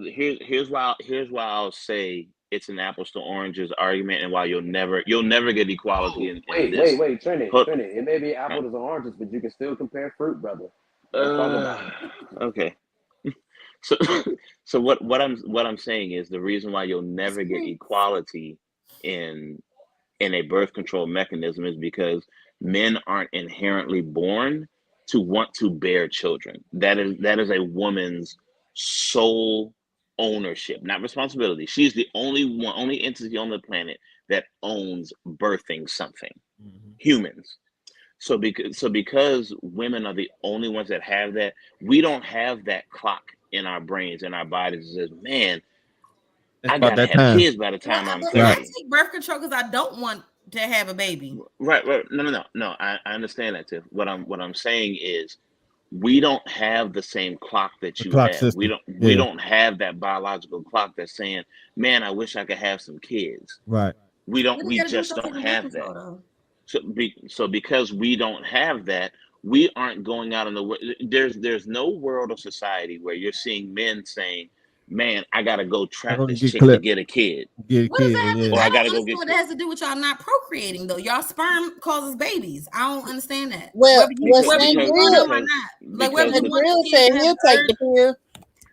here's why I'll say it's an apples to oranges argument, and why you'll never get equality in this. Wait, Trinity. It may be apples and oranges, but you can still compare fruit, brother. Okay. So what I'm saying is the reason why you'll never get equality in a birth control mechanism is because men aren't inherently born to want to bear children. That is a woman's sole ownership, not responsibility. She's the only entity on the planet that owns birthing something. Humans. So because women are the only ones that have that, we don't have that clock in our brains and our bodies that says, man, I gotta have kids by the time I'm 30. I take birth control because I don't want to have a baby. Right. No. I understand that, Tiff. What I'm saying is we don't have the same clock that you have. System. We don't have that biological clock that's saying, man, I wish I could have some kids. Right. We just don't have that. So because we don't have that, we aren't going out in the world. There's no world or society where you're seeing men saying, man, I gotta go trap this chick to get a kid. What does that have to do? I don't understand what that has to do with y'all not procreating though. Y'all sperm causes babies. I don't understand that. Well, whether you want them or not. Like whether the grill said he'll take the pill.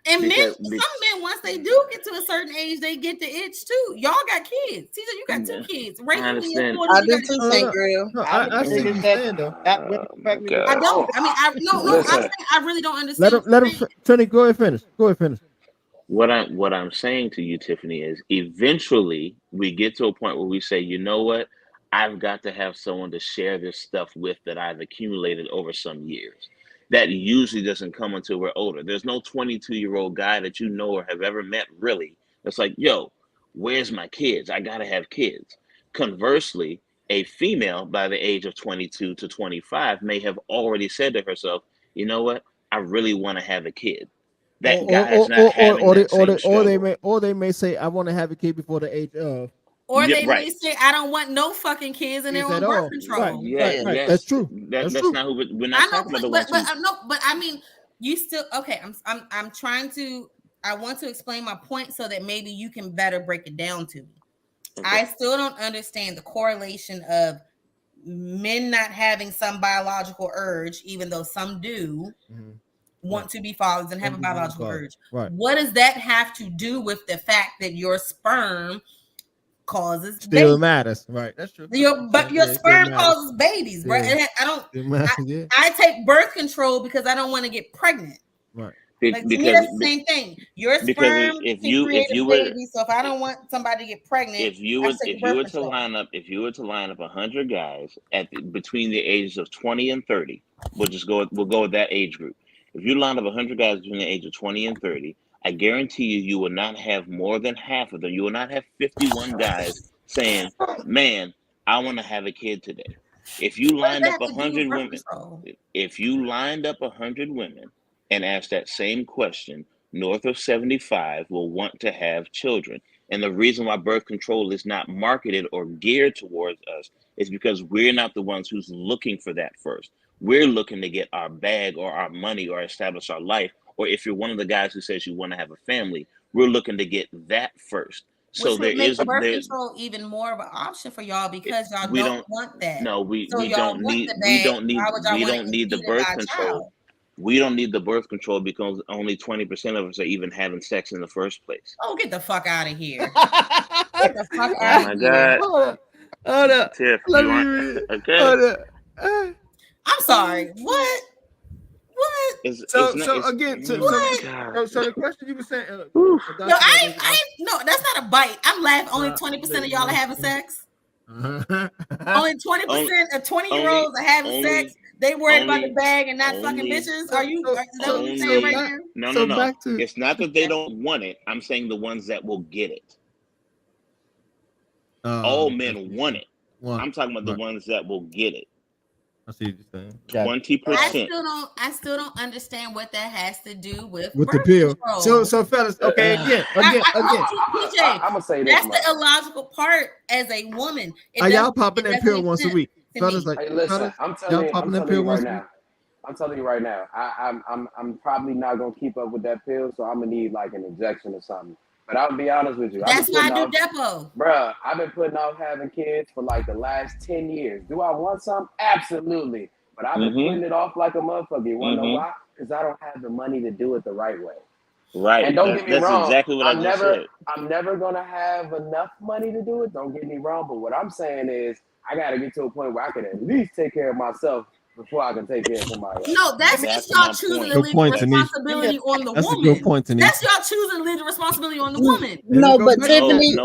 And some men, once they do get to a certain age, they get the itch too. Y'all got kids. Caesar, you got 2 kids. Rachel, I do too, St. Grill. I see what you're saying though. I don't. I mean, I really don't understand. Let him. Tony, go ahead finish. What I'm saying to you, Tiffany, is eventually we get to a point where we say, you know what? I've got to have someone to share this stuff with that I've accumulated over some years. That usually doesn't come until we're older. There's no 22-year-old guy that you know or have ever met really that's like, yo, where's my kids? I gotta have kids. Conversely, a female by the age of 22 to 25 may have already said to herself, you know what? I really want to have a kid. That guy is not having that same struggle. Or they may say, I want to have a kid before the age of. Or they may say, I don't want no fucking kids and they're on birth control. Right. Yes. That's true. That's not who we're not talking about. But I mean, you still okay. I'm trying to. I want to explain my point so that maybe you can better break it down to me. Okay. I still don't understand the correlation of men not having some biological urge, even though some do. Want to be fathers and have a biological urge. Right. What does that have to do with the fact that your sperm causes still babies? Matters, right? That's true. Your sperm causes babies, bro. I take birth control because I don't want to get pregnant. Right. Like, to me, that's the same thing. Your sperm if you baby. So if I don't want somebody to get pregnant, if you were to line up 100 guys between the ages of 20 and 30, we'll go with that age group. If you line up 100 guys between the age of 20 and 30, I guarantee you will not have more than half of them. You will not have 51 guys saying, man, I want to have a kid today. If you lined up 100 women and asked that same question, north of 75 will want to have children. And the reason why birth control is not marketed or geared towards us is because we're not the ones who's looking for that first. We're looking to get our bag or our money or establish our life. Or if you're one of the guys who says you want to have a family, we're looking to get that first. So which would make birth control even more of an option for y'all because y'all don't want that. No, we don't need the birth control. We don't need the birth control because only 20% of us are even having sex in the first place. Oh, get the fuck out of here. Get the fuck out of here. Oh my God. Tiff, you aren't okay. I'm sorry. What? So the question you were saying. No, that's not a bite. I'm laughing. Only 20% of y'all are having sex. Only 20% of 20-year-olds are having sex. They worried about the bag and not fucking bitches. Is that what you're saying right now? No. It's not that they don't want it. I'm saying the ones that will get it. All men want it. I'm talking about the ones that will get it. I see what you're saying. 20%. I still don't understand what that has to do with the pill. Control. So fellas, okay, again. I'm gonna say this. That's the illogical part as a woman. Are y'all popping that pill once a week? Fellas, like, hey, listen, I'm telling you right now. I'm probably not gonna keep up with that pill, so I'm gonna need like an injection or something. But I'll be honest with you. That's why I do Depo. Bruh, I've been putting off having kids for like the last 10 years. Do I want some? Absolutely. But I've been putting it off like a motherfucker. You want to know why? Because I don't have the money to do it the right way. Right. And don't get me wrong. Exactly what I just said. I'm never going to have enough money to do it. Don't get me wrong. But what I'm saying is I got to get to a point where I can at least take care of myself before I can take care of somebody else. No, that's y'all choosing to leave the responsibility on the woman. That's a good point, Denise. That's y'all choosing to leave the responsibility on the woman. No, but Tiffany,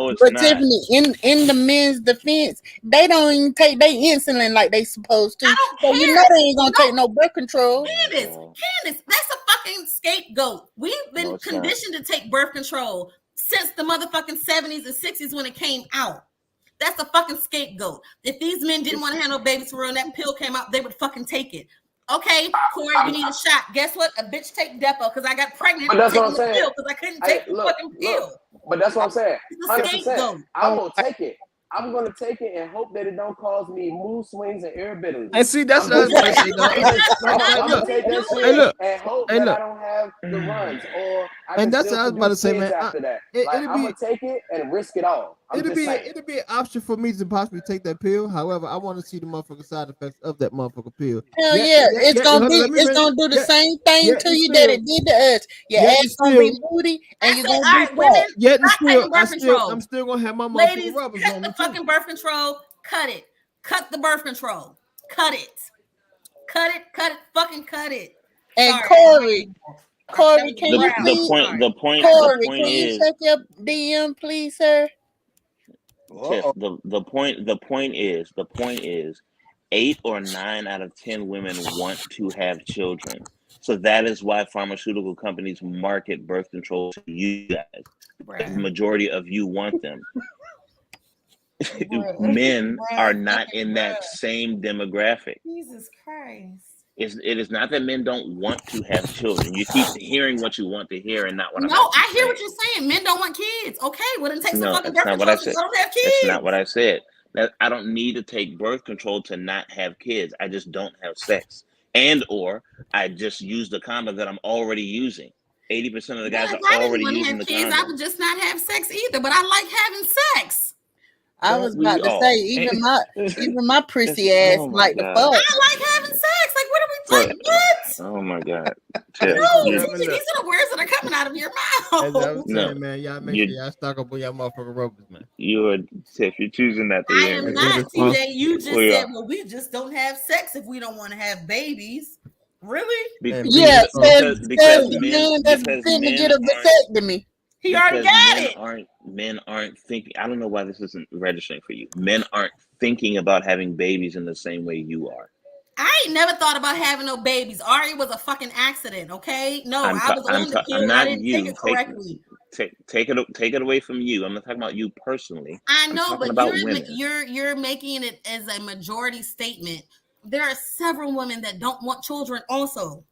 in the men's defense, they don't even take their insulin like they supposed to. So you know they ain't gonna take no birth control. Candace, that's a fucking scapegoat. We've been conditioned to take birth control since the motherfucking 70s and 60s when it came out. That's a fucking scapegoat. If these men didn't want to have no babies for real and that pill came out, they would fucking take it. Okay, Corey, you need a shot. Guess what? A bitch take Depo because I got pregnant. But that's what I'm saying. Because I couldn't take the fucking pill. But that's what I'm saying. It's a scapegoat. I'm going to take it. I'm going to take it and hope that it don't cause me mood swings and irritability. And see, that's what I was going to say. I'm going to take that shit and hope that I don't have the runs. Or I can that's what I was about to say, man. After that. I'm going to take it and risk it all. It'll be an option for me to possibly take that pill. However, I want to see the motherfucking side effects of that motherfucking pill. Hell yeah, it's gonna do the same thing to you that it did to us. Your ass gonna be moody and you're gonna be fat. Yet I'm still gonna have my motherfucking rubbers on me. Fucking birth control, cut it. Cut the birth control. Cut it. Fucking cut it. And Corey, can you please? The point can is, you check your DM, please, sir? Tiff, the point is 8 or 9 out of 10 women want to have children. So that is why pharmaceutical companies market birth control to you guys. Right. The majority of you want them. Men are not in that same demographic. Jesus Christ. It is not that men don't want to have children. You keep hearing what you want to hear and not what I'm saying. No, I hear what you're saying. Men don't want kids. Okay, well then take some fucking birth control. I don't have kids. That's not what I said. I don't need to take birth control to not have kids. I just don't have sex. Or I just use the condom that I'm already using. 80% of the guys are already using the condom. I would just not have sex either, but I like having sex. I was about to say, even my prissy ass like the fuck. I like having sex. Like, what are we like? What? Oh my god! No, these are the words that are coming out of your mouth. No, man, y'all make sure y'all stock up on y'all motherfucking rubbers, man. You are, Tiff. You're choosing that. I am not, TJ. You just said, well, we just don't have sex if we don't want to have babies. Really? Because men that's going to get a vasectomy. He already got it. Men aren't thinking. I don't know why this isn't registering for you. Men aren't thinking about having babies in the same way you are. I ain't never thought about having no babies. Ari was a fucking accident. Okay, no, I was on the pill. I didn't take it correctly. Take it away from you. I'm not talking about you personally. I know, but you're making it as a majority statement. There are several women that don't want children also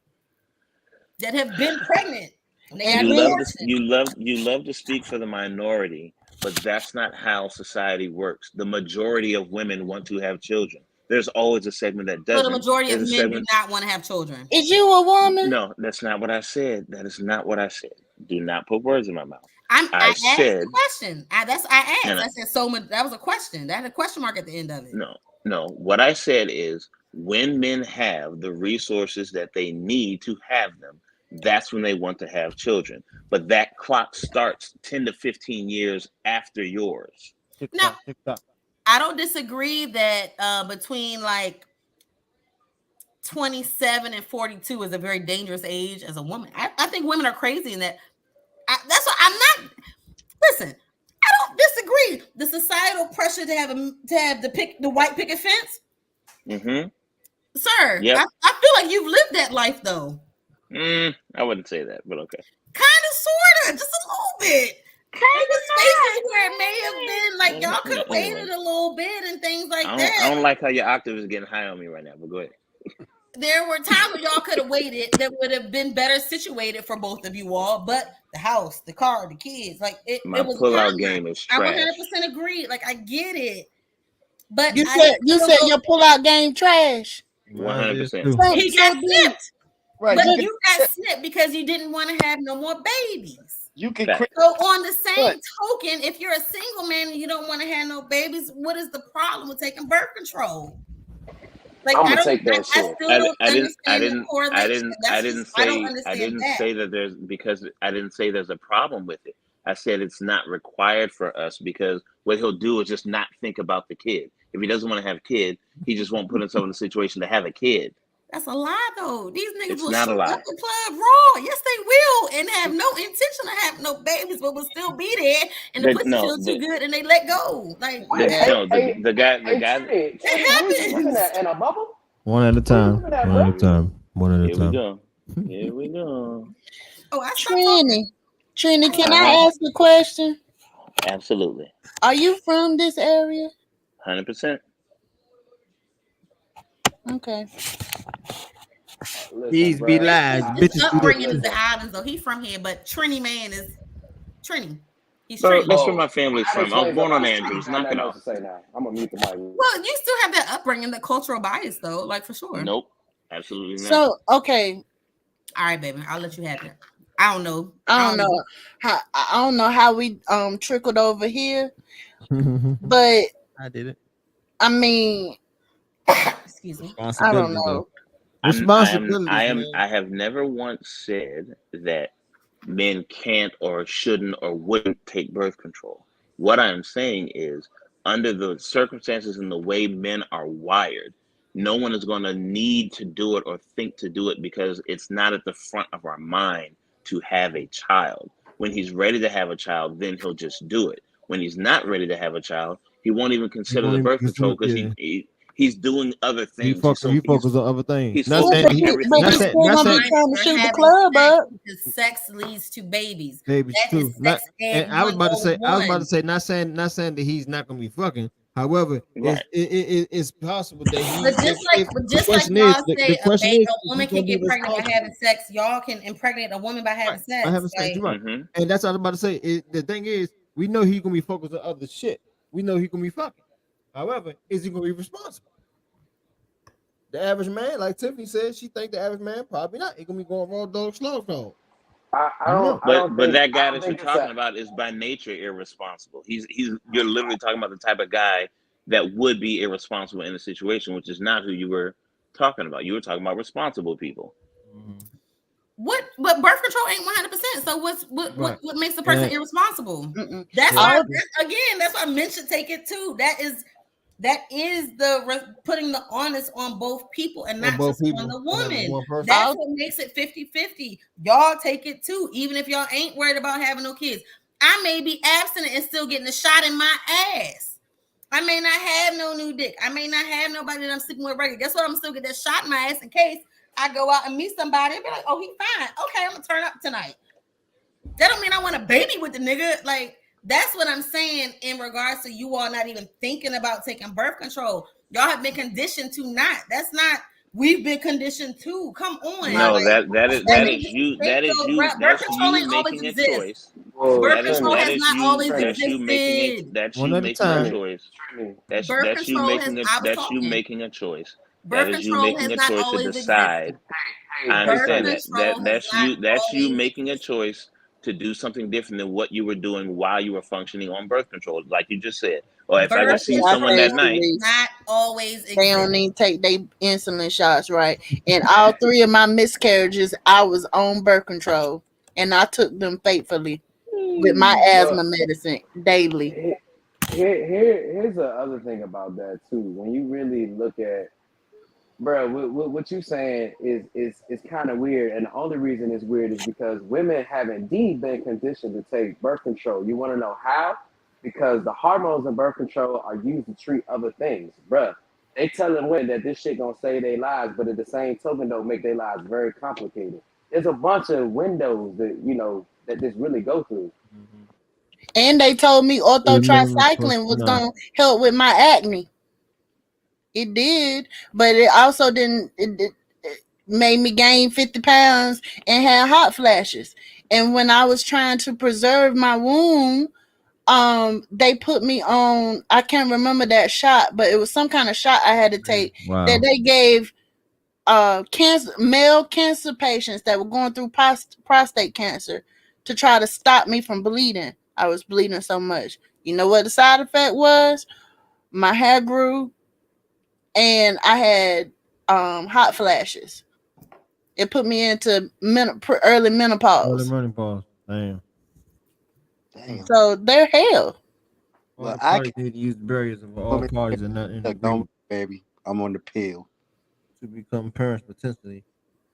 that have been pregnant. You love to speak for the minority, but that's not how society works. The majority of women want to have children. There's always a segment that doesn't. So the majority of men do not want to have children. Is you a woman? No, that's not what I said. That is not what I said. Do not put words in my mouth. I asked a question. I said so much. That was a question. That had a question mark at the end of it. No. What I said is when men have the resources that they need to have them, that's when they want to have children. But that clock starts 10 to 15 years after yours. No, I don't disagree that between like 27 and 42 is a very dangerous age as a woman. I think women are crazy in that. That's what I'm not. Listen, I don't disagree. The societal pressure to have the white picket fence. Mm-hmm. Sir, Yep. I feel like you've lived that life though. I wouldn't say that, but okay. Kind of, sort of, just a little bit. There was spaces where it may have been like y'all could have waited a little bit and things like that. I don't like how your octave is getting high on me right now, but go ahead. There were times where y'all could have waited that would have been better situated for both of you all, but the house, the car, the kids, like it was pull-out game is trash. I 100% agree. Like I get it, but you said your pull-out game trash. 100%. He got snipped. Right, but you got snipped because you didn't want to have no more babies. You can so on the same token, if you're a single man and you don't want to have no babies, what is the problem with taking birth control? Like I'm gonna take that shit. I didn't say there's a problem with it. I said it's not required for us because what he'll do is just not think about the kid. If he doesn't want to have a kid, he just won't put himself in a situation to have a kid. That's a lie, though. These niggas It's will not shoot a lie. up the club raw. Yes, they will, and have no intention of having no babies, but will still be there. And the pussy feels too good, and they let go. Like the guy. It happens. In a bubble. One at a time. Here we go. Oh, Trini, can I ask a question? Absolutely. Are you from this area? 100%. Okay. These be lies. His upbringing is the islands, though. He's from here, but Trini man is Trini. He's Trini. That's where my family's from. I'm born on Andrews. Knock it off. I'm gonna mute the mic. Well, you still have that upbringing, that cultural bias, though, like for sure. Nope, absolutely not. So okay. All right, baby. I'll let you have it. I don't know how we trickled over here, but I did it. I mean, excuse me. I don't know. I have never once said that men can't or shouldn't or wouldn't take birth control. What I'm saying is, under the circumstances and the way men are wired, no one is going to need to do it or think to do it because it's not at the front of our mind to have a child. When he's ready to have a child, then he'll just do it. When he's not ready to have a child, he won't even consider the birth control because he's doing other things. He focus on other things. He's not saying trying to shoot the club up. Because sex leads to babies. Babies too. I was about to say, not saying that he's not gonna be fucking. However, it's possible that he. But just like y'all say, a woman can get pregnant by having sex. Y'all can impregnate a woman by having sex. And that's what I was about to say. The thing is, we know he's gonna be focused on other shit. We know he's gonna be fucking. However, is he gonna be responsible? The average man, like Tiffany said, she think the average man probably not. He's gonna be going raw dog, slow dog. But that guy that you're talking about is by nature irresponsible. You're literally talking about the type of guy that would be irresponsible in a situation, which is not who you were talking about. You were talking about responsible people. What? But birth control ain't 100%. So what makes the person irresponsible? That's why. That's why men should take it too. That is the putting the onus on both people and not just on the woman. That's what makes it 50-50. Y'all take it too, even if y'all ain't worried about having no kids. I may be abstinent and still getting a shot in my ass. I may not have no new dick. I may not have nobody that I'm sleeping with regular. Guess what? I'm still get that shot in my ass in case I go out and meet somebody and be like, oh, he fine. Okay, I'm gonna turn up tonight. That don't mean I want a baby with the nigga. Like, that's what I'm saying in regards to you all not even thinking about taking birth control. Y'all have been conditioned to not. That's not. We've been conditioned to. Come on. No, like, that is you. That is you. That's you making a choice. Birth control has not always existed. That's you making a choice. That's you making a choice. That is you making a choice to decide. I understand that. That's you making a choice to do something different than what you were doing while you were functioning on birth control, like you just said. Or if I just see someone that night, not always. They don't even take their insulin shots, right? And all 3 of my miscarriages, I was on birth control, and I took them faithfully with my asthma medicine daily. Here's the other thing about that too. When you really look at, bro, what you saying is kind of weird, and the only reason it's weird is because women have indeed been conditioned to take birth control. You want to know how? Because the hormones in birth control are used to treat other things, bruh. they telling women that this shit gonna save their lives, but at the same token, don't make their lives very complicated. There's a bunch of windows that that this really go through. Mm-hmm. And they told me orthotricycline was gonna help with my acne. It did, but it also didn't. It made me gain 50 pounds and had hot flashes. And when I was trying to preserve my womb, they put me on. I can't remember that shot, but it was some kind of shot I had to take that they gave male cancer patients that were going through prostate cancer to try to stop me from bleeding. I was bleeding so much. You know what the side effect was? My hair grew and I had hot flashes. It put me into early menopause. Early menopause. Damn. So they're hell. All the parties need to use the barriers of all parties and not in baby. I'm on the pill. To become parents potentially.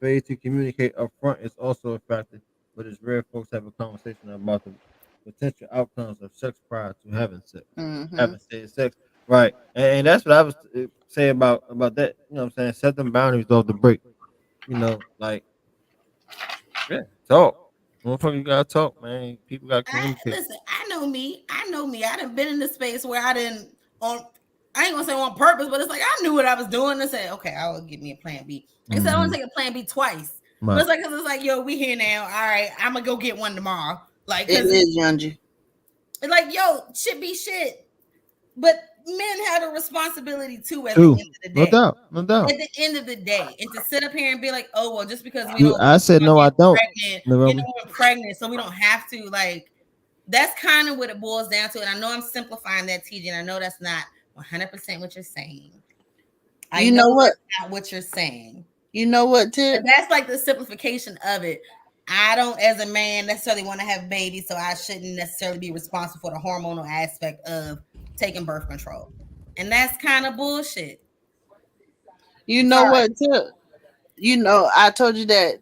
Failure to communicate upfront is also a factor, but it's rare folks have a conversation about the potential outcomes of sex prior to having sex. Having said sex. Right. And that's what I was saying about that. You know what I'm saying? Set them boundaries off the break. You know, like talk. Motherfucker, you gotta talk, man. People gotta communicate. Listen, I know me. I done been in the space where I ain't gonna say on purpose, but it's like I knew what I was doing and said, okay, I will give me a plan B. Like I said, I want to take a plan B twice. Right. But it's like, yo, we here now. All right, I'm gonna go get one tomorrow. Like, it is, Youngie. It's like, yo, shit be shit. But men have a responsibility too at the end of the day. No doubt. At the end of the day, and to sit up here and be like, oh well, just because we don't, I said no, I don't. We're pregnant, so we don't have to. Like, that's kind of what it boils down to. And I know I'm simplifying that, TJ, and I know that's not 100% what you're saying. I know what? That's not what you're saying. You know what, Tip? That's like the simplification of it. I don't, as a man, necessarily want to have babies, so I shouldn't necessarily be responsible for the hormonal aspect of taking birth control. And that's kind of bullshit. You know what, Tip? You know, I told you that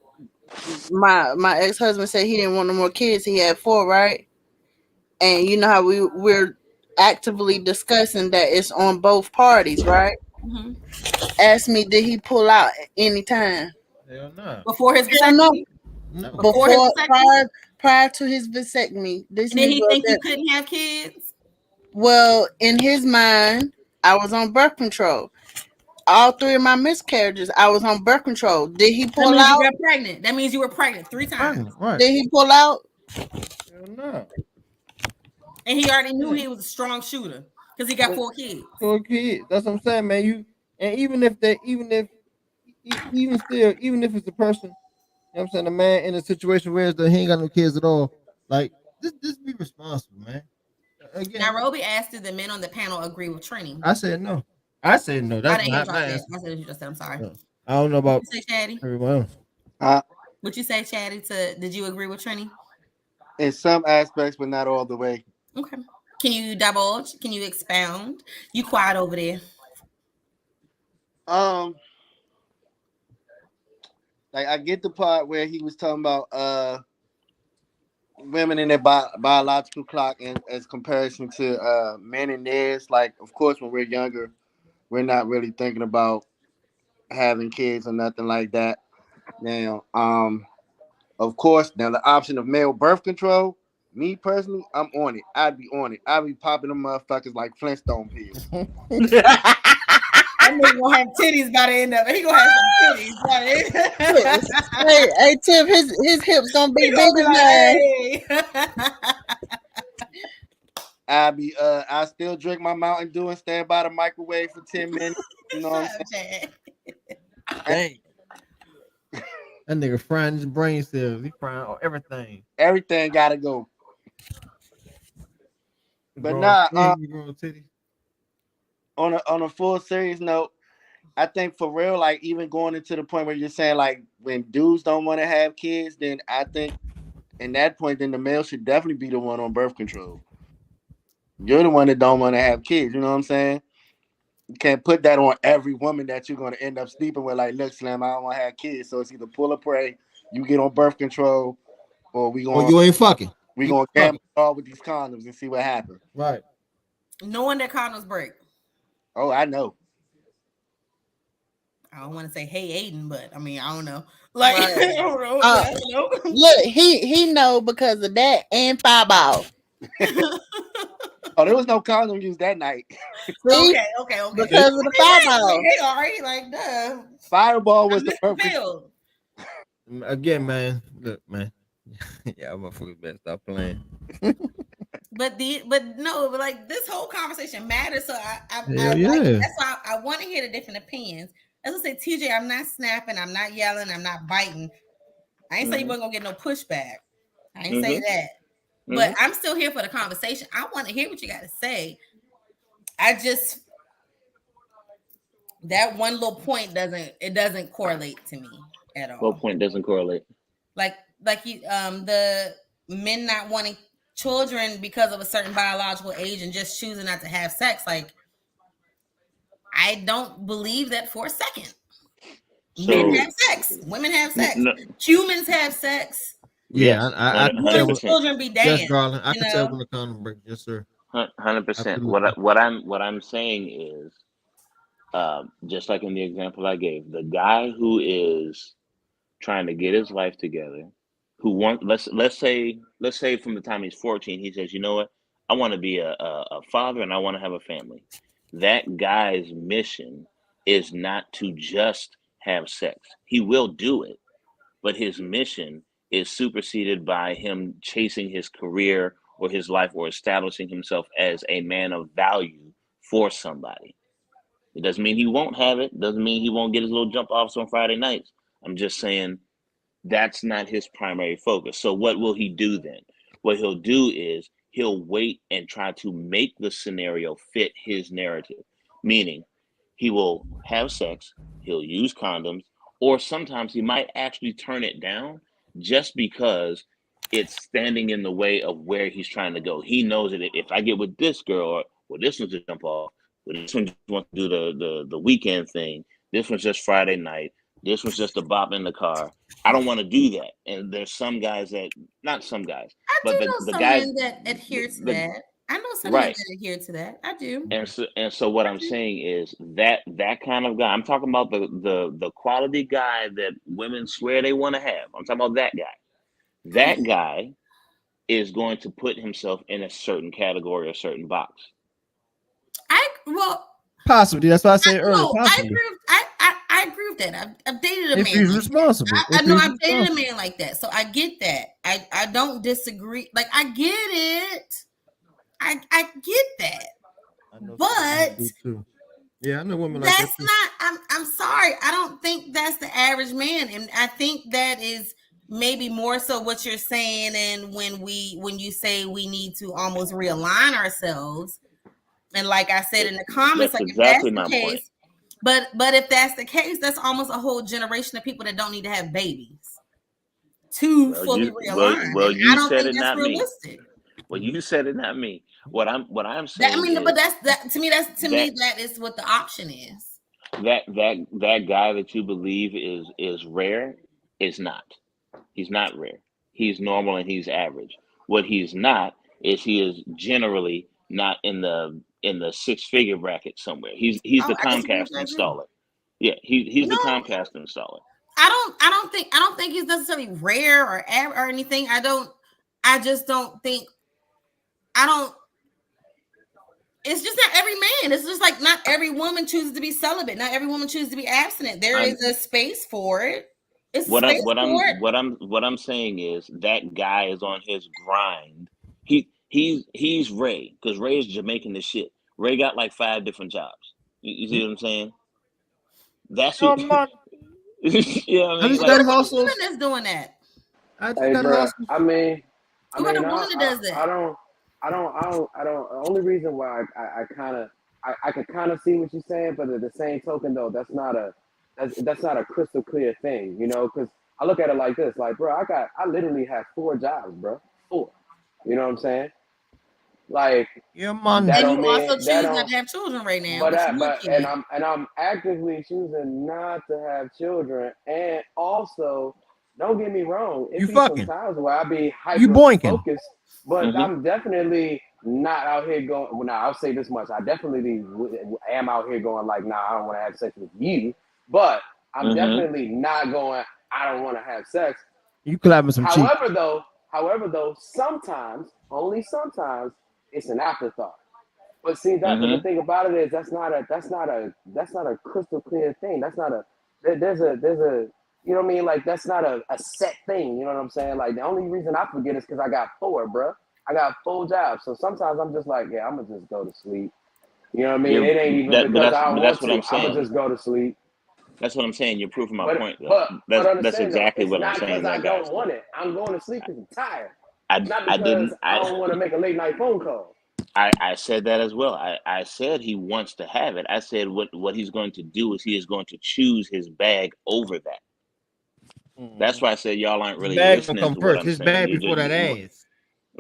my ex-husband said he didn't want no more kids. He had 4, right? And you know how we're actively discussing that it's on both parties, right? Mm-hmm. Ask me, did he pull out anytime? Hell no. Before his vasectomy? No. Prior to his vasectomy. Did he think you couldn't have kids? Well, in his mind, I was on birth control. All 3 of my miscarriages, I was on birth control. Did he pull out? You were pregnant. That means you were pregnant 3 times. Right. Did he pull out? Hell no. And he already knew he was a strong shooter because he got 4 kids. 4 kids. That's what I'm saying, man. Even if it's a person, you know what I'm saying, a man in a situation where he ain't got no kids at all, like just be responsible, man. Again, Nairobi asked if the men on the panel agree with Trini. I said no. That's I didn't not hear my answer. I said what you just said. I'm sorry. No. I don't know about what you say, Chatty? Everyone else. What you say, Chatty? Did you agree with Trini? In some aspects, but not all the way. Okay. Can you divulge? Can you expound? You quiet over there. Like I get the part where he was talking about women in their biological clock and as comparison to men in theirs. Like, of course, when we're younger, we're not really thinking about having kids or nothing like that. Now, of course, now the option of male birth control, me personally, I'm on it. I'd be on it. I'd be popping them motherfuckers like Flintstone pills. That nigga gonna have titties by the end of it. He gonna have some titties by the end. Hey, Tim, his hips gonna be big as that. I still drink my Mountain Dew and stand by the microwave for 10 minutes. You know what I'm saying? Dang. That nigga frying his brain cells. He frying everything. Everything gotta go. But nah, on a full serious note, I think for real, like even going into the point where you're saying like when dudes don't want to have kids, then I think in that point, then the male should definitely be the one on birth control. You're the one that don't want to have kids. You know what I'm saying? You can't put that on every woman that you're going to end up sleeping with. Like, look, Slim, I don't want to have kids. So it's either pull or pray. You get on birth control, or you ain't fucking. We gonna gamble all with these condoms and see what happens. Right. Knowing that condoms break. Oh, I know. I don't want to say hey Aiden, but I mean I don't know. Like Right. I don't know. Look, he know because of that and Fireball. Oh, there was no condom used that night. Okay. Because of the Fireball. They already like duh. Fireball was the perfect. Field. Again, man. Look, man. Yeah, I'm better stop playing. But like this whole conversation matters. So I yeah. like, that's why I want to hear the different opinions. As I say, TJ, I'm not snapping, I'm not yelling, I'm not biting. I ain't say you wasn't gonna get no pushback. I ain't say that. But I'm still here for the conversation. I want to hear what you got to say. That one little point doesn't correlate to me at all. What point doesn't correlate? Like you, the men not wanting children because of a certain biological age and just choosing not to have sex. Like, I don't believe that for a second. So, men have sex, women have sex, humans have sex. Yeah, I can tell. Children be damned. Yes, darling, I can tell when the condom break. Yes, sir. 100%. What I'm saying is, just like in the example I gave, the guy who is trying to get his life together, who wants let's say from the time he's 14, he says, you know what, I want to be a father and I want to have a family. That guy's mission is not to just have sex. He will do it, but his mission is superseded by him chasing his career or his life or establishing himself as a man of value for somebody. It doesn't mean he won't have it. Doesn't mean he won't get his little jump offs on Friday nights. I'm just saying that's not his primary focus. So what will he do then? What he'll do is he'll wait and try to make the scenario fit his narrative, meaning he will have sex, he'll use condoms, or sometimes he might actually turn it down just because it's standing in the way of where he's trying to go. He knows that if I get with this girl, or this one's to jump off, or this one just wants to do the weekend thing, this one's just Friday night, this was just a bop in the car. I don't want to do that. And there's some guys that, not some guys, but the guys that adhere to that. I know some men that adhere to that. I do. And so what I'm saying is that kind of guy, I'm talking about the quality guy that women swear they want to have. I'm talking about that guy. That guy is going to put himself in a certain category or certain box. Possibly. That's why I said earlier. Possibly. I agree with that. I've dated a man. If he's responsible. I know I've dated a man like that. So I get that. I don't disagree. Like, I get it. I get that. But yeah, I know women like that. That's not, I'm sorry. I don't think that's the average man. And I think that is maybe more so what you're saying. And when you say we need to almost realign ourselves. And like I said in the comments, that's like exactly if that's the case, but if that's the case, that's almost a whole generation of people that don't need to have babies to fully realign. Well, you I don't said think it, that's not realistic. me. Well, you said it, not me. What I'm saying. But that is what the option is. That guy that you believe is rare is not. He's not rare. He's normal and he's average. What he's not is he is generally not in the 6-figure bracket somewhere. He's the Comcast installer. Yeah, he's the Comcast installer. I don't think he's necessarily rare or anything. I just don't think. It's just not every man. It's just like not every woman chooses to be celibate. Not every woman chooses to be abstinent. There is a space for it. What I'm saying is that guy is on his grind. He's Ray, because Ray is Jamaican as shit. Ray got like 5 different jobs. You see what I'm saying? That's who. Yeah, I mean, like, what woman is doing that? I mean, what a woman that does that? I don't. The only reason why I can kind of see what you're saying, but at the same token, though, that's not a crystal clear thing, you know? Because I look at it like this, like, bro, I literally have 4 jobs, bro, 4. You know what I'm saying? Like, yeah, man. And you also choose not to have children right now. And I'm actively choosing not to have children, and also, don't get me wrong, it be some times where I be hyper focused, but I'm definitely not out here going. Well, now I'll say this much: I definitely am out here going like, nah, I don't want to have sex with you. But I'm definitely not going, I don't want to have sex. You clapping some cheeks. However, though, sometimes, only sometimes, it's an afterthought. But see, but the thing about it is that's not a crystal clear thing. There's a you know what I mean? Like that's not a set thing. You know what I'm saying? Like the only reason I forget is because I got 4, bro. I got 4 jobs. So sometimes I'm just like, yeah, I'm gonna just go to sleep. You know what I mean? It ain't even because I don't want to. I'm gonna just go to sleep. That's what I'm saying. You're proving my point, though. But That's understand though, exactly it's what I'm not saying. because I That guy's don't want it. I'm going to sleep because I'm tired. I Not because I don't want to make a late night phone call. I said that as well. I said he wants to have it. I said what he's going to do is he is going to choose his bag over that. That's why I said y'all aren't really listening to what I'm his saying. bag before that ass.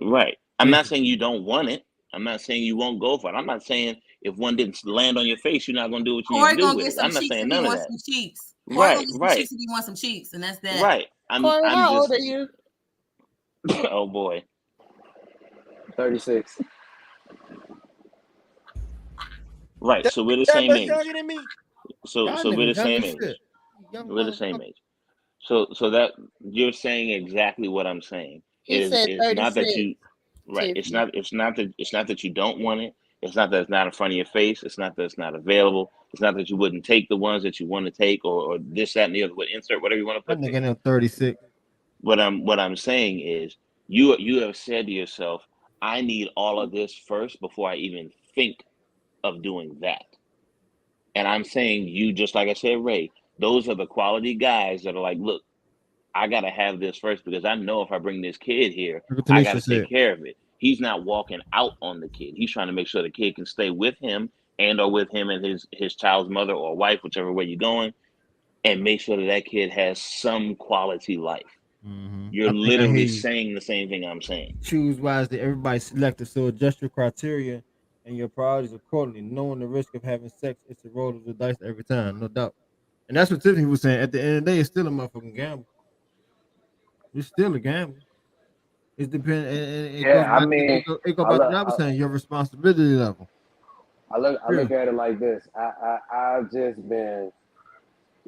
Right. I'm not saying you don't want it. I'm not saying you won't go for it. I'm not saying if one didn't land on your face, you're not going to do what you need to do with it. I'm not saying none of that. Right. If he wants some cheeks, and that's that. Right. Corey, how old are you? Oh boy. 36. Right. So we're the same age. Younger than me. So we're the same age. We're the same age. So that you're saying exactly what I'm saying. He said It's not that you right. Tiffany. It's not that you don't want it. It's not that it's not in front of your face. It's not that it's not available. It's not that you wouldn't take the ones that you want to take or this, that, and the other. Insert whatever you want to put. I'm thinking 36. What I'm saying is you have said to yourself, I need all of this first before I even think of doing that. And I'm saying you, just like I said, Ray, those are the quality guys that are like, look, I got to have this first because I know if I bring this kid here, I got to take care of it. He's not walking out on the kid. He's trying to make sure the kid can stay with him or with him and his child's mother or wife, whichever way you're going, and make sure that kid has some quality life. You're literally saying the same thing I'm saying. Choose wisely. Everybody selected. So adjust your criteria and your priorities accordingly. Knowing the risk of having sex, it's a roll of the dice every time, no doubt. And that's what Tiffany was saying. At the end of the day, it's still a motherfucking gamble. It's still a gamble. It depends. It goes back to what I was saying. Your responsibility level. I look at it like this. I've just been,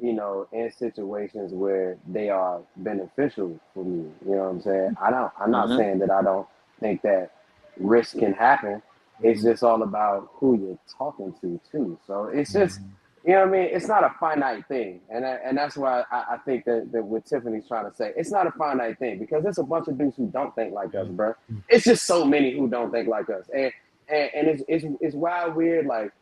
in situations where they are beneficial for me. You know what I'm saying? I'm not saying that I don't think that risk can happen. It's just all about who you're talking to too. So it's just, you know what I mean? It's not a finite thing. And that's why I think that what Tiffany's trying to say, it's not a finite thing because there's a bunch of dudes who don't think like us, bro. It's just so many who don't think like us. And it's wild, weird, like,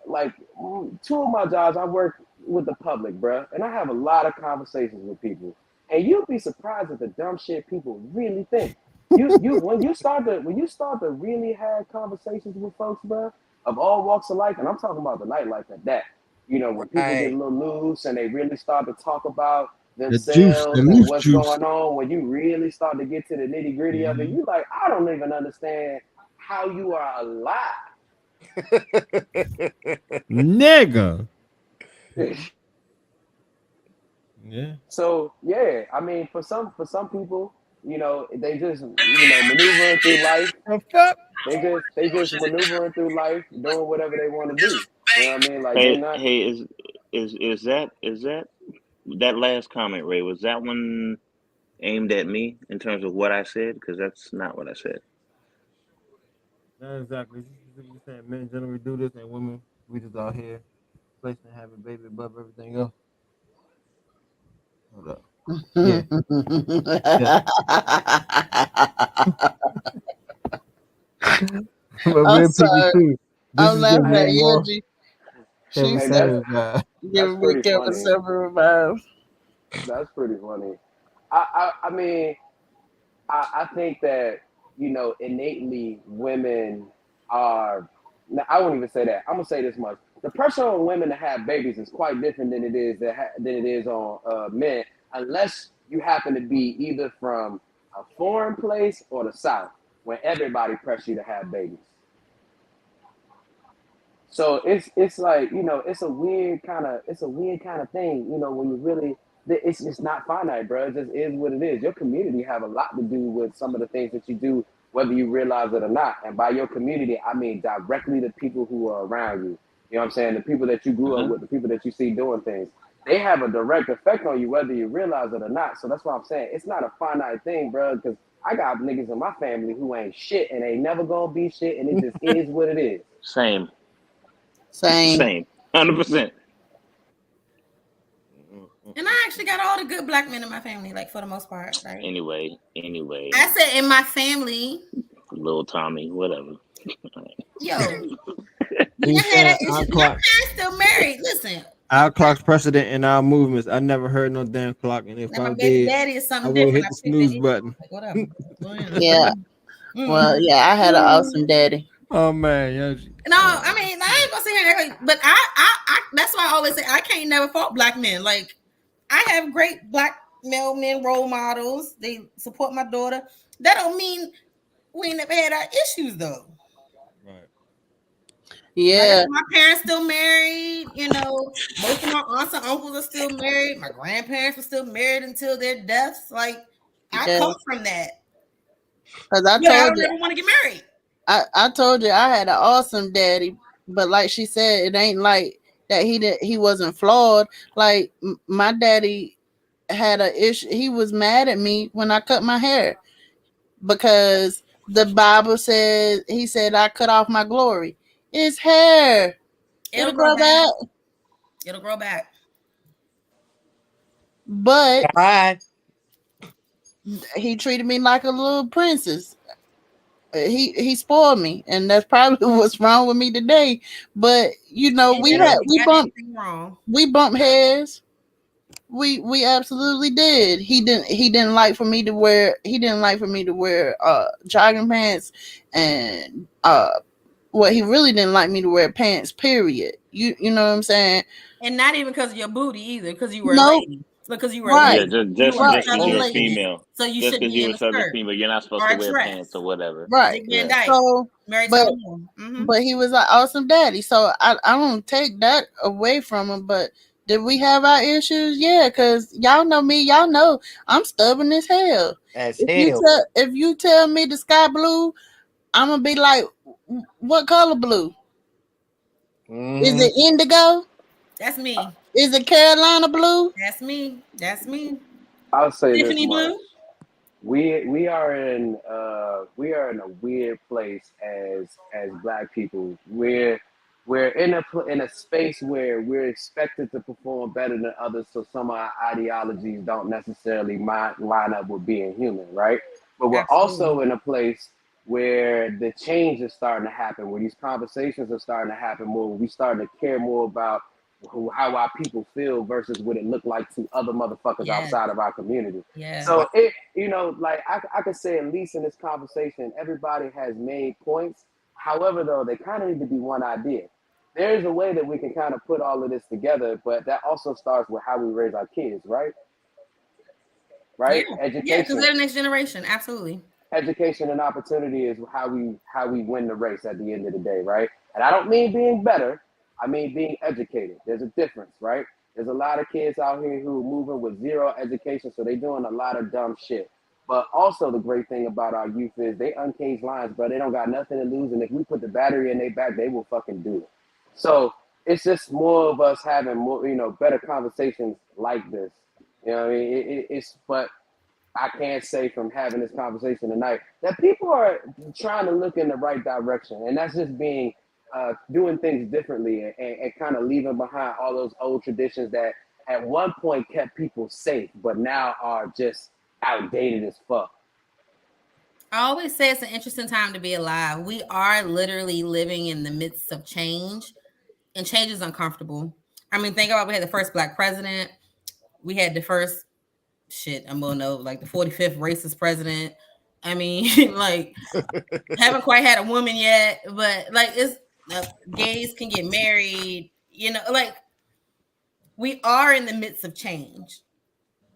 like 2 of my jobs, I work with the public, bro. And I have a lot of conversations with people. And you'll be surprised at the dumb shit people really think. When you start to really have conversations with folks, bro, of all walks of life, and I'm talking about the nightlife at that. When people get a little loose and they really start to talk about themselves and what's going on, when you really start to get to the nitty gritty of it, you like, I don't even understand how you are alive. Nigga. Yeah. So yeah, I mean, for some people, they just maneuvering through life. They just maneuvering through life, doing whatever they want to do. You know what I mean? Like is that last comment, Ray? Was that one aimed at me in terms of what I said? Because that's not what I said. Not exactly. You're saying men generally do this, and women we just out here placing having baby above everything else. Hold up. Yeah. I'm sorry. I'm laughing at Angie. She's giving me Kevin several vibes. That's pretty funny. I mean, I think that innately women are. Now, I won't even say that. I'm gonna say this much: the pressure on women to have babies is quite different than it is on men, unless you happen to be either from a foreign place or the South, where everybody pressures you to have babies. So it's like it's a weird kind of thing when you really it's just not finite, bro. It just is what it is. Your community have a lot to do with some of the things that you do, whether you realize it or not. And by your community, I mean directly the people who are around you. You know what I'm saying? The people that you grew up with, the people that you see doing things, they have a direct effect on you whether you realize it or not. So that's why I'm saying it's not a finite thing, bro, because I got niggas in my family who ain't shit and ain't never gonna be shit, and it just is what it is. Same. 100%. And I actually got all the good black men in my family, like for the most part, right? Anyway. I said in my family. Little Tommy, whatever. Yo. My parents still married. Listen. Our clock's precedent in our movements. I never heard no damn clock, and if now I my baby did, daddy is something I will different. hit the snooze button. Like, whatever. Yeah. Well, yeah, I had an awesome daddy. Oh man, yeah. No, I mean, I ain't gonna say here, but I that's why I always say I can't never fault black men. Like, I have great black male men role models. They support my daughter. That don't mean we ain't never had our issues though. Right. Yeah. Like, my parents still married. You know, most of my aunts and uncles are still married. My grandparents were still married until their deaths. Like, I come from that. Because I don't ever want to get married. I told you I had an awesome daddy, but like she said, it ain't like that he wasn't flawed. Like my daddy had an issue. He was mad at me when I cut my hair because the Bible said he said I cut off my glory. It's hair. It'll grow back. It'll grow back. But he treated me like a little princess. He spoiled me, and that's probably what's wrong with me today. But you know, we bumped heads. We absolutely did. He didn't like for me to wear jogging pants, and he really didn't like me to wear pants, period. You know what I'm saying? And not even because of your booty either, because you were a lady. Because you were a lady. Yeah, just because you're a female. So you just should because be you're in a southern female, you're not supposed to wear pants or whatever. Right. Yeah. So, but he was an awesome daddy. So I don't take that away from him. But did we have our issues? Yeah, because y'all know me. Y'all know I'm stubborn as hell. If you tell me the sky blue, I'm gonna be like, what color blue? Is it indigo? That's me. Is it Carolina blue? That's me. I'll say Tiffany this much. blue. We are in a weird place as black people. We're in a space where we're expected to perform better than others, so some of our ideologies don't necessarily line up with being human, right? But we're also in a place where the change is starting to happen, where these conversations are starting to happen more, where we starting to care more about how our people feel versus what it looked like to other motherfuckers outside of our community. Yeah. So it, like I could say at least in this conversation, everybody has made points. However, though, they kind of need to be one idea. There is a way that we can kind of put all of this together, but that also starts with how we raise our kids, right? Right? Yeah. Education. Yeah, because they're the next generation. Absolutely. Education and opportunity is how we win the race at the end of the day, right? And I don't mean being better. I mean being educated. There's a difference, right? There's a lot of kids out here who are moving with zero education, so they're doing a lot of dumb shit. But also the great thing about our youth is they uncaged lions, bro. They don't got nothing to lose, and if we put the battery in their back, they will fucking do it. So it's just more of us having more, better conversations like this. You know what I mean? But I can't say from having this conversation tonight that people are trying to look in the right direction, and that's just being doing things differently and kind of leaving behind all those old traditions that at one point kept people safe, but now are just outdated as fuck. I always say it's an interesting time to be alive. We are literally living in the midst of change, and change is uncomfortable. I mean, think about we had the first black president. We had the first I'm gonna know, like the 45th racist president. I mean, like, haven't quite had a woman yet, but like, it's gays can get married. Like, we are in the midst of change,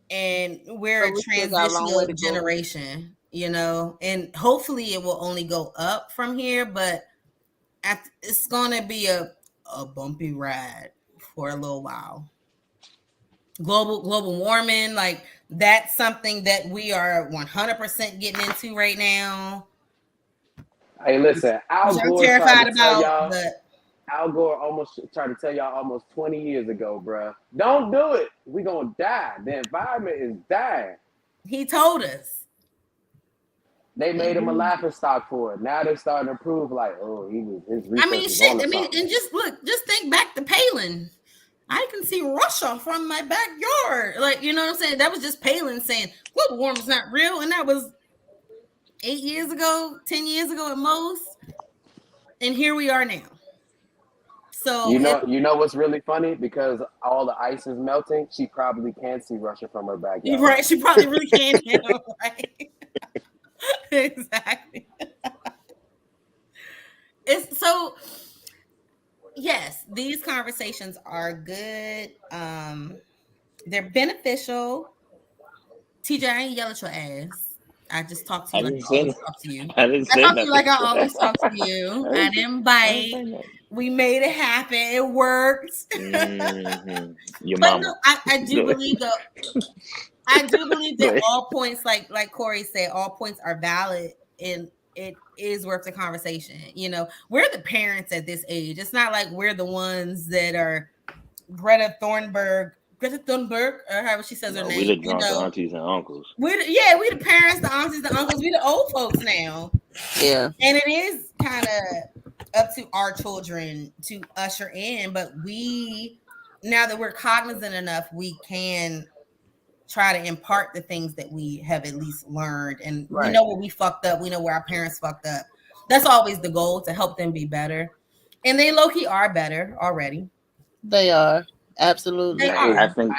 and we're a transitional generation. And hopefully it will only go up from here, but it's gonna be a bumpy ride for a little while. Global warming, like that's something that we are 100% getting into right now. Hey, listen, Al Gore terrified tried to tell about, y'all. but Al Gore almost tried to tell y'all almost 20 years ago, bruh. Don't do it. We gonna die. The environment is dying. He told us. They made him a laughing stock for it. Now they're starting to prove like, oh, his research is on I mean, something. and just think back to Palin. I can see Russia from my backyard. Like, you know what I'm saying? That was just Palin saying global warming is not real. And that was 8 years ago, 10 years ago at most. And here we are now. So you know what's really funny? Because all the ice is melting, she probably can't see Russia from her backyard. Right. She probably really can't now, right? Exactly. It's so yes, these conversations are good. They're beneficial. TJ, I ain't yell at your ass. I just talk to you like I always talk to you. I didn't say talk nothing. to you like I always talk to you. I didn't bite. We made it happen. It worked. Mm-hmm. Your but mama. no, I do believe though. I do believe that all points, like Corey said, all points are valid, and it is worth the conversation. You know, we're the parents at this age. It's not like we're the ones that are Greta Thunberg, or however she says her name. We the drunk aunties and uncles. We the parents, the aunties, the uncles. We the old folks now. Yeah, and it is kind of up to our children to usher in. But we, now that we're cognizant enough, we can try to impart the things that we have at least learned, and we know where we fucked up. We know where our parents fucked up. That's always the goal, to help them be better, and they low-key are better already. They are. Absolutely. I think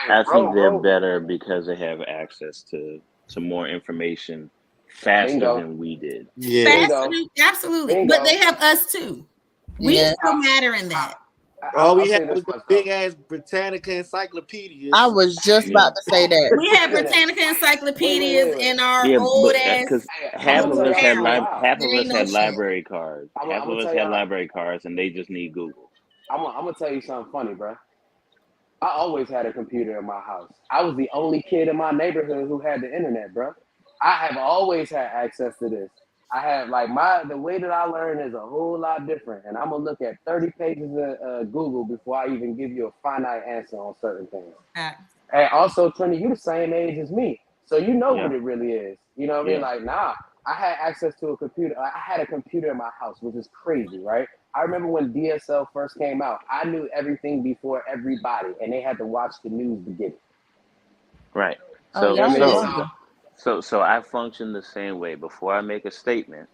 they're better because they have access to more information faster than we did. Yeah, absolutely. But they have us too. We still matter in that. All we had was big ass Britannica encyclopedias. I was just about to say that. We had Britannica encyclopedias in our old ass. Because half of us had library cards. Half of us had library cards, and they just need Google. I'm gonna tell you something funny, bro. I always had a computer in my house. I was the only kid in my neighborhood who had the internet, bro. I have always had access to this. I have the way that I learn is a whole lot different, and I'm gonna look at 30 pages of Google before I even give you a finite answer on certain things. And also, Trini, you the same age as me, so you know what it really is. You know what I mean? Like, nah, I had access to a computer. I had a computer in my house, which is crazy, right? I remember when DSL first came out, I knew everything before everybody, and they had to watch the news to get it. Right. So I function the same way. Before I make a statement,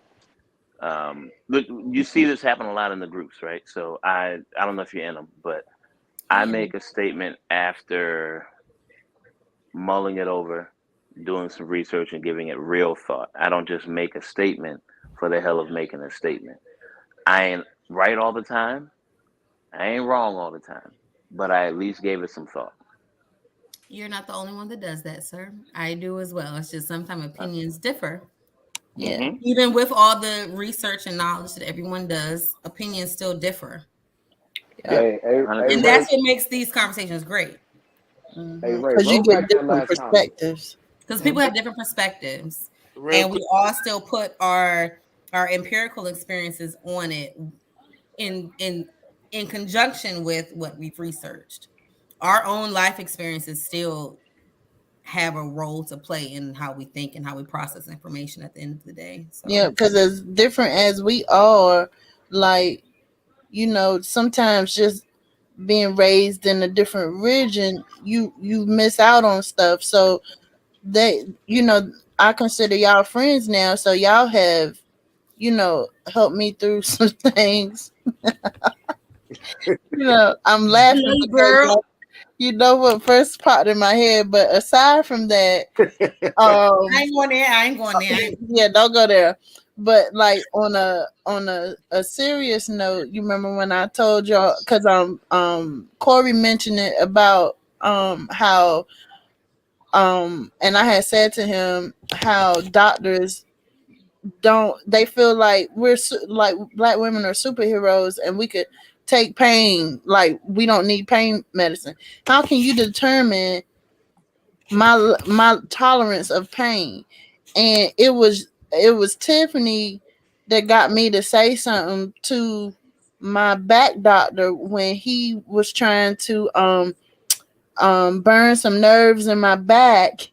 look, you see this happen a lot in the groups, right? So I don't know if you're in them, but I make a statement after mulling it over, doing some research, and giving it real thought. I don't just make a statement for the hell of making a statement. I ain't right all the time. I ain't wrong all the time, but I at least gave it some thought. You're not the only one that does that, sir. I do as well. It's just sometimes opinions differ. Yeah. Mm-hmm. Even with all the research and knowledge that everyone does, opinions still differ. Yeah. And that's what makes these conversations great. Because you get different perspectives. Because people have different perspectives. And we all still put our empirical experiences on it in conjunction with what we've researched. Our own life experiences still have a role to play in how we think and how we process information at the end of the day. So. Yeah, because as different as we are, like, you know, sometimes just being raised in a different region, you miss out on stuff. So they, you know, I consider y'all friends now. So y'all have, you know, helped me through some things. You know, I'm laughing because you know what first popped in my head, but aside from that, I ain't going there. Yeah, don't go there. But like on a serious note, you remember when I told y'all, because Corey mentioned it about how and I had said to him how doctors they feel like we're like black women are superheroes and we could take pain, like we don't need pain medicine. How can you determine my tolerance of pain? And it was Tiffany that got me to say something to my back doctor when he was trying to burn some nerves in my back,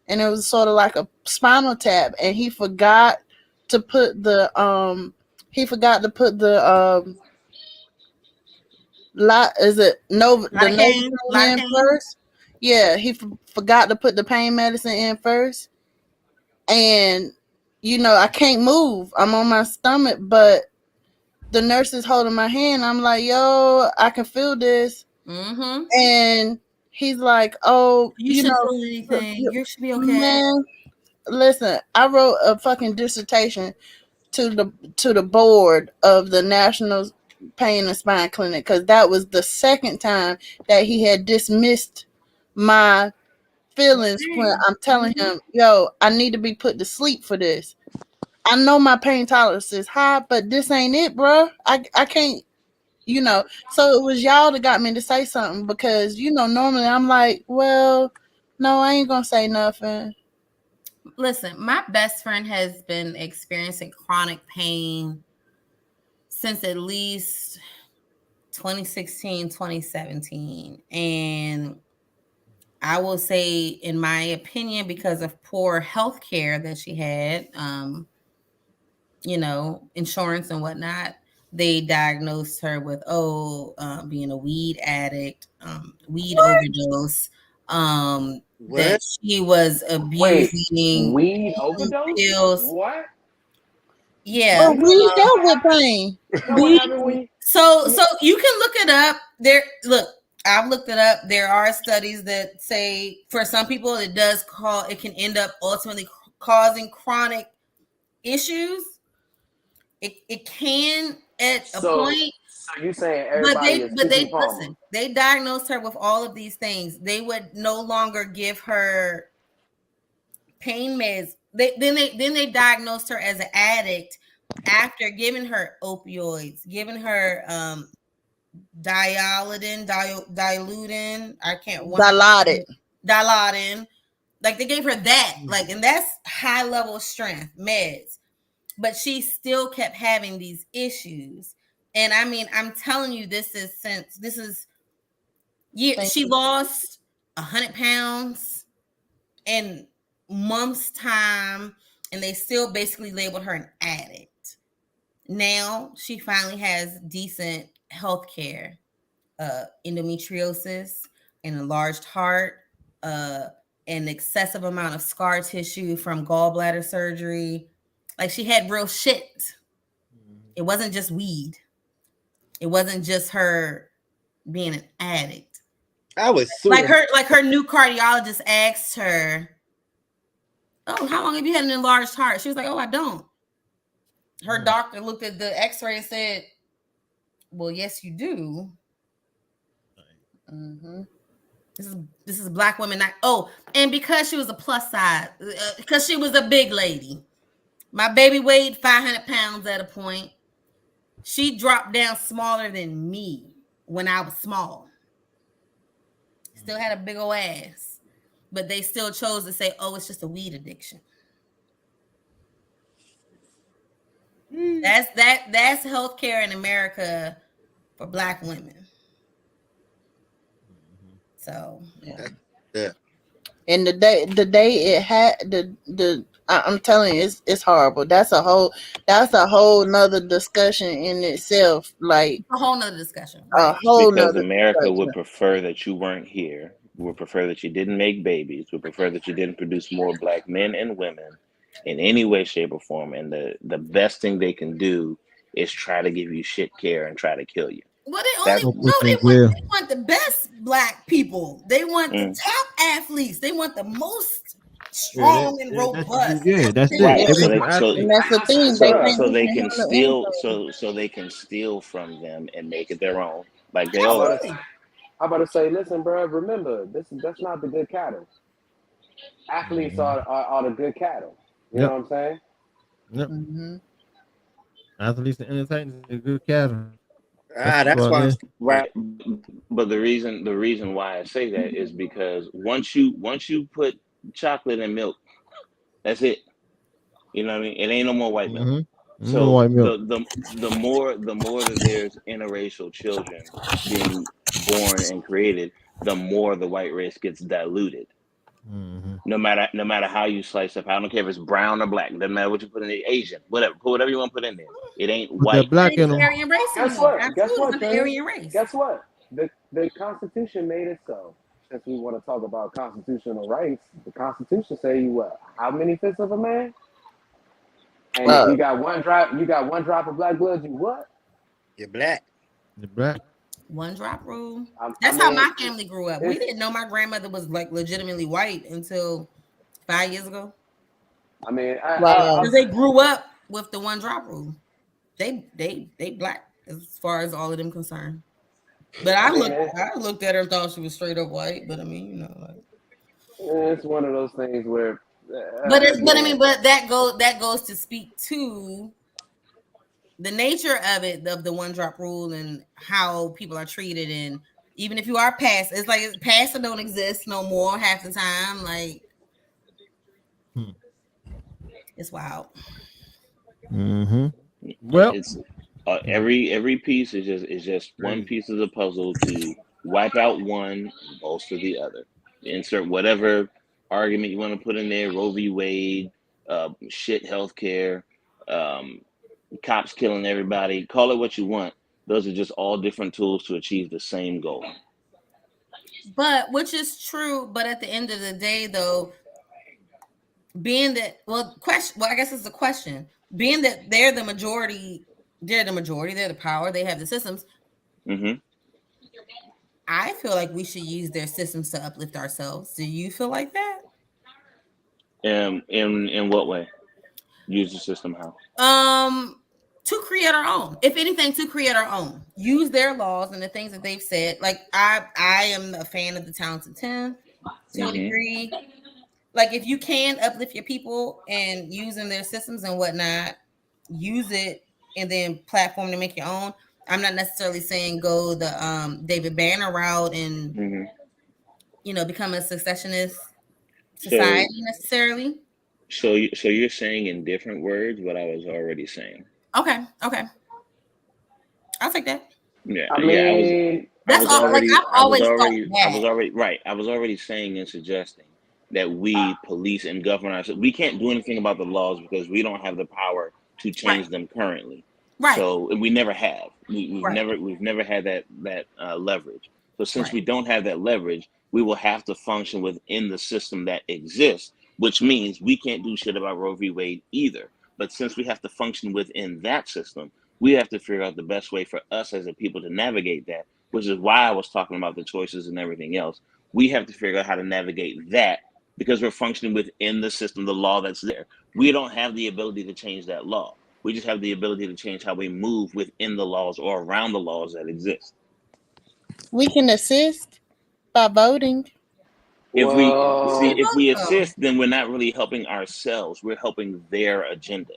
and it was sort of like a spinal tap, and he forgot to put the Novocaine in first. Yeah, he forgot to put the pain medicine in first, and I can't move. I'm on my stomach, but the nurse is holding my hand. I'm like, yo, I can feel this. Mm-hmm. And he's like, oh, you shouldn't feel anything. You should be okay. Man, listen, I wrote a fucking dissertation to the board of the National Pain and Spine Clinic because that was the second time that he had dismissed my feelings when I'm telling him, yo, I need to be put to sleep for this. I know my pain tolerance is high, but this ain't it, bro. I can't, So it was y'all that got me to say something because, normally I'm like, well, no, I ain't gonna say nothing. Listen, my best friend has been experiencing chronic pain since at least 2016, 2017. And I will say, in my opinion, because of poor health care that she had, insurance and whatnot, they diagnosed her with being a weed addict, weed overdose, that she was abusing weed overdose pills. What? Yeah. Well, weed dealt with pain. So you can look it up. I've looked it up. There are studies that say for some people it can end up ultimately causing chronic issues. It can at a point. So you saying everybody is Keke Palmer? Listen, they diagnosed her with all of these things. They would no longer give her pain meds. They diagnosed her as an addict after giving her opioids, giving her dilaudin. Dilaudin. Like they gave her that, and that's high level strength meds. But she still kept having these issues. And I mean, I'm telling you, she lost 100 pounds in months' time, and they still basically labeled her an addict. Now she finally has decent health care, endometriosis, an enlarged heart, an excessive amount of scar tissue from gallbladder surgery. Like she had real shit. It wasn't just weed. It wasn't just her being an addict. I was like her new cardiologist asked her, "Oh, how long have you had an enlarged heart?" She was like, "Oh, I don't." Her doctor looked at the X-ray and said, "Well, yes, you do." Mm-hmm. This is black women. And because she was a plus size, because she was a big lady. My baby weighed 500 pounds at a point. She dropped down smaller than me when I was small. Still had a big old ass, but they still chose to say, "Oh, it's just a weed addiction." That's healthcare in America for black women. So yeah. And the day it had I'm telling you, it's horrible. That's a whole nother discussion in itself. Like a whole nother discussion. Right? A whole because nother America discussion. would prefer that you weren't here. Would prefer that you didn't make babies. Would prefer that you didn't produce more black men and women in any way, shape, or form. And the best thing they can do is try to give you shit care and try to kill you. Well, they want the best black people. They want the top athletes. They want the most strong and robust. That's right. it. So they can steal from them and make it their own. Like they all. I'm about to say, listen, bro. Remember, that's not the good cattle. Athletes are the good cattle. You know what I'm saying? Yep. Mm-hmm. Athletes and entertainers are good cattle. That's why. Right. But the reason why I say that is because once you put chocolate and milk, that's it. You know what I mean? It ain't no more white milk. So white milk. the more that there's interracial children being born and created, the more the white race gets diluted. Mm-hmm. No matter how you slice up, I don't care if it's brown or black. Doesn't matter what you put in the Asian, whatever. Put whatever you want to put in there. It ain't Put that white. black Ain't in the them. Aryan race Guess anymore. what? Guess Absolutely, what, not the Tony? Aryan race. Guess what? The Constitution made it so. Since we want to talk about constitutional rights, the Constitution say you what? How many fifths of a man? And if you got one drop of black blood, you what? You're black. The black. One drop rule. I That's mean, how my family grew up. We it's- didn't know my grandmother was like legitimately white until 5 years ago. I mean, Because they grew up with the one drop rule. They black as far as all of them concerned. But I looked at her and thought she was straight up white. But I mean, you know, like, it's one of those things where. but that goes to speak to the nature of it, of the one drop rule and how people are treated. And even if you are past, it's like past don't exist no more half the time. Like, it's wild. Mm-hmm. Well, It's every piece is just one piece of the puzzle to wipe out one, bolster the other. Insert whatever argument you want to put in there. Roe v. Wade, shit, healthcare, cops killing everybody. Call it what you want. Those are just all different tools to achieve the same goal. But which is true. But at the end of the day, though, being that I guess it's a question. Being that they're the majority, they're the power, they have the systems. Mm-hmm. I feel like we should use their systems to uplift ourselves. Do you feel like that? In what way? Use the system how? To create our own. If anything, to create our own. Use their laws and the things that they've said. Like I am a fan of the Talented 10 to a degree. Like if you can uplift your people and using their systems and whatnot, use it and then platform to make your own. I'm not necessarily saying go the David Banner route and become a successionist society necessarily. So you're saying in different words what I was already saying. Okay. I'll take that. Yeah. I mean, I was already saying and suggesting that we police and govern ourselves. We can't do anything about the laws because we don't have the power to change them currently. Right. So we never have. We've never had that leverage. So since we don't have that leverage, we will have to function within the system that exists, which means we can't do shit about Roe v. Wade either. But since we have to function within that system, we have to figure out the best way for us as a people to navigate that, which is why I was talking about the choices and everything else. We have to figure out how to navigate that because we're functioning within the system, the law that's there. We don't have the ability to change that law. We just have the ability to change how we move within the laws or around the laws that exist. We can assist by voting. If we assist, then we're not really helping ourselves. We're helping their agenda.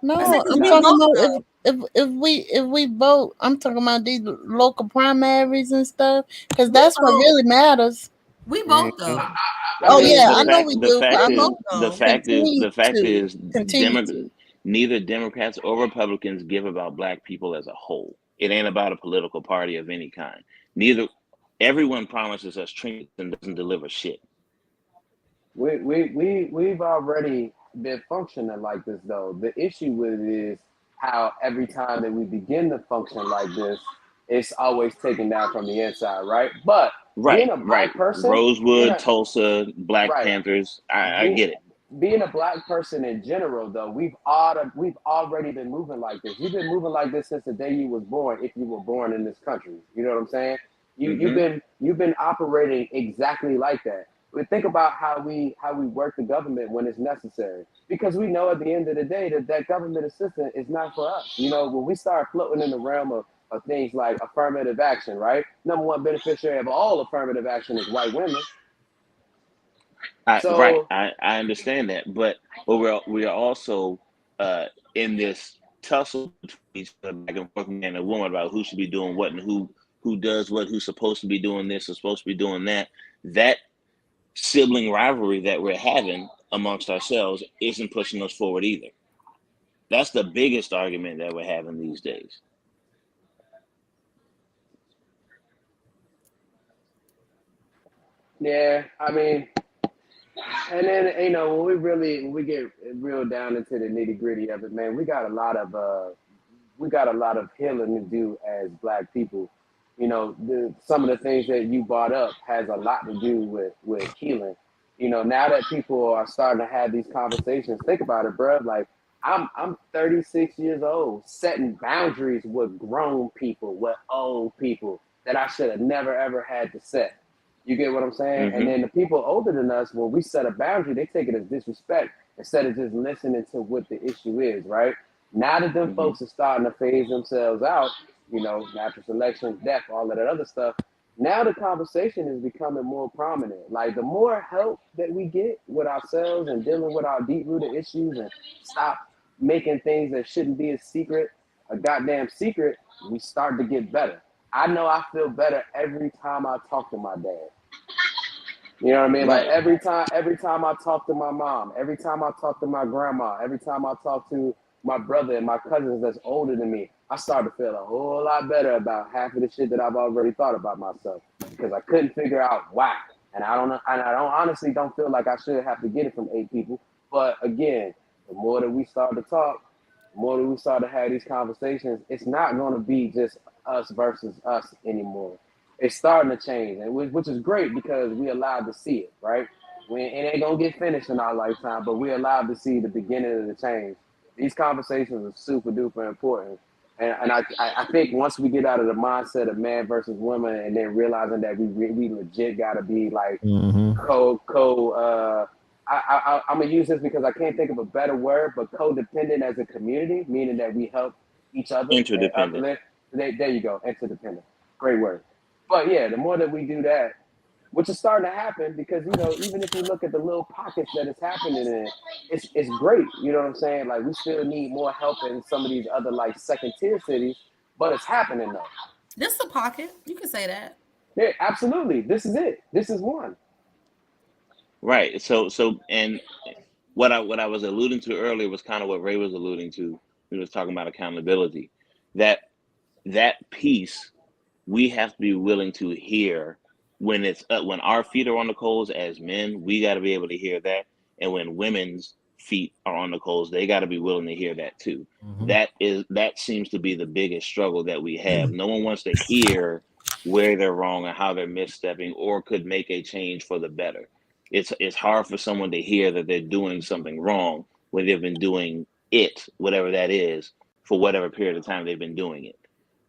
No, I'm talking about if we vote. I'm talking about these local primaries and stuff because that's what really matters. We vote though. I know we do. The fact is, neither Democrats or Republicans give about Black people as a whole. It ain't about a political party of any kind. Everyone promises us trinkets and doesn't deliver shit. We've already been functioning like this though. The issue with it is how every time that we begin to function like this, it's always taken down from the inside, right? But being a black person, Rosewood, Tulsa, Black Panthers, I get it. Being a black person in general, though, we've already been moving like this. You've been moving like this since the day you was born, if you were born in this country. You know what I'm saying? You've been operating exactly like that. But think about how we work the government when it's necessary, because we know at the end of the day that government assistance is not for us. You know, when we start floating in the realm of things like affirmative action, right? Number one beneficiary of all affirmative action is white women. I understand that, but we are also in this tussle between each other, back and forth, man and woman, about who should be doing what and who does what, who's supposed to be doing this or supposed to be doing that. That sibling rivalry that we're having amongst ourselves isn't pushing us forward either. That's the biggest argument that we're having these days. Yeah, I mean, and then when we get real down into the nitty gritty of it, man, we got a lot of healing to do as Black people. Some of the things that you brought up has a lot to do with healing. Now that people are starting to have these conversations, think about it, bro. Like I'm 36 years old, setting boundaries with grown people, with old people that I should have never ever had to set. You get what I'm saying? And then the people older than us, when we set a boundary, they take it as disrespect instead of just listening to what the issue is, right? Now that them folks are starting to phase themselves out, natural selection, death, all of that other stuff, now the conversation is becoming more prominent. Like the more help that we get with ourselves and dealing with our deep-rooted issues and stop making things that shouldn't be a secret, a goddamn secret, we start to get better. I know I feel better every time I talk to my dad. You know what I mean? Right. Like every time I talk to my mom, every time I talk to my grandma, every time I talk to my brother and my cousins that's older than me, I start to feel a whole lot better about half of the shit that I've already thought about myself because I couldn't figure out why. And I don't honestly don't feel like I should have to get it from 8 people. But again, the more that we start to talk, the more that we start to have these conversations, it's not going to be just us versus us anymore. It's starting to change, and which is great because we're allowed to see it, right? It ain't gonna get finished in our lifetime, but we're allowed to see the beginning of the change. These conversations are super duper important, and I think once we get out of the mindset of man versus woman, and then realizing that we legit gotta be like I'm gonna use this because I can't think of a better word, but codependent as a community, meaning that we help each other. Interdependent. There you go, interdependent. Great word. But yeah, the more that we do that, which is starting to happen because even if you look at the little pockets that it's happening in, it's great. You know what I'm saying? Like we still need more help in some of these other like second tier cities, but it's happening though. This is a pocket. You can say that. Yeah, absolutely. This is it. This is one. Right. So and what I was alluding to earlier was kind of what Ray was alluding to. He was talking about accountability. That piece we have to be willing to hear when it's when our feet are on the coals as men. We got to be able to hear that, and when women's feet are on the coals, they got to be willing to hear that too. That seems to be the biggest struggle that we have. No one wants to hear where they're wrong and how they're misstepping or could make a change for the better. It's hard for someone to hear that they're doing something wrong when they've been doing it, whatever that is, for whatever period of time they've been doing it.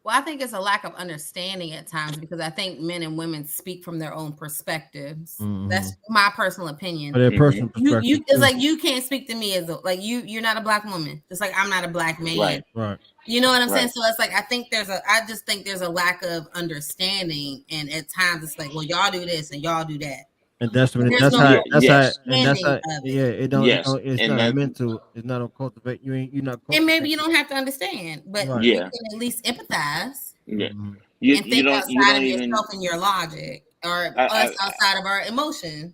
Well, I think it's a lack of understanding at times because I think men and women speak from their own perspectives. That's my personal opinion. Their personal perspective. It's like you can't speak to me as like you're not a Black woman. It's like I'm not a Black man. Right. You know what I'm saying? So it's like I just think there's a lack of understanding, and at times it's like, well, y'all do this and y'all do that. And it's not mental. It's not a cultivate. You're not. And maybe you don't have to understand, but you can at least empathize. Yeah, and think outside of yourself and your logic, or us outside of our emotion.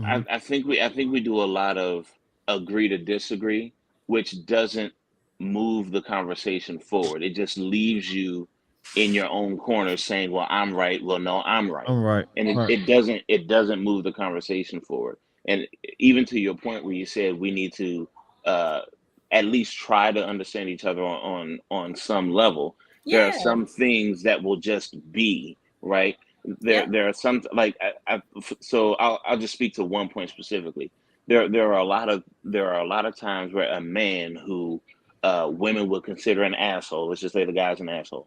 I think we do a lot of agree to disagree, which doesn't move the conversation forward. It just leaves you in your own corner saying, well, I'm right. Well, no, I'm right. I'm right. And it doesn't move the conversation forward. And even to your point where you said we need to at least try to understand each other on some level. There are some things that will just be right. There are some like so I'll just speak to one point specifically. There are a lot of times where a man who women would consider an asshole. Let's just say the guy's an asshole.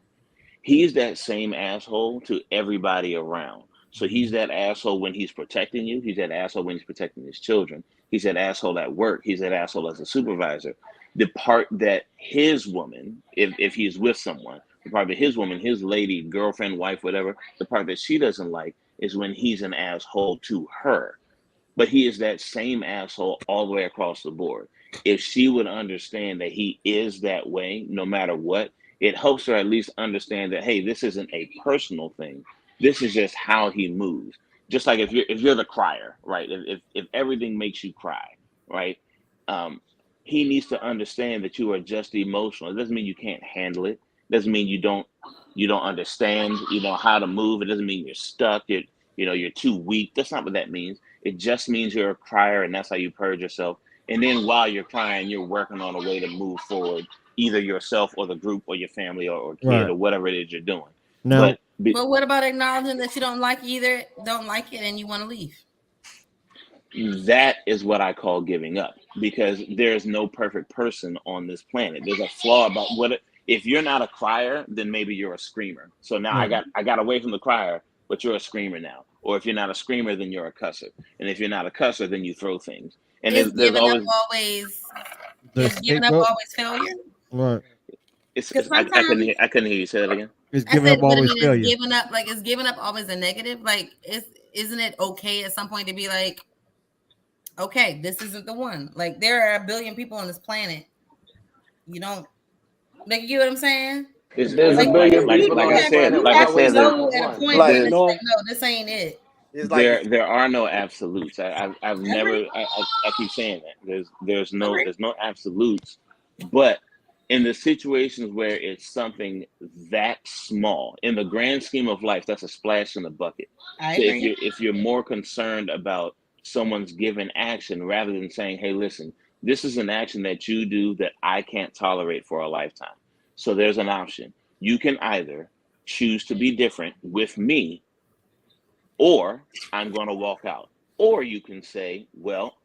He's that same asshole to everybody around. So he's that asshole when he's protecting you. He's that asshole when he's protecting his children. He's that asshole at work. He's that asshole as a supervisor. The part that his woman, if he's with someone, the part that his woman, his lady, girlfriend, wife, whatever, the part that she doesn't like is when he's an asshole to her. But he is that same asshole all the way across the board. If she would understand that he is that way, no matter what, it helps her at least understand that, hey, this isn't a personal thing. This is just how he moves. Just like if you're the crier, right? If everything makes you cry, right? he needs to understand that you are just emotional. It doesn't mean you can't handle it. It doesn't mean you don't understand, how to move. It doesn't mean you're stuck. You're too weak. That's not what that means. It just means you're a crier, and that's how you purge yourself. And then while you're crying, you're working on a way to move forward, either yourself or the group or your family or kid or whatever it is you're doing. Now, but what about acknowledging that you don't like it, and you want to leave? That is what I call giving up, because there's no perfect person on this planet. There's a flaw about if you're not a crier, then maybe you're a screamer. So now I got away from the crier, but you're a screamer now. Or if you're not a screamer, then you're a cusser. And if you're not a cusser, then you throw things. And is there's always giving up always failure? Right. I couldn't hear you say that again. Is giving up always failure? Is giving up always a negative? Like, isn't it okay at some point to be like, okay, this isn't the one? Like, there are 1 billion people on this planet. You don't, like, you get what I'm saying? There's a billion people. Like I said, at a point, like, no, this ain't it. There are no absolutes. I've never. I keep saying that. There's no absolutes, but in the situations where it's something that small, in the grand scheme of life, that's a splash in the bucket. So if you're more concerned about someone's given action rather than saying, hey, listen, this is an action that you do that I can't tolerate for a lifetime. So there's an option. You can either choose to be different with me, or I'm going to walk out. Or you can say, well,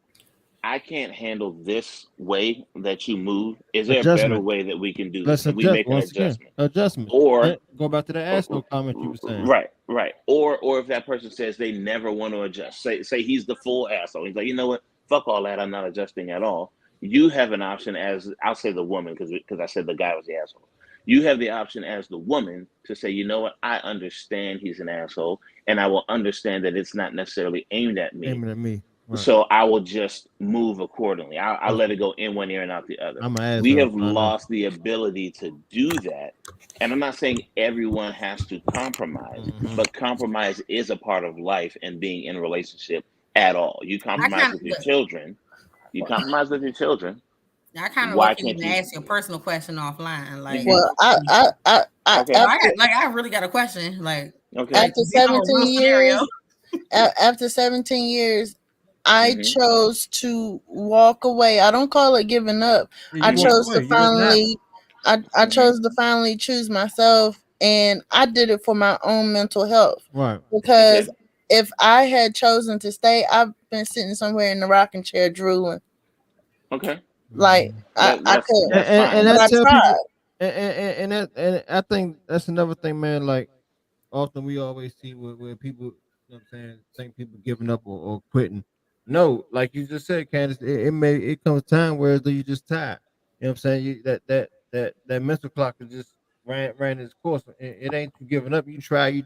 I can't handle this way that you move. Is there a better way that we can do this? And we make an adjustment. Adjustment. Or go back to the asshole comment you were saying. Right. Or if that person says they never want to adjust, say he's the full asshole. He's like, you know what? Fuck all that. I'm not adjusting at all. You have an option as, I'll say the woman, because I said the guy was the asshole. You have the option as the woman to say, you know what? I understand he's an asshole, and I will understand that it's not necessarily aimed at me. Right. So I will just move accordingly. I'll let it go in one ear and out the other. We have lost the ability to do that. And I'm not saying everyone has to compromise, but compromise is a part of life and being in a relationship at all. You compromise with your children. I kind of want you to ask your personal question offline. Like, well, I really got a question. Like, after 17 years, I chose to walk away. I don't call it giving up. I chose to finally, I chose to finally choose myself, and I did it for my own mental health. Right. Because if I had chosen to stay, I've been sitting somewhere in the rocking chair drooling. Okay. Like I could, and I tried. And I think that's another thing, man. Like, often we always see where people, you know what I'm saying, think people giving up or quitting. No, like you just said, Candace, it comes time where you just tired. You know what I'm saying? That mental clock is just ran its course. It ain't you giving up. You try.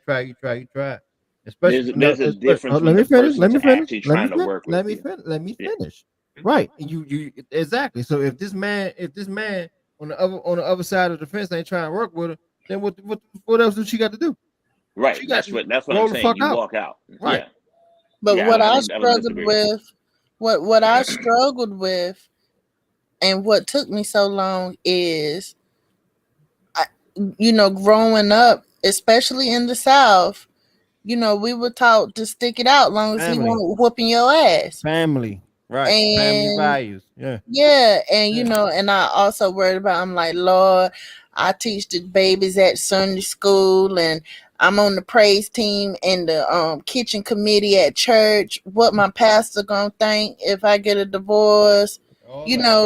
Especially there's a difference when the person's actually trying to work with you. Let me finish. Right. You exactly. So if this man on the other side of the fence ain't trying to work with her, then what else does she got to do? Right. That's what I'm saying. You walk out. Right. Yeah. But what I struggled with, what I struggled with, and what took me so long is, growing up, especially in the South, we were taught to stick it out long as he wasn't whooping your ass. Family. Right. And family values. Yeah. Yeah. And, and I also worried about, I'm like, Lord, I teach the babies at Sunday school, and I'm on the praise team and the kitchen committee at church. What my pastor gonna think if I get a divorce?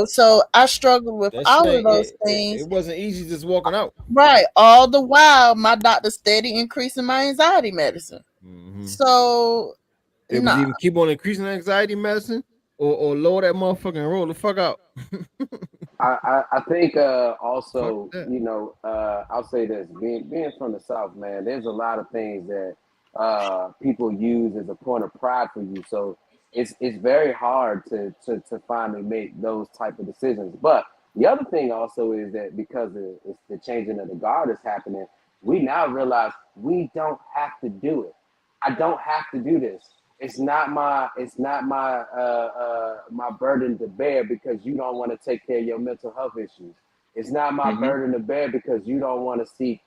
So I struggled with all of those things. It wasn't easy just walking out. Right. All the while, my doctor steady increasing my anxiety medicine. So it was even keep on increasing anxiety medicine or lower that motherfucking and roll the fuck out. I think also, I'll say this, being from the South, man, there's a lot of things that people use as a point of pride for you. So it's very hard to finally make those type of decisions. But the other thing also is that because it's the changing of the guard is happening, we now realize we don't have to do it. I don't have to do this. it's not my my burden to bear because you don't want to take care of your mental health issues. It's not my burden to bear because you don't want to seek,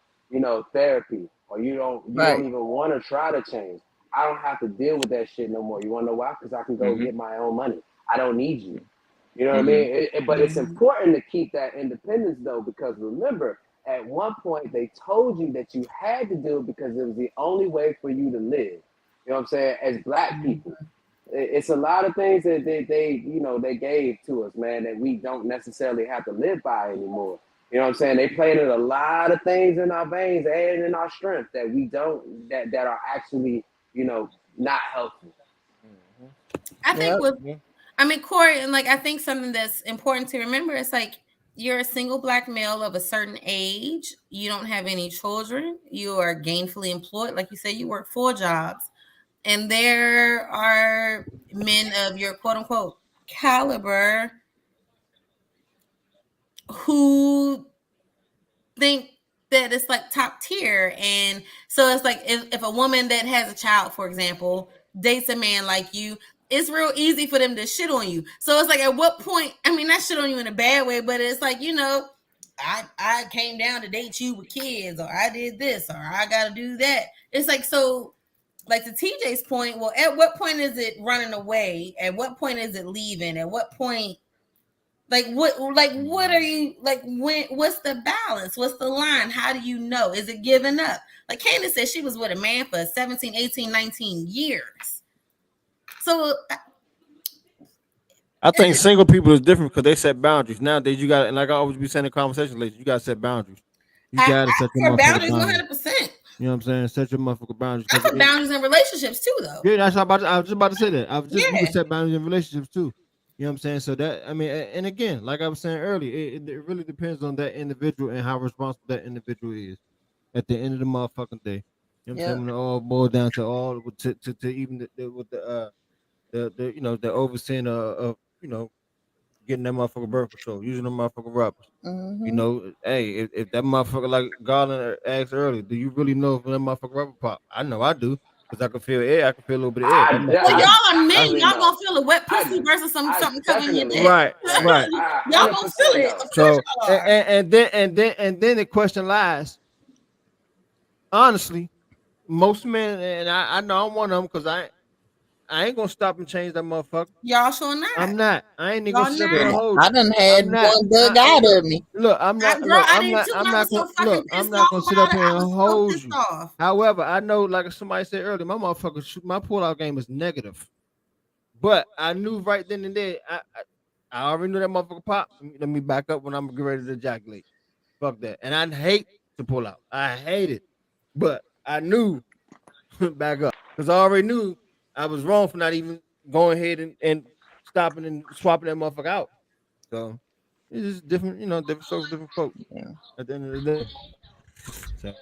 therapy, or you don't even want to try to change. I don't have to deal with that shit no more. You want to know why? Because I can go get my own money. I don't need you. You know what I mean? But it's important to keep that independence though, because remember, at one point they told you that you had to do it because it was the only way for you to live. You know what I'm saying? As black people, it's a lot of things that they gave to us, man, that we don't necessarily have to live by anymore. You know what I'm saying? They planted a lot of things in our veins and in our strength that we don't that are actually, not helpful. I think Corey, and I think something that's important to remember is you're a single black male of a certain age. You don't have any children. You are gainfully employed. Like you said, you work 4 jobs. And there are men of your quote unquote caliber who think that it's top tier. And so it's if a woman that has a child, for example, dates a man like you, it's real easy for them to shit on you. So it's at what point, I mean, not shit on you in a bad way, but it's I came down to date you with kids, or I did this, or I got to do that. It's so to TJ's point, well, at what point is it running away? At what point is it leaving? At what point, what are you, what's the balance? What's the line? How do you know? Is it giving up? Like Candace said, she was with a man for 17, 18, 19 years. So I think single people is different because they set boundaries. Nowadays, you got, and like I always be saying in conversations, ladies, you got to set boundaries. You got to set your boundaries 100%. You know what I'm saying? Set your motherfucking boundaries. I put boundaries in relationships too, though. Yeah, that's what I was just about to say that. You can set boundaries in relationships too. You know what I'm saying? So that, I mean, and again, like I was saying earlier, it really depends on that individual and how responsible that individual is at the end of the motherfucking day. You know what I'm saying? When it all boils down to all to even with the the overseeing of getting that motherfucker birth control, using them motherfucking rappers. Hey, if that motherfucker, like Garland asked earlier, do you really know if that motherfucker rubber pop? I know I do, because I can feel air, I can feel a little bit of air. Well, y'all are men, y'all gonna feel a wet pussy versus something covering your dick. Right. Y'all gonna feel it. So and then the question lies. Honestly, most men, and I know I'm one of them, because I ain't gonna stop and change that motherfucker. Y'all sure not. I'm not. I ain't even gonna sit there and hold. I done had one dug out of me. Look, I'm not gonna sit up here and hold you. However, I know, like somebody said earlier, my motherfucker, my pull-out game is negative. But I knew right then and there, I already knew that motherfucker pop. Let me back up when I'm ready to ejaculate. Fuck that. And I hate to pull out. I hate it. But I knew back up, because I already knew I was wrong for not even going ahead and stopping and swapping that motherfucker out. So it's just different, different strokes, different folks. At the end of the day. So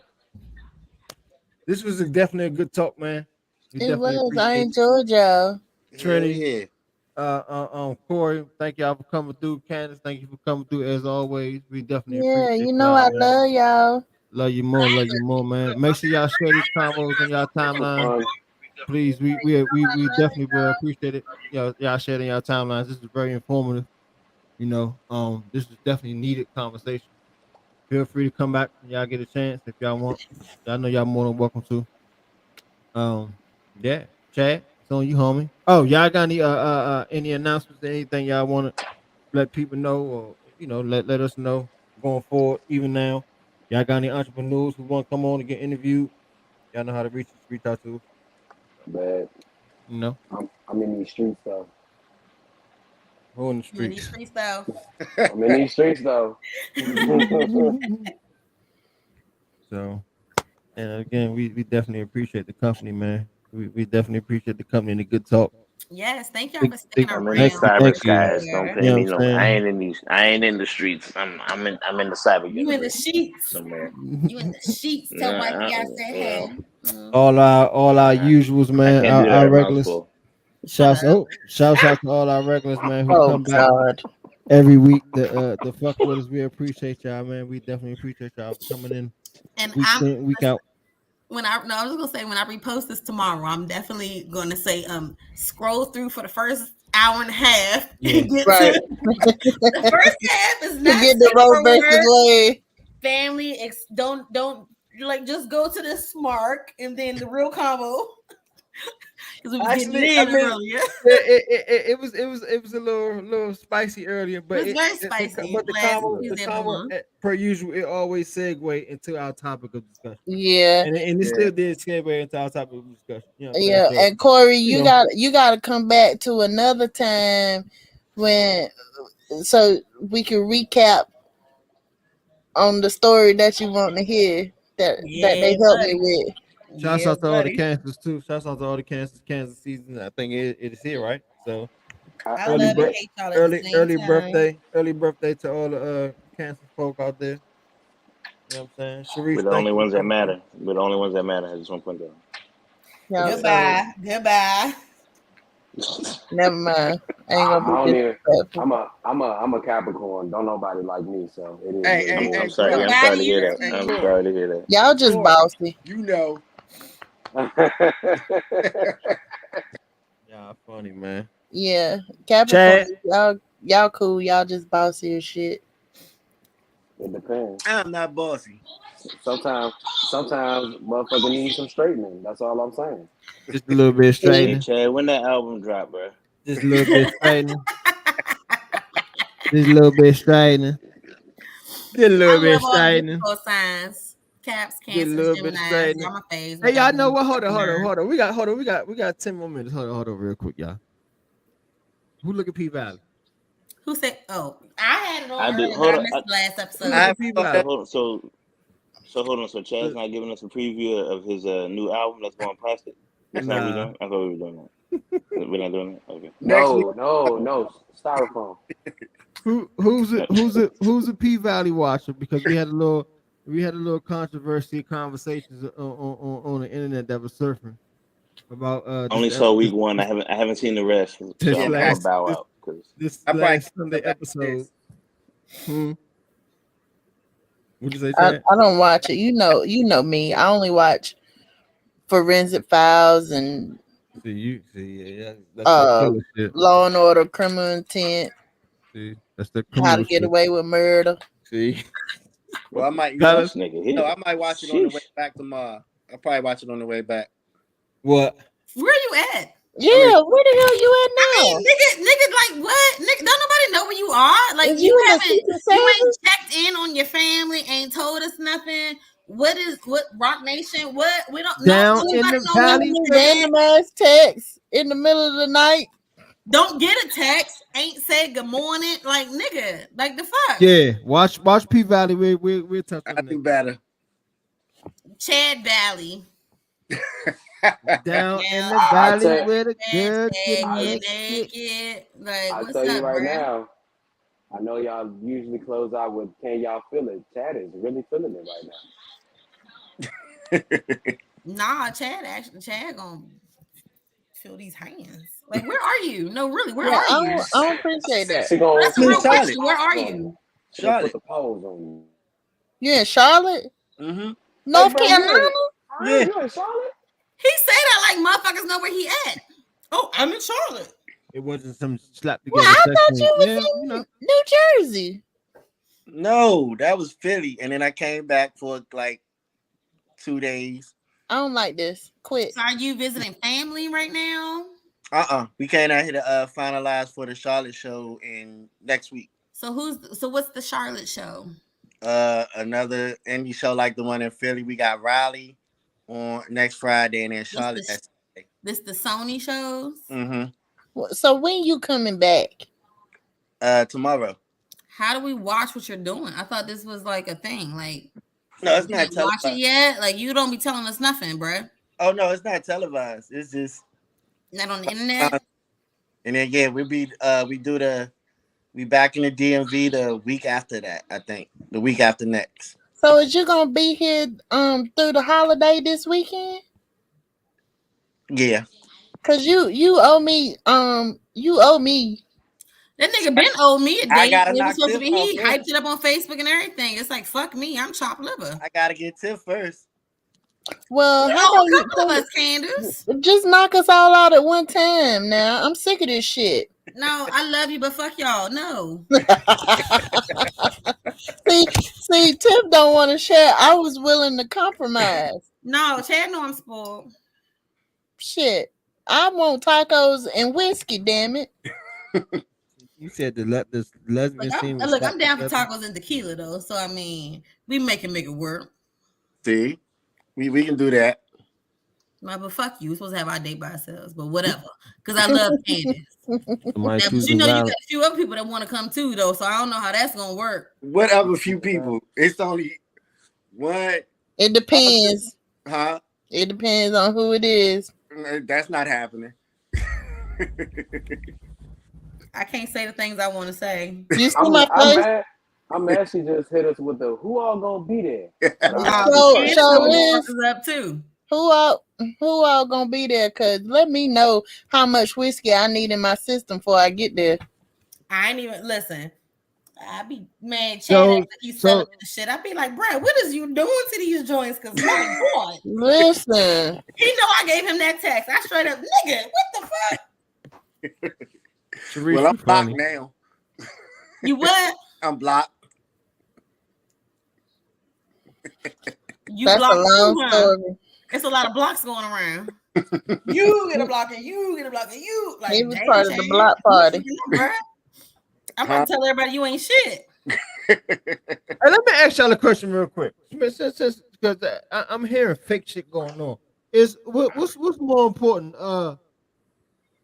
this was definitely a good talk, man. It was. I enjoyed y'all. Trinity, Corey, thank y'all for coming through. Candace, thank you for coming through as always. We definitely appreciate I love y'all. Love you more, man. Make sure y'all share these combos on y'all timeline. Please, we definitely will appreciate it. Y'all sharing y'all timelines. This is very informative. This is definitely needed conversation. Feel free to come back when y'all get a chance if y'all want. I know y'all more than welcome to. Chad, it's on you, homie. Oh, y'all got any announcements, anything y'all want to let people know, or let us know going forward, even now? Y'all got any entrepreneurs who want to come on and get interviewed? Y'all know how to reach out to us. But I'm in these streets though. Who in the streets? I'm in these streets though. I'm in these streets though. So, and again, we definitely appreciate the company, man. We definitely appreciate the company and the good talk. Yes, thank y'all for sticking around. I'm in the cyber skies. Don't pay me no. I ain't in the streets. I'm in the cyber. You in the sheets somewhere. You in the sheets. Tell Mikey I said hey. All our usuals, man. Our regulars. Shouts out to all our regulars, man, who come back every week. The fuck with us. We appreciate y'all, man. We definitely appreciate y'all for coming in. And week out. I was gonna say when I repost this tomorrow, I'm definitely gonna say scroll through for the first hour and a half and get Right. to the first half is not Get the Roe versus Wade. Family. Don't like just go to the smart and then the real combo. Because we was Actually, getting in earlier. It was a little spicy earlier, but It was very spicy. But the combo per usual, it always segue into our topic of discussion. Yeah, and it still did segue into our topic of discussion. You know what I'm yeah. saying? So, And Corey, you got to come back to another time so we can recap on the story that you want to hear that they helped me with. Shouts out to all the cancers too. Shouts out to all the cancers. Kansas season, I think it is here, right? So early birthday to all the cancer folk out there. You know what I'm saying? Sharice, We're the only ones that matter. We're the only ones that matter. I just want to point that out. Goodbye. Never mind. I ain't gonna be I'm a Capricorn. Don't nobody like me, so it is. I'm sorry to hear that. I'm sorry to hear that. Y'all just bossy. You know. Y'all funny, man. Yeah, Capricorn. Y'all cool. Y'all just bossy as shit. It depends. I'm not bossy. Sometimes motherfucker need some straightening. That's all I'm saying. Just a little bit straightening. Hey, Chad, when that album drop, bro? Just a little bit straightening. Just a little bit straightening. Just a little bit straightening. Signs. Caps, Cancer, Gemini, my face. Hey, y'all know what? Hold on. We got 10 more minutes. Hold on, real quick, y'all. Who look at P Valley? Who said? Oh, I had it on. I do. Hold on. I missed the last episode. Hold on. So Chad's not giving us a preview of his new album that's going plastic. That's not what we're doing. I thought we were doing that. We're not doing that. Okay. No. Styrofoam. Who's a P Valley watcher? Because we had a little controversy conversations on the internet that was surfing about. Only saw week one. I haven't seen the rest. So I'm gonna bow out because this last Sunday episode. What'd you say, Chad? I don't watch it. You know me. I only watch Forensic Files and Law and Order, Criminal Intent. See, that's the How to Get Away with Murder. See. Well, I might watch it on the way back tomorrow. I'll probably watch it on the way back. What? Where you at? Yeah, where the hell you at now? I mean, nigga, like what? Nigga, don't nobody know where you are. Like you ain't checked in on your family, ain't told us nothing. What Rock Nation? What we don't down know. In the valley, random ass text in the middle of the night. Don't get a text. Ain't said good morning. Like nigga, like the fuck. Yeah, watch P Valley. We'll touch on I do better. Chad Valley. Down in the valley where the girls get naked. Like, I'll tell you right now. I know y'all usually close out with "Can y'all feel it?" Chad is really feeling it right now. Nah, Chad gonna feel these hands. Like, where are you? No, really, where are you? I don't appreciate that. That's a real question. Where are you? Charlotte. Put the pose on you. You in Charlotte? Mm-hmm. North Carolina? Yeah. You in Charlotte? He say that like motherfuckers know where he at. Oh, I'm in Charlotte. It wasn't some slap together. Well, I thought you was in New Jersey. No, that was Philly, and then I came back for like 2 days. I don't like this. Quit. So are you visiting family right now? We came out here to finalize for the Charlotte show in next week. So what's the Charlotte show? Another indie show like the one in Philly. We got Raleigh on next Friday, and then Charlotte. This the Sony shows? Mm-hmm. So when you coming back? Tomorrow. How do we watch what you're doing? I thought this was like a thing. Like, no, it's not televised. Watch it yet? Like, you don't be telling us nothing, bruh. Oh no, it's not televised. It's just not on the internet. And then we back in the DMV the week after that. I think the week after next. So is you gonna be here through the holiday this weekend? Yeah. Cause you owe me That nigga been owed me a date. It was supposed to be he hyped it up on Facebook and everything. It's like fuck me, I'm chopped liver. I gotta get tip first. Well, how a about couple of us, Candace? Just knock us all out at one time now. I'm sick of this shit. No, I love you, but fuck y'all. No. see, Tiff don't want to share. I was willing to compromise. No, Chad know I'm spoiled. Shit. I want tacos and whiskey, damn it. You said the lesbian scene. Look, I'm down for tacos and tequila though. So I mean, we make it work. See, we can do that. No, but fuck you. We're supposed to have our date by ourselves, but whatever. Because I love Candace. But you know, you got a few other people that want to come too, though. So I don't know how that's gonna work. What other few people? It's only one. It depends. Huh? It depends on who it is. That's not happening. I can't say the things I want to say. You see my face? I'm mad she just hit us with the who all gonna be there. So up too. Who all gonna be there? Cause let me know how much whiskey I need in my system before I get there. I ain't even listen. I be mad. Chad he's selling the shit. I be like, bro, what is you doing to these joints? Cause my God, listen, he know I gave him that text. I straight up, nigga, what the fuck? Well, I'm blocked now. You what? I'm blocked. You That's blocked a long story. It's a lot of blocks going around. You get a block and you get a block and you like. He was part of the block party. I'm gonna tell everybody you ain't shit. Hey, let me ask y'all a question real quick, because I'm hearing fake shit going on. What's more important,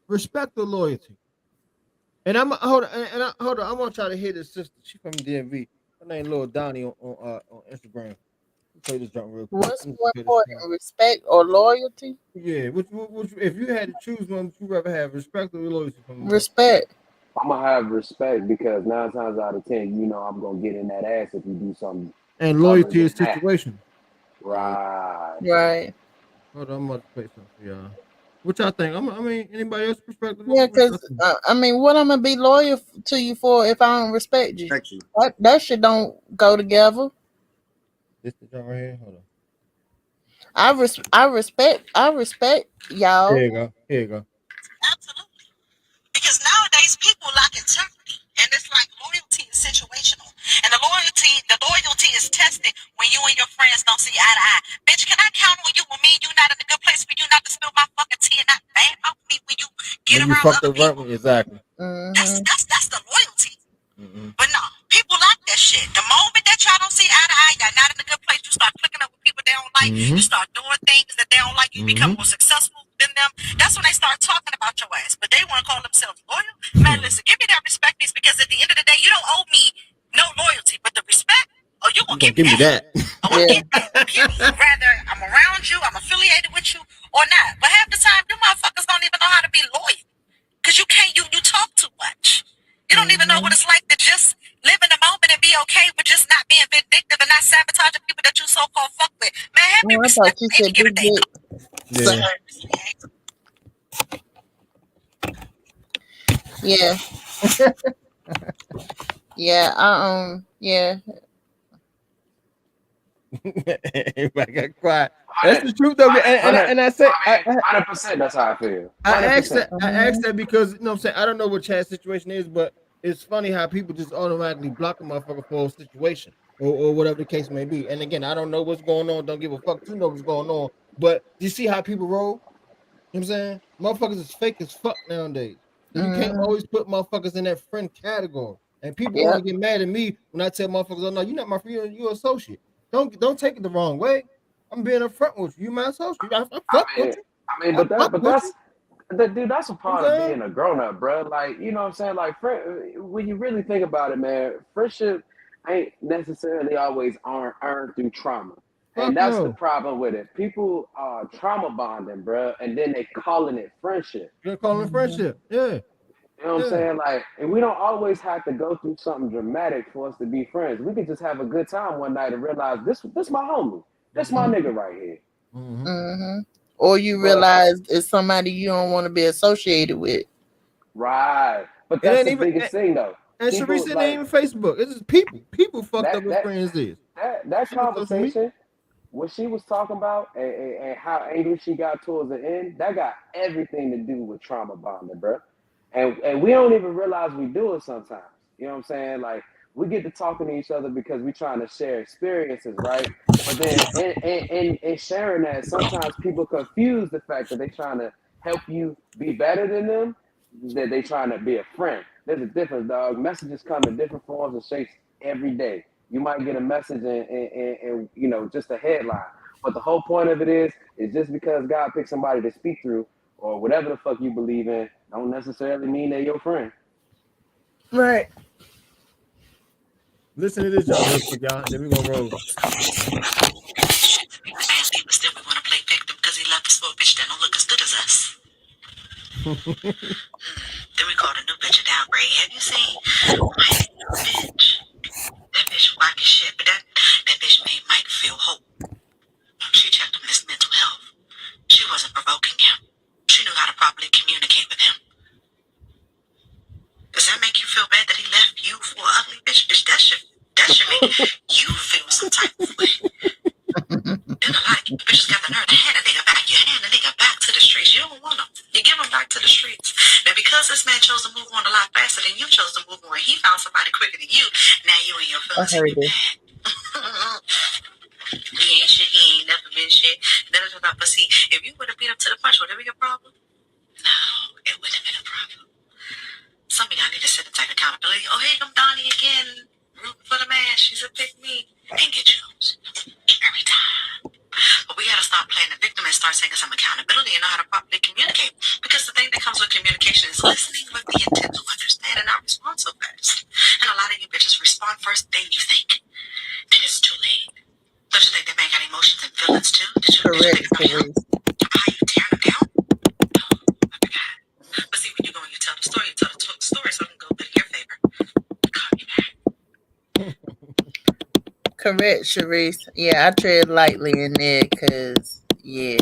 respect or loyalty? And hold on. I'm gonna try to hit his sister. She from DMV. Her name Lil Donnie on Instagram. Play this jump real quick. What's more important, respect or loyalty? Yeah, which if you had to choose one, would you rather have respect or loyalty from respect? I'm gonna have respect because 9 times out of 10, you know I'm gonna get in that ass if you do something. And loyalty is situation. Right. Hold on, I'm about to play something for y'all. What y'all think? I mean, anybody else perspective? Yeah, because I mean, what I'm gonna be loyal to you for if I don't respect you? That shit don't go together. This the jump right here. Hold on. I respect y'all. Here you go. Absolutely. Because nowadays people lack integrity. And it's like loyalty is situational. And the loyalty is tested when you and your friends don't see eye to eye. Bitch, can I count on you when me and you not in a good place for you not to spill my fucking tea and not bad mouth me when you get around other people? Exactly. That's the loyalty. But no, people like that shit. The moment that y'all don't see eye to eye, y'all not in a good place, you start clicking up with people they don't like, you start doing things that they don't like, you become more successful than them. That's when they start talking about your ass. But they want to call themselves loyal. Man, listen, give me that respect, piece, because at the end of the day, you don't owe me no loyalty, but the respect, you gonna give me that. I'm gonna give you. Rather I'm around you, I'm affiliated with you, or not. But half the time, you motherfuckers don't even know how to be loyal. Because you can't, you talk too much. You don't even know what it's like to just live in the moment and be okay with just not being vindictive and not sabotaging people that you so-called fuck with. Man, have me respect. Maybe give a day. Yeah. Yeah. Everybody got quiet. That's the truth, though. And I say 100%. That's how I feel. 100%. I asked that because, you know what I'm saying, I don't know what Chad's situation is, but it's funny how people just automatically block a motherfucker for a situation or whatever the case may be. And again, I don't know what's going on. Don't give a fuck. You know what's going on. But you see how people roll? You know what I'm saying? Motherfuckers is fake as fuck nowadays. And you can't always put motherfuckers in that friend category. And people only get mad at me when I tell motherfuckers, oh, no, you're not my friend, you're an associate. Don't take it the wrong way. I'm being upfront with you. You my associate. I fuck with you. I mean, that's a part of being a grown-up, bro. Like, you know what I'm saying? Like, when you really think about it, man, friendship ain't necessarily always earned through trauma. And that's the problem with it. People are trauma bonding, bro, and then they calling it friendship. They're calling it friendship, yeah. You know what I'm saying? Like, and we don't always have to go through something dramatic for us to be friends. We can just have a good time one night and realize this my homie. This my nigga right here. Or you realize it's somebody you don't want to be associated with. Right. But that's the biggest thing, though. And Sharice, it ain't even Facebook. It's just people. People fucked up with friends is. That conversation, what she was talking about and how angry she got towards the end, that got everything to do with trauma bonding, bro. And we don't even realize we do it sometimes. You know what I'm saying? Like, we get to talking to each other because we're trying to share experiences, right? But then in sharing that, sometimes people confuse the fact that they're trying to help you be better than them, that they trying to be a friend. There's a difference, dog. Messages come in different forms and shapes every day. You might get a message and you know, just a headline. But the whole point of it is just because God picked somebody to speak through or whatever the fuck you believe in, don't necessarily mean they're your friend. Right. Listen to this, y'all, real quick, y'all. Then we're gonna roll. Man, people still want to play victim because he left us for a bitch that don't look as good as us. Then we called a new bitch a downgrade. Have you seen Mike's new bitch? That bitch whack as shit, but that bitch made Mike feel hope. She checked on his mental health. She wasn't provoking him. She knew how to properly communicate with him. Does that make you feel bad that he left you for an ugly bitch? Bitch, that should make you feel some type of way. Then a lot of bitches got the nerve to hand a nigga back. You hand a nigga back to the streets. You don't want him. You give him back to the streets. Now, because this man chose to move on a lot faster than you chose to move on, he found somebody quicker than you. Now you and your feelings ain't bad. He ain't shit. He ain't never been shit. But see, if you would have beat up to the punch, would it be a problem? No, it wouldn't have been a problem. Some of y'all need to set and take accountability. Oh, here come Donnie again, rooting for the man. She's a pick me. And get yours. Every time. But we gotta stop playing the victim and start taking some accountability and know how to properly communicate. Because the thing that comes with communication is listening with the intent to understand and not respond so fast. And a lot of you bitches respond first, then you think. Then it's too late. Don't you think that man got emotions and feelings too? Did you think about him? How you tearing him down? No, I forgot. But see, when you go and you tell the story so it can go good in your favor. Call me back. Correct, Sharice. Yeah, I tread lightly in there because, yeah.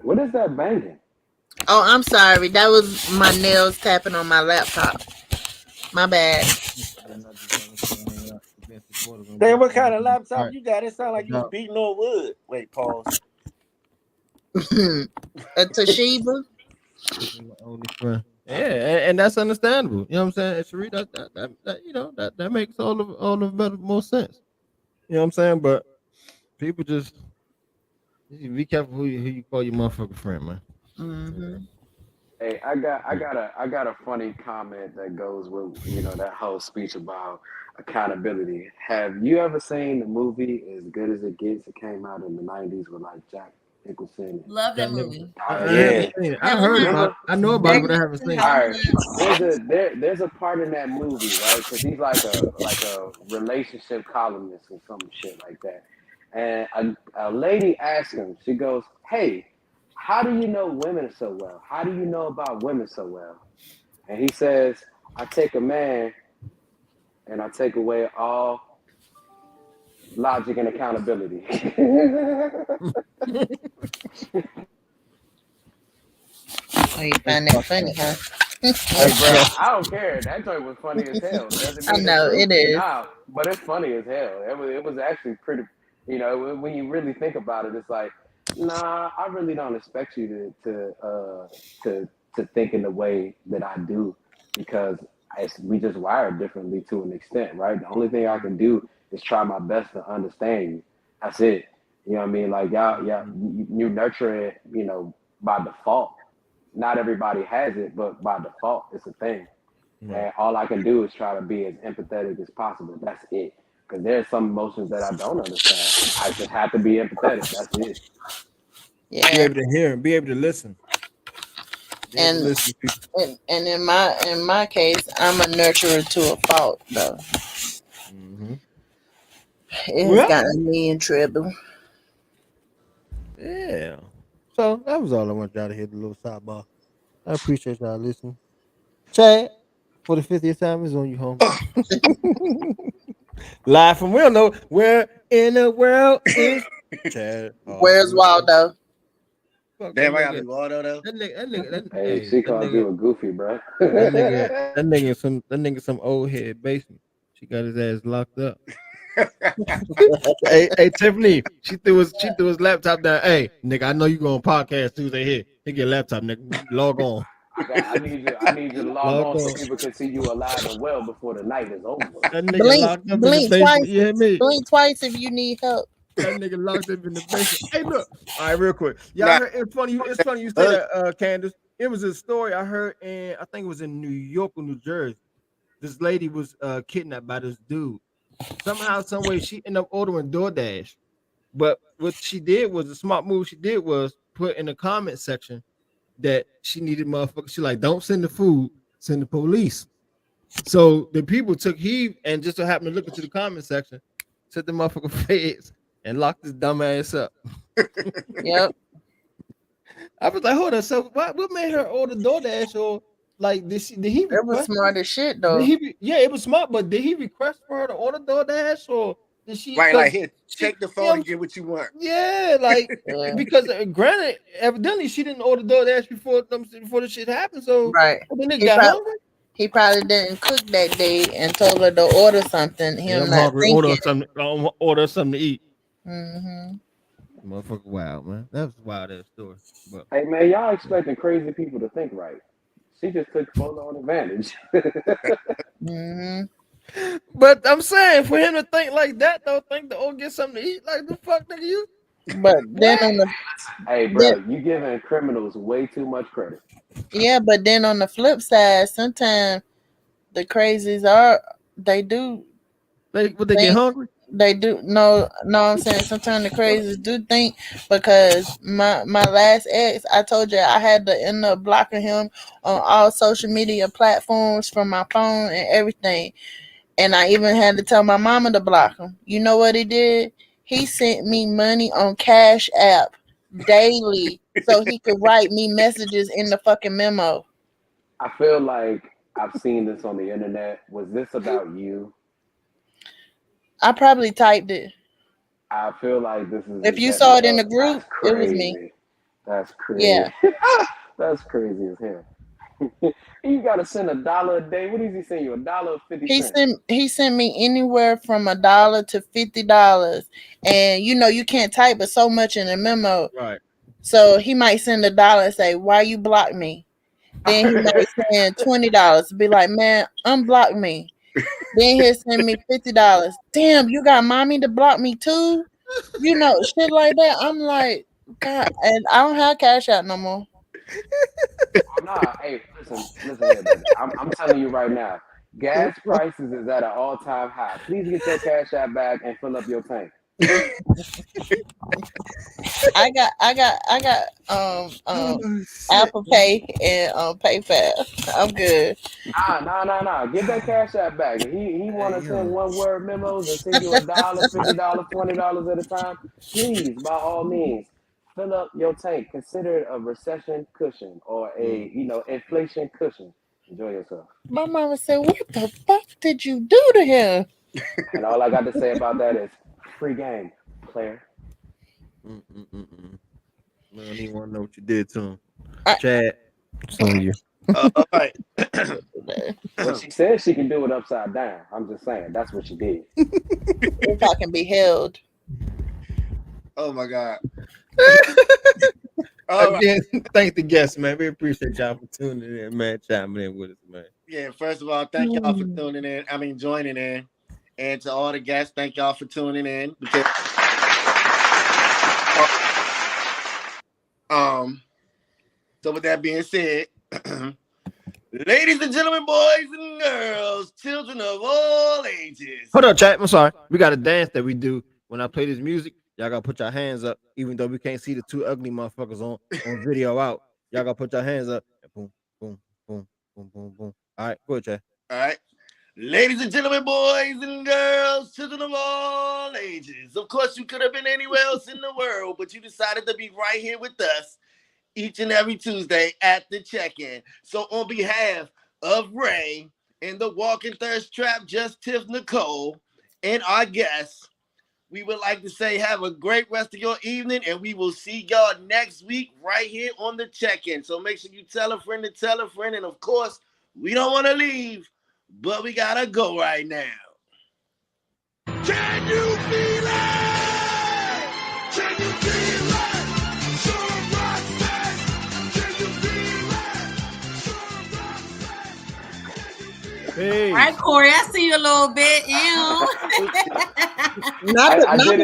What is that banging? Oh, I'm sorry. That was my nails tapping on my laptop. My bad. Damn, what kind of laptop you got? It sound like you was beating on wood. Wait, pause. A Toshiba. Yeah, and that's understandable. You know what I'm saying? Sheree, that you know that makes all of better more sense. You know what I'm saying? But people just be careful who you call your motherfucking friend, man. Mm-hmm. Hey, I got a funny comment that goes with, you know, that whole speech about accountability. Have you ever seen the movie As Good as It Gets? It came out in the 90s with like Jack Nicholson. Love that movie. I heard about it. I know about it, but I haven't seen it. All right. There's a part in that movie, right? Because he's like a relationship columnist or some shit like that. And a lady asked him, she goes, "Hey, how do you know women so well? How do you know about women so well?" And he says, "I take a man and I take away all logic and accountability." Oh, you find that funny, huh? Hey, bro, I don't care. That joint was funny as hell. Doesn't mean I know it's true. it is. Nah, but it's funny as hell. It was actually pretty. You know, when you really think about it, it's like, nah, I really don't expect you to think in the way that I do, because we just wired differently to an extent, right? The only thing I can do is try my best to understand you. That's it. You know what I mean? Like y'all, you nurture it, you know, by default. Not everybody has it, but by default, it's a thing. And all I can do is try to be as empathetic as possible. That's it. Because there's some emotions that I don't understand. I just have to be empathetic. That's it. Yeah. Be able to hear and be able to listen. And in my case, I'm a nurturer to a fault, though. Mm-hmm. It's gotten me in trouble. Yeah. So that was all I want y'all to hear, the little sidebar. I appreciate y'all listening. Chad, for the 50th time, is on you home. Live from, we don't know where in the world is Chad. Where's Waldo? Damn, I got to Waldo though. That nigga, She called you a goofy, bro. that nigga some old head basement. She got his ass locked up. Hey, Tiffany, she threw his laptop down. Hey, nigga, I know you going podcast Tuesday here. Take your laptop, nigga. Log on. I need you to log on so people can see you alive and well before the night is over. That nigga locked up in the basement. Twice. You hear me? Blink twice if you need help. That nigga locked up in the basement. Hey, look. All right, real quick. Y'all heard, it's funny you say that, Candace. It was a story I heard in, I think it was in New York or New Jersey. This lady was kidnapped by this dude. Somehow, some way, she ended up ordering DoorDash. But what she did was, the smart move she did was put in the comment section that she needed motherfuckers. She like, don't send the food, send the police. So the people took heed and just so happened to look into the comment section, set the motherfucker feds and locked this dumb ass up. Yep. I was like, hold on. So what made her order DoorDash, or like did he? It was smart as shit though. It was smart, but did he request for her to order DoorDash, or did she? Right, like here, take the phone and get what you want. Yeah, like because granted, evidently she didn't order DoorDash before the shit happened. So right, then he got hungry. He probably didn't cook that day and told her to order something. I'm hungry. Order something to eat. Mm-hmm. Motherfucker, wild, man. That was a wild ass story. But hey, man, y'all expecting crazy people to think right. She just took full on advantage. Mm-hmm. But I'm saying for him to think like that, though, think to get something to eat, like the fuck, nigga, you. But then on the hey, bro, you giving criminals way too much credit. Yeah, but then on the flip side, sometimes the crazies they get hungry. They do no. I'm saying sometimes the crazies do think, because my last ex, I told you I had to end up blocking him on all social media platforms from my phone and everything, and I even had to tell my mama to block him. You know what he did? He sent me money on Cash App daily so he could write me messages in the fucking memo. I feel like I've seen this on the internet. Was this about you? I probably typed it. I feel like this is. If you saw it in the group, it was me. That's crazy. Yeah. That's crazy as hell. You gotta send $1 a day. What does he send you? $1.50. He sent me anywhere from $1 to $50, and you can't type but so much in a memo. Right. So he might send $1 and say, "Why you block me?" Then he might send $20. Be like, "Man, unblock me." Then he'll send me $50. Damn, you got mommy to block me too? Shit like that. I'm like, God, and I don't have Cash App no more. Nah, hey, listen here, baby. I'm telling you right now, gas prices is at an all-time high. Please get your Cash App back and fill up your tank. I got Apple Pay and PayPal. I'm good. Nah. Get that Cash App back. He want to send one-word memos and send you $1, $50, $20 at a time. Please, by all means, fill up your tank. Consider it a recession cushion or a inflation cushion. Enjoy yourself. My mama said, "What the fuck did you do to him?" And all I got to say about that is free game, player. I don't even want to know what you did to him. Chad, it's on you. All right. Well, she said she can do it upside down. I'm just saying that's what she did. If I can be held. Oh my God. Again, thank the guests, man. We appreciate y'all for tuning in, man. Chiming in with us, man. Yeah, first of all, thank y'all for tuning in. Joining in. And to all the guests, thank y'all for tuning in. Because so with that being said, ladies and gentlemen, boys and girls, children of all ages. Hold up, chat. I'm sorry. We got a dance that we do when I play this music. Y'all gotta put your hands up, even though we can't see the two ugly motherfuckers on video out. Y'all gotta put your hands up. Boom, boom, boom, boom, boom, boom. All right, go ahead, chat. All right. Ladies and gentlemen, boys and girls, children of all ages. Of course, you could have been anywhere else in the world, but you decided to be right here with us each and every Tuesday at the check-in. So on behalf of Ray and the Walking Thirst Trap, Just Tiff Nicole, and our guests, we would like to say have a great rest of your evening, and we will see y'all next week right here on the check-in. So make sure you tell a friend to tell a friend, and of course, we don't want to leave, but we gotta go right now. Can you feel it? Can you feel it? Can you feel it? All right, Corey, I see you a little bit. Ew. I did